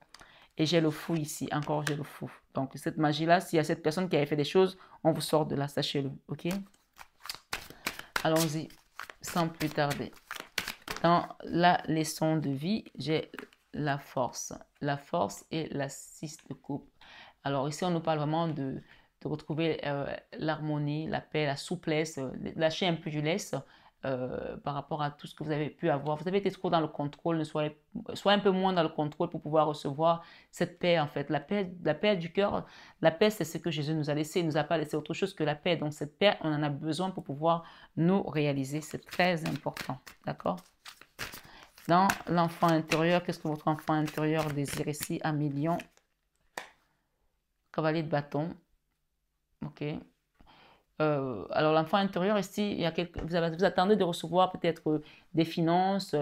Speaker 2: Et j'ai le fou ici, encore j'ai le fou. Donc cette magie-là, s'il y a cette personne qui avait fait des choses, on vous sort de là, sachez-le, ok? Allons-y, sans plus tarder. Dans la leçon de vie, j'ai la force. La force et la 6 de coupe. Alors ici, on nous parle vraiment de retrouver l'harmonie, la paix, la souplesse, lâcher un peu du lest par rapport à tout ce que vous avez pu avoir. Vous avez été trop dans le contrôle, soyez un peu moins dans le contrôle pour pouvoir recevoir cette paix en fait. La paix du cœur, la paix c'est ce que Jésus nous a laissé, il ne nous a pas laissé autre chose que la paix. Donc cette paix, on en a besoin pour pouvoir nous réaliser, c'est très important, d'accord? Dans l'enfant intérieur, qu'est-ce que votre enfant intérieur désire ici? Un million. Cavalier de bâton. Ok. Alors l'enfant intérieur ici, il y a vous attendez de recevoir peut-être des finances,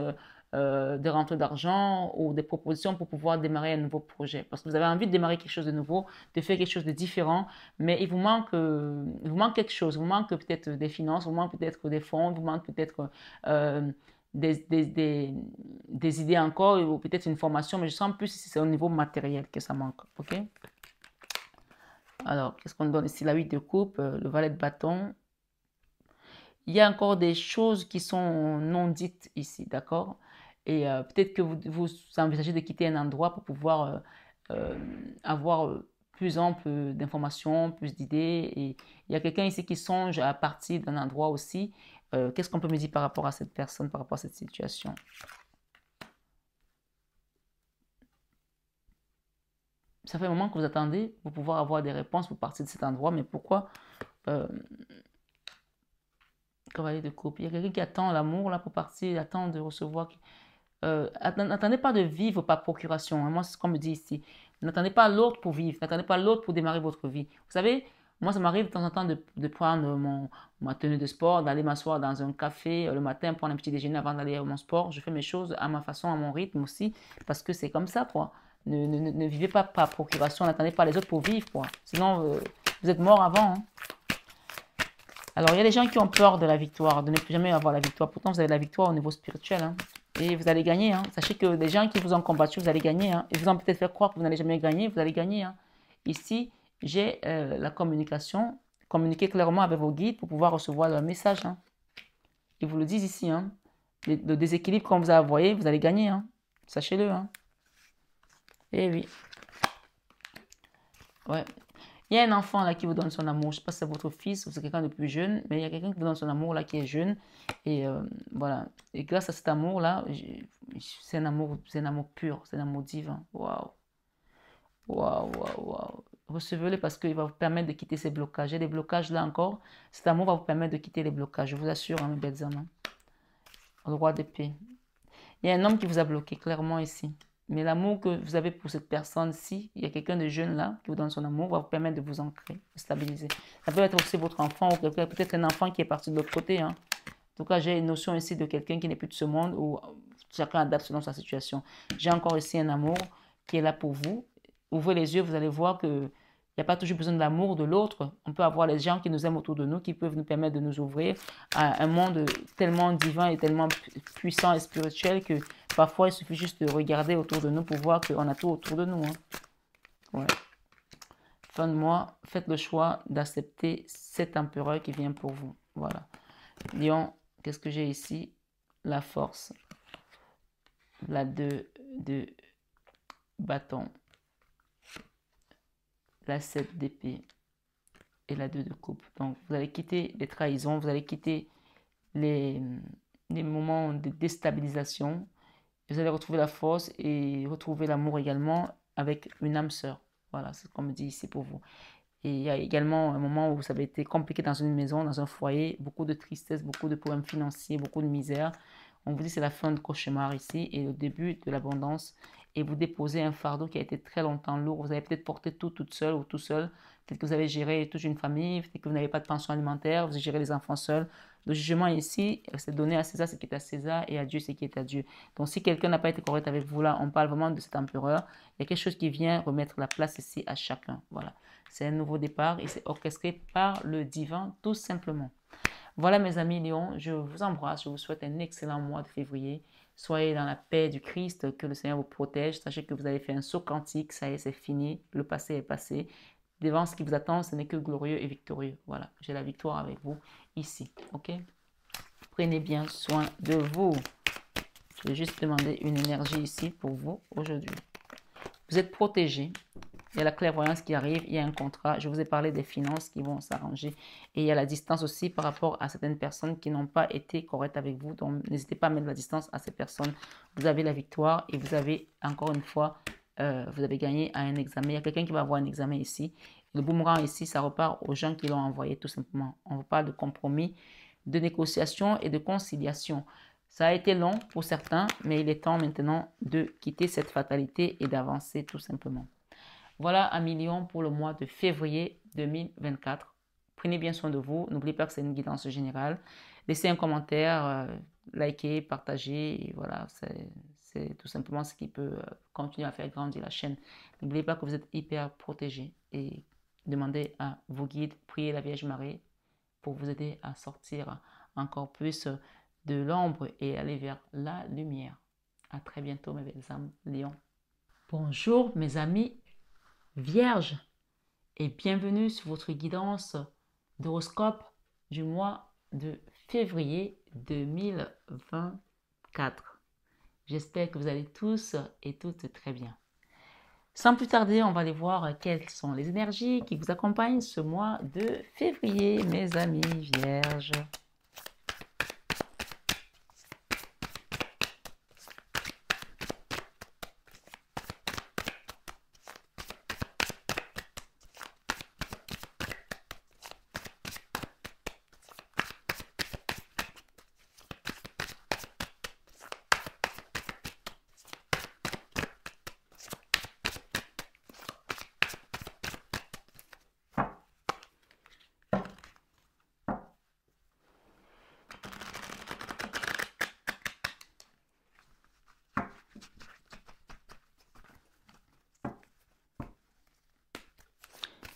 Speaker 2: des rentrées d'argent ou des propositions pour pouvoir démarrer un nouveau projet. Parce que vous avez envie de démarrer quelque chose de nouveau, de faire quelque chose de différent, mais il vous manque quelque chose. Il vous manque peut-être des finances, il vous manque peut-être des fonds, il vous manque peut-être des idées encore ou peut-être une formation, mais je sens plus si c'est au niveau matériel que ça manque. Ok? Alors, qu'est-ce qu'on donne ici? La 8 de coupe, le valet de bâton. Il y a encore des choses qui sont non dites ici, d'accord? Et peut-être que vous envisagez de quitter un endroit pour pouvoir avoir plus ample d'informations, plus d'idées. Et il y a quelqu'un ici qui songe à partir d'un endroit aussi. Qu'est-ce qu'on peut me dire par rapport à cette personne, par rapport à cette situation? Ça fait un moment que vous attendez pour pouvoir avoir des réponses pour partir de cet endroit, mais pourquoi cavalier de coupe? Il y a quelqu'un qui attend l'amour là pour partir, il attend de recevoir. N'attendez pas de vivre par procuration, hein. Moi, c'est ce qu'on me dit ici. N'attendez pas l'autre pour vivre, n'attendez pas l'autre pour démarrer votre vie. Vous savez, moi, ça m'arrive de temps en temps de prendre ma tenue de sport, d'aller m'asseoir dans un café le matin, prendre un petit déjeuner avant d'aller à mon sport. Je fais mes choses à ma façon, à mon rythme aussi, parce que c'est comme ça, quoi. Ne vivez pas par procuration, n'attendez pas les autres pour vivre, quoi. Sinon, vous êtes mort avant, hein. Alors, il y a des gens qui ont peur de la victoire, de ne plus jamais avoir la victoire. Pourtant, vous avez la victoire au niveau spirituel, hein. Et vous allez gagner, hein. Sachez que les gens qui vous ont combattu, vous allez gagner, hein. Ils vous ont peut-être fait croire que vous n'allez jamais gagner, vous allez gagner, hein. Ici, j'ai la communication. Communiquez clairement avec vos guides pour pouvoir recevoir leur message, hein. Ils vous le disent ici, hein. Le déséquilibre qu'on vous a envoyé, vous allez gagner, hein. Sachez-le, hein. Eh oui. Ouais. Il y a un enfant là qui vous donne son amour. Je ne sais pas si c'est votre fils ou c'est quelqu'un de plus jeune, mais il y a quelqu'un qui vous donne son amour là qui est jeune. Et voilà. Et grâce à cet amour là, c'est un amour pur, c'est un amour divin. Waouh. Waouh, waouh, waouh. Recevez-le parce qu'il va vous permettre de quitter ces blocages. Il y a des blocages là encore. Cet amour va vous permettre de quitter les blocages. Je vous assure, hein, mes belles âmes. Le roi d'épée. Il y a un homme qui vous a bloqué clairement ici. Mais l'amour que vous avez pour cette personne-ci, il y a quelqu'un de jeune là qui vous donne son amour, va vous permettre de vous ancrer, de stabiliser. Ça peut être aussi votre enfant ou peut-être un enfant qui est parti de l'autre côté, hein. En tout cas, j'ai une notion ici de quelqu'un qui n'est plus de ce monde où chacun adapte selon sa situation. J'ai encore ici un amour qui est là pour vous. Ouvrez les yeux, vous allez voir que il n'y a pas toujours besoin de l'amour de l'autre. On peut avoir les gens qui nous aiment autour de nous, qui peuvent nous permettre de nous ouvrir à un monde tellement divin et tellement puissant et spirituel que parfois il suffit juste de regarder autour de nous pour voir qu'on a tout autour de nous, hein. Ouais. Fin de mois, faites le choix d'accepter cet empereur qui vient pour vous. Voilà. Lion, qu'est-ce que j'ai ici? La force. La 2 de bâton. La 7 d'épée et la 2 de coupe. Donc, vous allez quitter les trahisons, vous allez quitter les moments de déstabilisation. Vous allez retrouver la force et retrouver l'amour également avec une âme sœur. Voilà, c'est ce qu'on me dit ici pour vous. Et il y a également un moment où ça avait été compliqué dans une maison, dans un foyer, beaucoup de tristesse, beaucoup de problèmes financiers, beaucoup de misère. On vous dit c'est la fin de cauchemar ici et le début de l'abondance. Et vous déposez un fardeau qui a été très longtemps lourd. Vous avez peut-être porté tout toute seule ou tout seul. Peut-être que vous avez géré toute une famille. Peut-être que vous n'avez pas de pension alimentaire. Vous gérez les enfants seuls. Le jugement ici, c'est donner à César ce qui est à César et à Dieu ce qui est à Dieu. Donc si quelqu'un n'a pas été correct avec vous là, on parle vraiment de cet empereur. Il y a quelque chose qui vient remettre la place ici à chacun. Voilà. C'est un nouveau départ et c'est orchestré par le divin tout simplement. Voilà mes amis Lions, je vous embrasse, je vous souhaite un excellent mois de février. Soyez dans la paix du Christ, que le Seigneur vous protège. Sachez que vous avez fait un saut quantique, ça y est, c'est fini, le passé est passé. Devant ce qui vous attend, ce n'est que glorieux et victorieux. Voilà, j'ai la victoire avec vous ici, ok? Prenez bien soin de vous. Je vais juste demander une énergie ici pour vous aujourd'hui. Vous êtes protégés. Il y a la clairvoyance qui arrive, il y a un contrat. Je vous ai parlé des finances qui vont s'arranger. Et il y a la distance aussi par rapport à certaines personnes qui n'ont pas été correctes avec vous. Donc, n'hésitez pas à mettre la distance à ces personnes. Vous avez la victoire et vous avez, encore une fois, vous avez gagné à un examen. Il y a quelqu'un qui va avoir un examen ici. Le boomerang ici, ça repart aux gens qui l'ont envoyé, tout simplement. On vous parle de compromis, de négociation et de conciliation. Ça a été long pour certains, mais il est temps maintenant de quitter cette fatalité et d'avancer tout simplement. Voilà amis Lions pour le mois de février 2024. Prenez bien soin de vous. N'oubliez pas que c'est une guidance générale. Laissez un commentaire, likez, partagez. Et voilà, c'est tout simplement ce qui peut continuer à faire grandir la chaîne. N'oubliez pas que vous êtes hyper protégés et demandez à vos guides, priez la Vierge Marie pour vous aider à sortir encore plus de l'ombre et aller vers la lumière. À très bientôt mes belles âmes Lions. Bonjour mes amis Vierge et bienvenue sur votre guidance d'horoscope du mois de février 2024. J'espère que vous allez tous et toutes très bien. Sans plus tarder, on va aller voir quelles sont les énergies qui vous accompagnent ce mois de février, mes amis Vierges.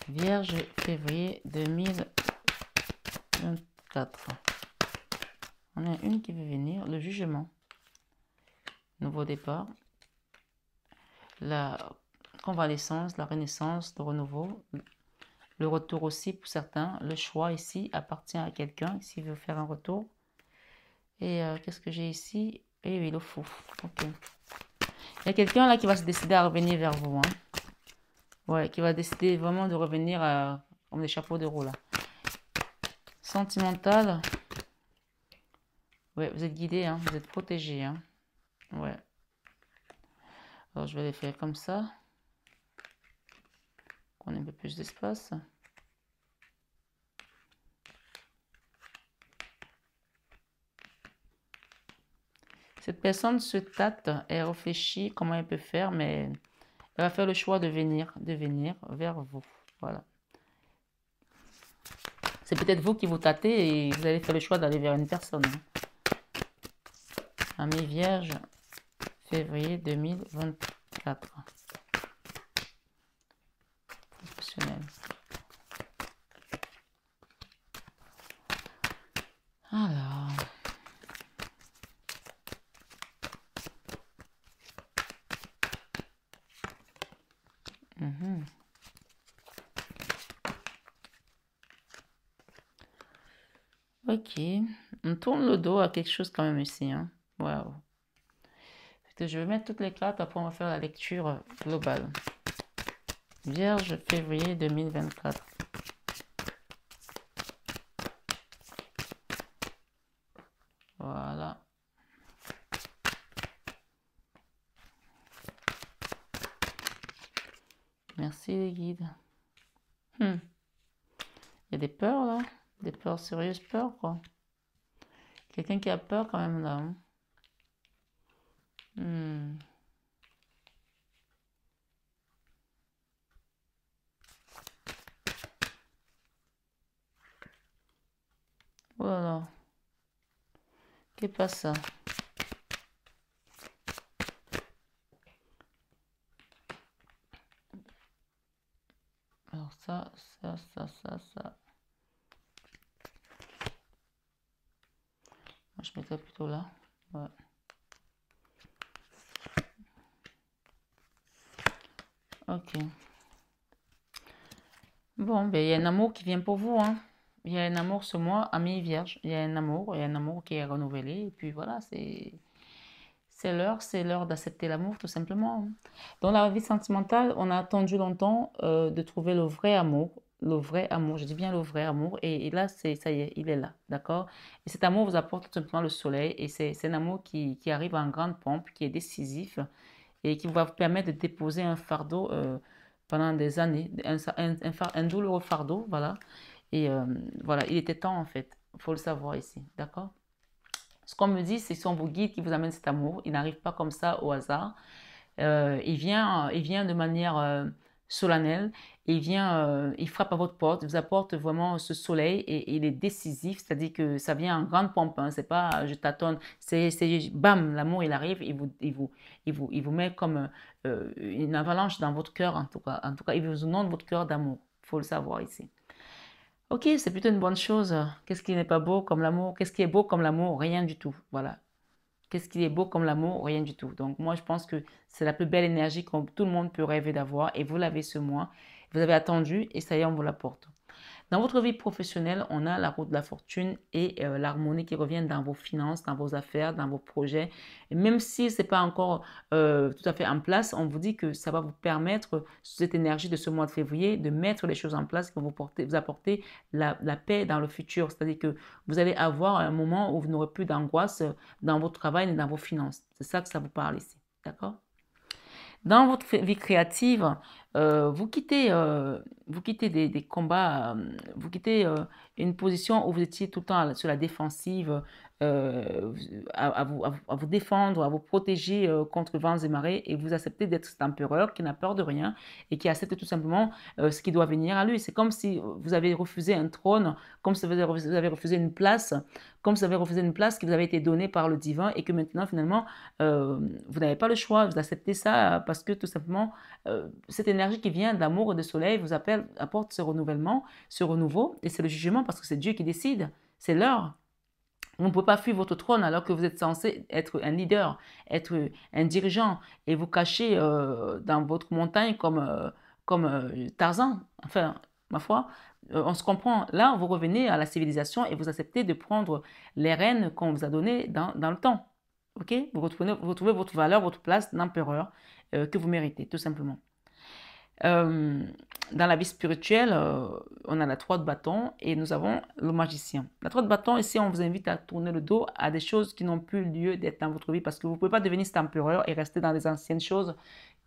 Speaker 2: Vierge, février 2024. On a une qui veut venir, le jugement. Nouveau départ. La convalescence, la renaissance, le renouveau. Le retour aussi pour certains. Le choix ici appartient à quelqu'un s'il veut faire un retour. Et qu'est-ce que j'ai ici? Eh oui, le fou. Ok. Il y a quelqu'un là qui va se décider à revenir vers vous. Hein. Ouais, qui va décider vraiment de revenir comme des chapeaux de roue là. Sentimental. Ouais, vous êtes guidé, hein, vous êtes protégé. Hein. Ouais. Alors je vais les faire comme ça. Qu'on ait un peu plus d'espace. Cette personne se tâte, elle réfléchit comment elle peut faire, mais elle va faire le choix de venir vers vous. Voilà. C'est peut-être vous qui vous tâtez et vous allez faire le choix d'aller vers une personne. Amis Vierge, février 2024. Professionnel. Alors. Ok, on tourne le dos à quelque chose quand même ici. Hein. Waouh. Je vais mettre toutes les cartes, après on va faire la lecture globale. Vierge, février 2024. Voilà. Merci les guides. Il y a des peurs là. Des peurs sérieuses, peurs quoi. Quelqu'un qui a peur quand même là. Hein. ¿Qué pasa? Alors ça. Moi, je mettrais plutôt là. Ouais. Ok. Bon, ben, il y a un amour qui vient pour vous, hein. Il y a un amour ce mois, ami vierge. Il y a un amour qui est renouvelé. Et puis voilà, c'est l'heure d'accepter l'amour, tout simplement. Dans la vie sentimentale, on a attendu longtemps de trouver le vrai amour. Le vrai amour, je dis bien le vrai amour. Et là, ça y est, il est là, d'accord? Et cet amour vous apporte tout simplement le soleil. Et c'est un amour qui arrive en grande pompe, qui est décisif et qui va vous permettre de déposer un fardeau pendant des années, un douloureux fardeau, voilà. Et voilà, il était temps en fait, il faut le savoir ici, d'accord? Ce qu'on me dit, c'est que ce sont vos guides qui vous amènent cet amour, il n'arrive pas comme ça au hasard. Il vient de manière solennelle, il frappe à votre porte, il vous apporte vraiment ce soleil et il est décisif, c'est-à-dire que ça vient en grande pompe, hein, c'est pas je tâtonne, c'est bam, l'amour il arrive, il vous met comme une avalanche dans votre cœur en tout cas, il vous inonde votre cœur d'amour, il faut le savoir ici. Ok, c'est plutôt une bonne chose. Qu'est-ce qui n'est pas beau comme l'amour? Qu'est-ce qui est beau comme l'amour? Rien du tout. Voilà. Qu'est-ce qui est beau comme l'amour? Rien du tout. Donc moi, je pense que c'est la plus belle énergie que tout le monde peut rêver d'avoir et vous l'avez ce mois. Vous avez attendu et ça y est, on vous l'apporte. Dans votre vie professionnelle, on a la roue de la fortune et l'harmonie qui revient dans vos finances, dans vos affaires, dans vos projets. Et même si ce n'est pas encore tout à fait en place, on vous dit que ça va vous permettre, cette énergie de ce mois de février, de mettre les choses en place qui vont vous apporter la paix dans le futur. C'est-à-dire que vous allez avoir un moment où vous n'aurez plus d'angoisse dans votre travail ni dans vos finances. C'est ça que ça vous parle ici. D'accord? Dans votre vie créative, vous quittez des combats, vous quittez une position où vous étiez tout le temps sur la défensive, à vous défendre, à vous protéger contre vents et marées, et vous acceptez d'être cet empereur qui n'a peur de rien et qui accepte tout simplement ce qui doit venir à lui. C'est comme si vous avez refusé un trône, comme si vous avez refusé une place, comme si vous avez refusé une place qui vous avait été donnée par le divin et que maintenant, finalement, vous n'avez pas le choix, vous acceptez ça parce que tout simplement, cette énergie qui vient d'amour et de soleil vous apporte ce renouvellement, ce renouveau, et c'est le jugement parce que c'est Dieu qui décide, c'est l'heure. Vous ne pouvez pas fuir votre trône alors que vous êtes censé être un leader, être un dirigeant, et vous cacher dans votre montagne comme Tarzan. Enfin, ma foi, on se comprend. Là, vous revenez à la civilisation et vous acceptez de prendre les rênes qu'on vous a données dans le temps. Ok? Vous retrouvez votre valeur, votre place d'empereur que vous méritez, tout simplement. Euh, dans la vie spirituelle, on a la 3 de bâton et nous avons le magicien. La 3 de bâton, ici, on vous invite à tourner le dos à des choses qui n'ont plus lieu d'être dans votre vie parce que vous ne pouvez pas devenir cet empereur et rester dans les anciennes choses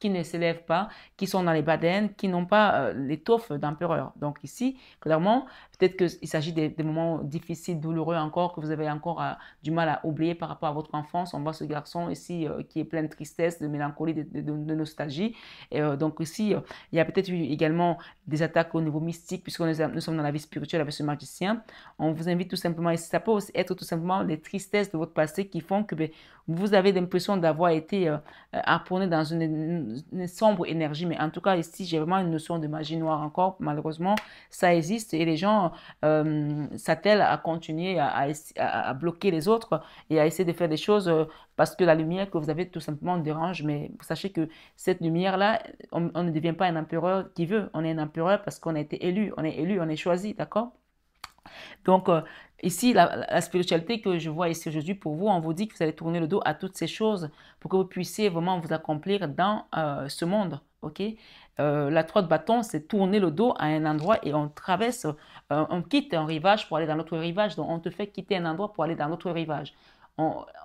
Speaker 2: qui ne s'élèvent pas, qui sont dans les badènes, qui n'ont pas l'étoffe d'empereur. Donc ici, clairement, peut-être qu'il s'agit des moments difficiles, douloureux encore, que vous avez encore du mal à oublier par rapport à votre enfance. On voit ce garçon ici qui est plein de tristesse, de mélancolie, de nostalgie. Et, donc ici, il y a peut-être eu également des attaques au niveau mystique, puisque nous sommes dans la vie spirituelle avec ce magicien. On vous invite tout simplement, et ça peut aussi être tout simplement les tristesses de votre passé qui font que vous avez l'impression d'avoir été harponné dans une sombre énergie. Mais en tout cas, ici, j'ai vraiment une notion de magie noire encore. Malheureusement, ça existe et les gens s'attellent à continuer à bloquer les autres et à essayer de faire des choses parce que la lumière que vous avez tout simplement dérange. Mais sachez que cette lumière-là, on ne devient pas un empereur qui veut. On est un empereur parce qu'on a été élu. On est élu, on est choisi, d'accord? Donc, ici, la spiritualité que je vois ici aujourd'hui pour vous, on vous dit que vous allez tourner le dos à toutes ces choses pour que vous puissiez vraiment vous accomplir dans ce monde. Ok? La 3 de bâton, c'est tourner le dos à un endroit et on traverse, on quitte un rivage pour aller dans l'autre rivage. Donc, on te fait quitter un endroit pour aller dans l'autre rivage.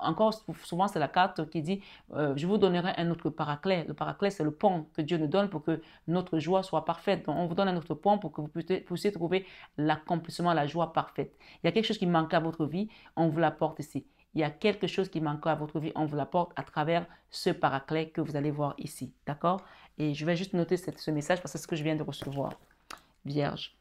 Speaker 2: Encore souvent, c'est la carte qui dit je vous donnerai un autre paraclet. Le paraclet, c'est le pont que Dieu nous donne pour que notre joie soit parfaite. Donc, on vous donne un autre pont pour que vous puissiez trouver l'accomplissement, la joie parfaite. Il y a quelque chose qui manque à votre vie, on vous l'apporte ici. Il y a quelque chose qui manque à votre vie, on vous l'apporte à travers ce paraclet que vous allez voir ici. D'accord? Et je vais juste noter ce message parce que c'est ce que je viens de recevoir. Vierge.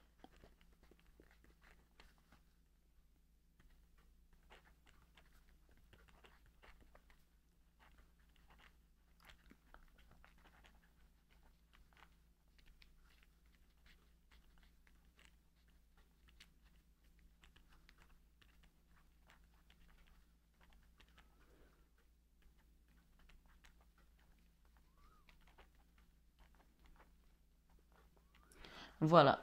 Speaker 2: Voilà.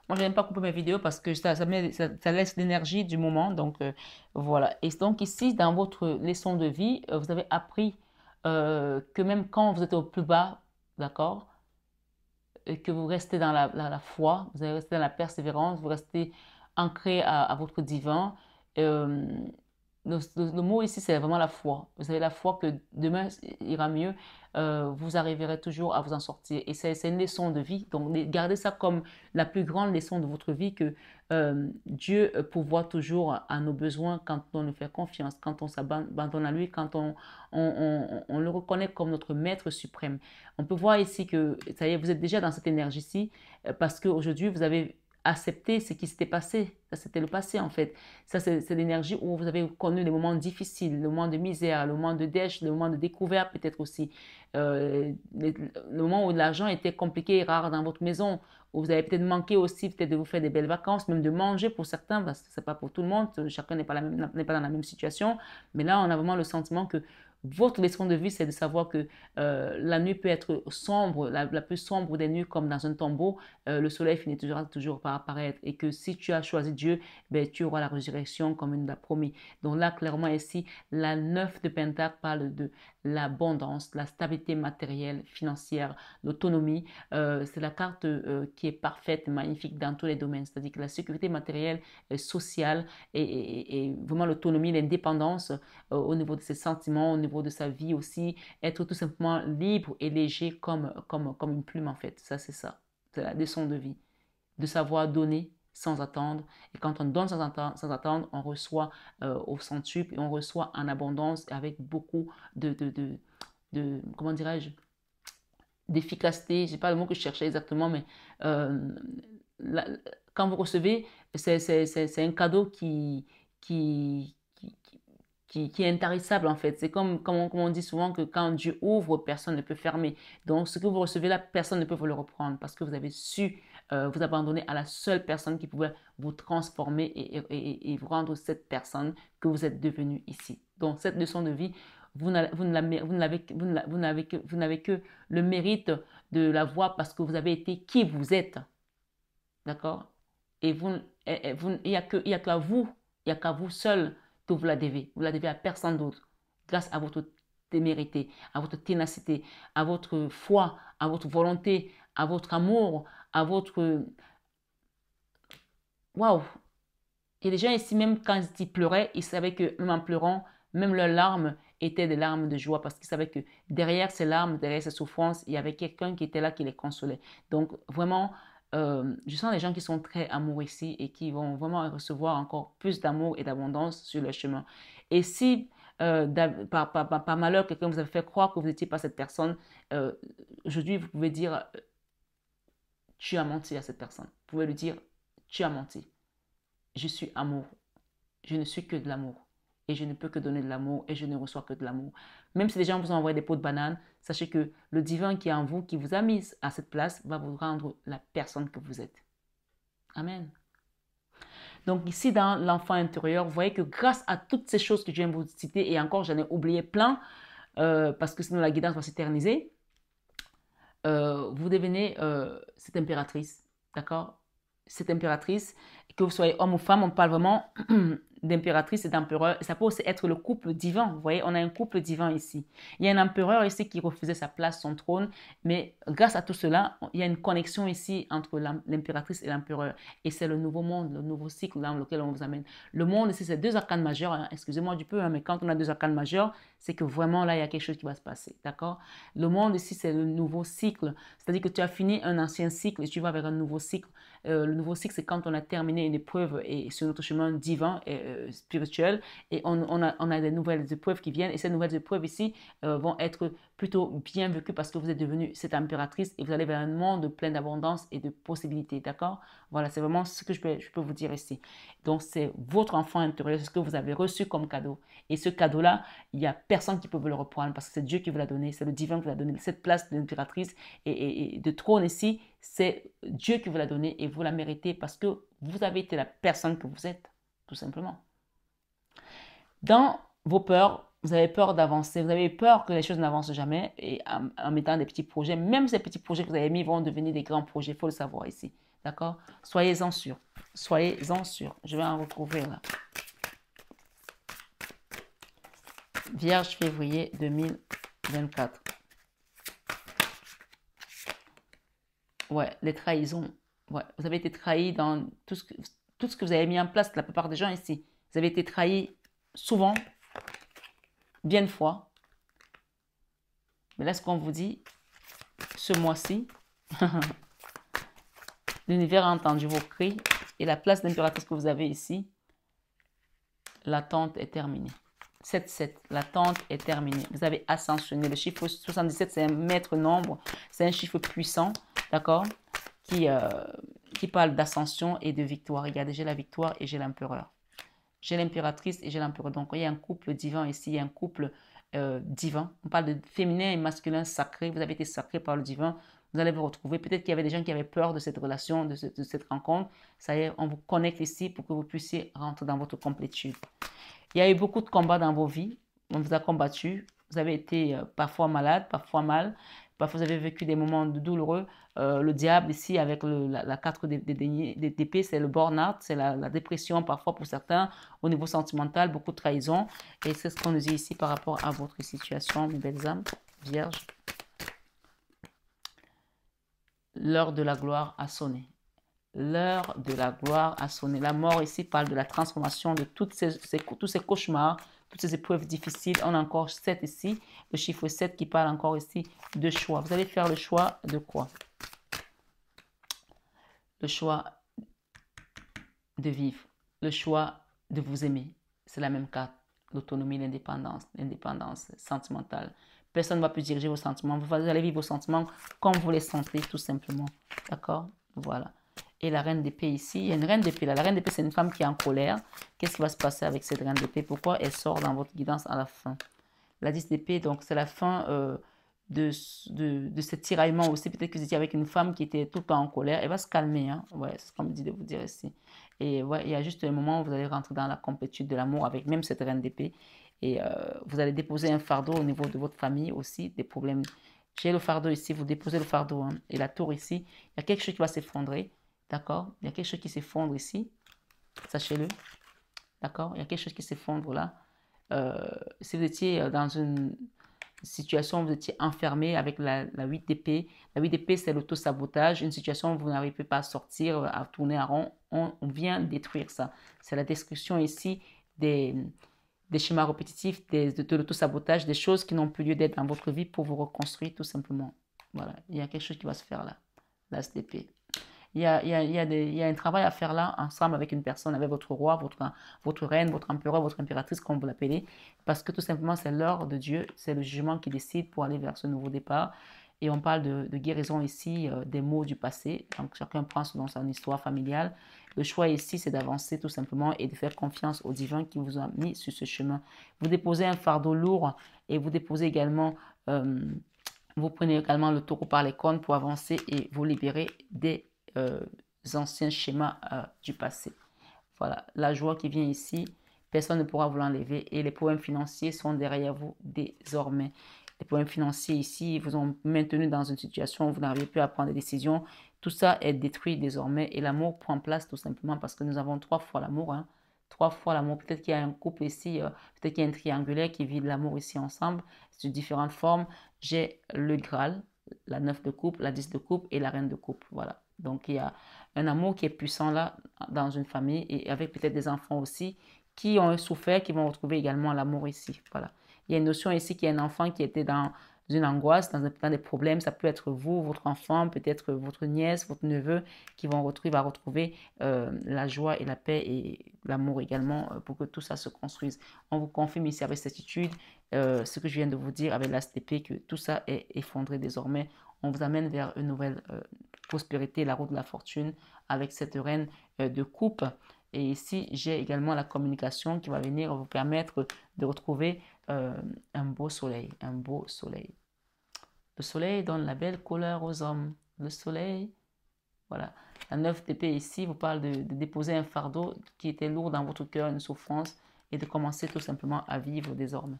Speaker 2: Moi, je n'aime pas couper mes vidéos parce que ça laisse l'énergie du moment. Donc, voilà. Et donc, ici, dans votre leçon de vie, vous avez appris que même quand vous êtes au plus bas, d'accord, et que vous restez dans la foi, vous allez rester dans la persévérance, vous restez ancré à votre divin. Euh, le mot ici, c'est vraiment la foi. Vous avez la foi que demain ira mieux. Vous arriverez toujours à vous en sortir. Et c'est une leçon de vie. Donc, gardez ça comme la plus grande leçon de votre vie que Dieu pourvoit toujours à nos besoins quand on nous fait confiance, quand on s'abandonne à lui, quand on le reconnaît comme notre maître suprême. On peut voir ici que ça y est, vous êtes déjà dans cette énergie-ci parce qu'aujourd'hui, vous avez accepté ce qui s'était passé. Ça, c'était le passé, en fait. Ça, c'est l'énergie où vous avez connu les moments difficiles, le moment de misère, le moment de dèche, le moment de découverte, peut-être aussi. Le moment où l'argent était compliqué et rare dans votre maison, où vous avez peut-être manqué aussi peut-être de vous faire des belles vacances, même de manger pour certains, parce que ce n'est pas pour tout le monde. Chacun n'est pas dans la même situation. Mais là, on a vraiment le sentiment que votre leçon de vie, c'est de savoir que la nuit peut être sombre, la plus sombre des nuits, comme dans un tombeau. Le soleil finit toujours par apparaître. Et que si tu as choisi Dieu, ben, tu auras la résurrection comme il l'a promis. Donc là, clairement ici, la 9 de Pentacle parle de l'abondance, la stabilité matérielle, financière, l'autonomie. C'est la carte qui est parfaite, magnifique dans tous les domaines. C'est-à-dire que la sécurité matérielle, sociale et vraiment l'autonomie, l'indépendance au niveau de ses sentiments, au niveau de sa vie aussi, être tout simplement libre et léger comme une plume en fait. Ça, c'est ça. C'est la leçon de vie. De savoir donner sans attendre. Et quand on donne sans attendre, on reçoit au centuple et on reçoit en abondance avec beaucoup comment dirais-je, d'efficacité. Je n'ai pas le mot que je cherchais exactement, mais euh, la- quand vous recevez, c'est un cadeau qui est intarissable en fait. C'est comme on dit souvent que quand Dieu ouvre, personne ne peut fermer. Donc ce que vous recevez là, personne ne peut vous le reprendre parce que vous avez su vous abandonner à la seule personne qui pouvait vous transformer et vous rendre cette personne que vous êtes devenu ici. Donc cette leçon de vie, vous n'avez que le mérite de la voir parce que vous avez été qui vous êtes. D'accord? Et il n'y a qu'à vous, il n'y a qu'à vous seul que vous la devez. Vous la devez à personne d'autre. Grâce à votre témérité, à votre ténacité, à votre foi, à votre volonté, à votre amour, à votre... Waouh! Il y a des gens ici, même quand ils pleuraient, ils savaient que même en pleurant, même leurs larmes étaient des larmes de joie parce qu'ils savaient que derrière ces larmes, derrière ces souffrances, il y avait quelqu'un qui était là qui les consolait. Donc vraiment, je sens des gens qui sont très amoureux ici et qui vont vraiment recevoir encore plus d'amour et d'abondance sur leur chemin. Et si par malheur, quelqu'un vous a fait croire que vous n'étiez pas cette personne, euh, aujourd'hui, vous pouvez dire, tu as menti à cette personne. Vous pouvez lui dire, tu as menti. Je suis amour. Je ne suis que de l'amour. Et je ne peux que donner de l'amour et je ne reçois que de l'amour. Même si les gens vous ont envoyé des pots de banane, sachez que le divin qui est en vous, qui vous a mis à cette place, va vous rendre la personne que vous êtes. Amen. Donc ici, dans l'enfant intérieur, vous voyez que grâce à toutes ces choses que je viens de vous citer, et encore j'en ai oublié plein, parce que sinon la guidance va s'éterniser, vous devenez cette impératrice. D'accord? Cette impératrice, que vous soyez homme ou femme, on parle vraiment d'impératrice et d'empereur. Ça peut aussi être le couple divin. Vous voyez, on a un couple divin ici. Il y a un empereur ici qui refusait sa place, son trône, mais grâce à tout cela, il y a une connexion ici entre l'impératrice et l'empereur. Et c'est le nouveau monde, le nouveau cycle dans lequel on vous amène. Le monde ici, c'est deux arcanes majeures. Hein. Excusez-moi du peu, hein, mais quand on a deux arcanes majeures, c'est que vraiment là, il y a quelque chose qui va se passer. D'accord? Le monde ici, c'est le nouveau cycle. C'est-à-dire que tu as fini un ancien cycle et tu vas vers un nouveau cycle. Le nouveau cycle, c'est quand on a terminé une épreuve et sur notre chemin divin et spirituel et on a des nouvelles épreuves qui viennent et ces nouvelles épreuves ici vont être plutôt bien vécues parce que vous êtes devenue cette impératrice et vous allez vers un monde plein d'abondance et de possibilités, d'accord? Voilà, c'est vraiment ce que je peux vous dire ici. Donc, c'est votre enfant intérieur, c'est ce que vous avez reçu comme cadeau. Et ce cadeau-là, il n'y a personne qui peut vous le reprendre parce que c'est Dieu qui vous l'a donné, c'est le divin qui vous l'a donné. Cette place d'impératrice et de trône ici, c'est Dieu qui vous l'a donné et vous la méritez parce que vous avez été la personne que vous êtes, tout simplement. Dans vos peurs, vous avez peur d'avancer, vous avez peur que les choses n'avancent jamais et en mettant des petits projets, même ces petits projets que vous avez mis vont devenir des grands projets, il faut le savoir ici. D'accord? Soyez-en sûrs. Soyez-en sûrs. Je vais en recouvrir là. Vierge février 2024. Ouais, les trahisons. Ouais, vous avez été trahi dans tout ce que vous avez mis en place, la plupart des gens ici. Vous avez été trahi souvent, bien de fois. Mais là, ce qu'on vous dit, ce mois-ci, l'univers a entendu vos cris et la place d'impératrice que vous avez ici, l'attente est terminée. 7-7, l'attente est terminée. Vous avez ascensionné. Le chiffre 77, c'est un maître nombre. C'est un chiffre puissant, d'accord, qui parle d'ascension et de victoire. Regardez, j'ai la victoire et j'ai l'empereur. J'ai l'impératrice et j'ai l'empereur. Donc, il y a un couple divin ici, il y a un couple divin. On parle de féminin et masculin sacré. Vous avez été sacré par le divin. Vous allez vous retrouver. Peut-être qu'il y avait des gens qui avaient peur de cette relation, de cette rencontre. Ça y est, on vous connecte ici pour que vous puissiez rentrer dans votre complétude. Il y a eu beaucoup de combats dans vos vies. On vous a combattu. Vous avez été parfois malade, parfois mal. Parfois, vous avez vécu des moments douloureux. Le diable ici, avec la 4 d'épée, c'est le burn-out, c'est la dépression parfois pour certains. Au niveau sentimental, beaucoup de trahison. Et c'est ce qu'on nous dit ici par rapport à votre situation, mes belles âmes, vierges. L'heure de la gloire a sonné. L'heure de la gloire a sonné. La mort ici parle de la transformation de tous ces cauchemars, toutes ces épreuves difficiles. On a encore 7 ici, le chiffre 7 qui parle encore ici de choix. Vous allez faire le choix de quoi? Le choix de vivre, le choix de vous aimer. C'est la même carte. L'autonomie, l'indépendance sentimentale. Personne ne va plus diriger vos sentiments. Vous allez vivre vos sentiments comme vous les sentez, tout simplement. D'accord? Voilà. Et la reine d'épée ici, il y a une reine d'épée là. La reine d'épée, c'est une femme qui est en colère. Qu'est-ce qui va se passer avec cette reine d'épée? Pourquoi elle sort dans votre guidance à la fin? La 10 d'épée, donc c'est la fin de ce tiraillement aussi. Peut-être que vous étiez avec une femme qui était tout le temps en colère. Elle va se calmer. Hein? Ouais, c'est ce qu'on me dit de vous dire ici. Et ouais, il y a juste un moment où vous allez rentrer dans la complétude de l'amour avec même cette reine d'épée. Et vous allez déposer un fardeau au niveau de votre famille aussi, des problèmes. J'ai le fardeau ici, vous déposez le fardeau. Hein? Et la tour ici, il y a quelque chose qui va s'effondrer. D'accord? Il y a quelque chose qui s'effondre ici. Sachez-le. D'accord? Il y a quelque chose qui s'effondre là. Si vous étiez dans une situation où vous étiez enfermé avec la 8 d'épée, la 8 d'épée, c'est l'auto-sabotage. Une situation où vous n'arrivez pas à sortir, à tourner en rond. On vient détruire ça. C'est la destruction ici des schémas répétitifs, de l'auto-sabotage, des choses qui n'ont plus lieu d'être dans votre vie pour vous reconstruire tout simplement. Voilà, il y a quelque chose qui va se faire là. L'as d'épée. Il y a un travail à faire là, ensemble avec une personne, avec votre roi, votre reine, votre empereur, votre impératrice, comme vous l'appelez, parce que tout simplement, c'est l'heure de Dieu, c'est le jugement qui décide pour aller vers ce nouveau départ. Et on parle de guérison ici, des maux du passé. Donc, chacun prend selon son histoire familiale. Le choix ici, c'est d'avancer tout simplement et de faire confiance au divin qui vous a mis sur ce chemin. Vous déposez un fardeau lourd et vous déposez également... vous prenez également le taureau par les cornes pour avancer et vous libérer des anciens schémas du passé. Voilà, la joie qui vient ici, personne ne pourra vous l'enlever et les problèmes financiers sont derrière vous désormais. Les problèmes financiers ici vous ont maintenu dans une situation où vous n'arrivez plus à prendre des décisions. Tout ça est détruit désormais et l'amour prend place tout simplement parce que nous avons 3 fois l'amour. Hein. 3 fois l'amour. Peut-être qu'il y a un couple ici, peut-être qu'il y a un triangulaire qui vit de l'amour ici ensemble, sous différentes formes. J'ai le Graal, la 9 de coupe, la 10 de coupe et la reine de coupe. Voilà. Donc, il y a un amour qui est puissant là dans une famille et avec peut-être des enfants aussi qui ont souffert, qui vont retrouver également l'amour ici. Voilà. Il y a une notion ici qu'il y a un enfant qui était dans une angoisse, dans des problèmes. Ça peut être vous, votre enfant, peut-être votre nièce, votre neveu qui va retrouver la joie et la paix et l'amour également pour que tout ça se construise. On vous confirme ici avec certitude ce que je viens de vous dire avec l'ASTP, que tout ça est effondré désormais. On vous amène vers une nouvelle prospérité, la route de la fortune avec cette reine de coupe. Et ici, j'ai également la communication qui va venir vous permettre de retrouver un beau soleil, un beau soleil. Le soleil donne la belle couleur aux hommes. Le soleil, voilà. La 9 d'épée ici vous parle de déposer un fardeau qui était lourd dans votre cœur, une souffrance, et de commencer tout simplement à vivre désormais.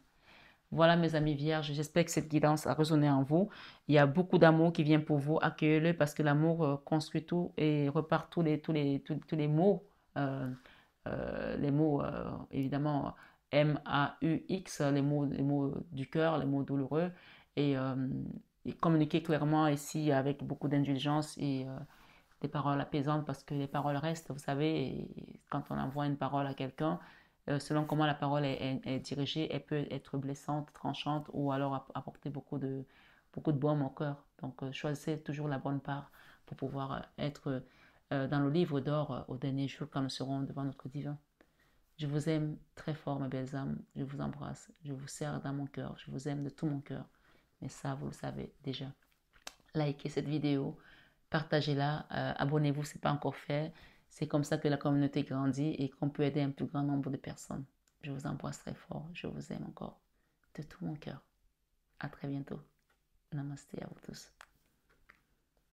Speaker 2: Voilà mes amis vierges, j'espère que cette guidance a résonné en vous. Il y a beaucoup d'amour qui vient pour vous, accueillez-le parce que l'amour construit tout et repart tous les mots, évidemment M-A-U-X, les mots du cœur, les mots douloureux et, euh, et communiquer clairement ici avec beaucoup d'indulgence et des paroles apaisantes parce que les paroles restent, vous savez, et quand on envoie une parole à quelqu'un, selon comment la parole est dirigée, elle peut être blessante, tranchante ou alors apporter beaucoup de baume au cœur. Donc choisissez toujours la bonne part pour pouvoir être dans le livre d'or au dernier jour quand nous serons devant notre divin. Je vous aime très fort, mes belles âmes. Je vous embrasse. Je vous serre dans mon cœur. Je vous aime de tout mon cœur. Mais ça, vous le savez déjà. Likez cette vidéo, partagez-la, abonnez-vous si ce n'est pas encore fait. C'est comme ça que la communauté grandit et qu'on peut aider un plus grand nombre de personnes. Je vous embrasse très fort. Je vous aime encore de tout mon cœur. À très bientôt. Namasté à vous tous.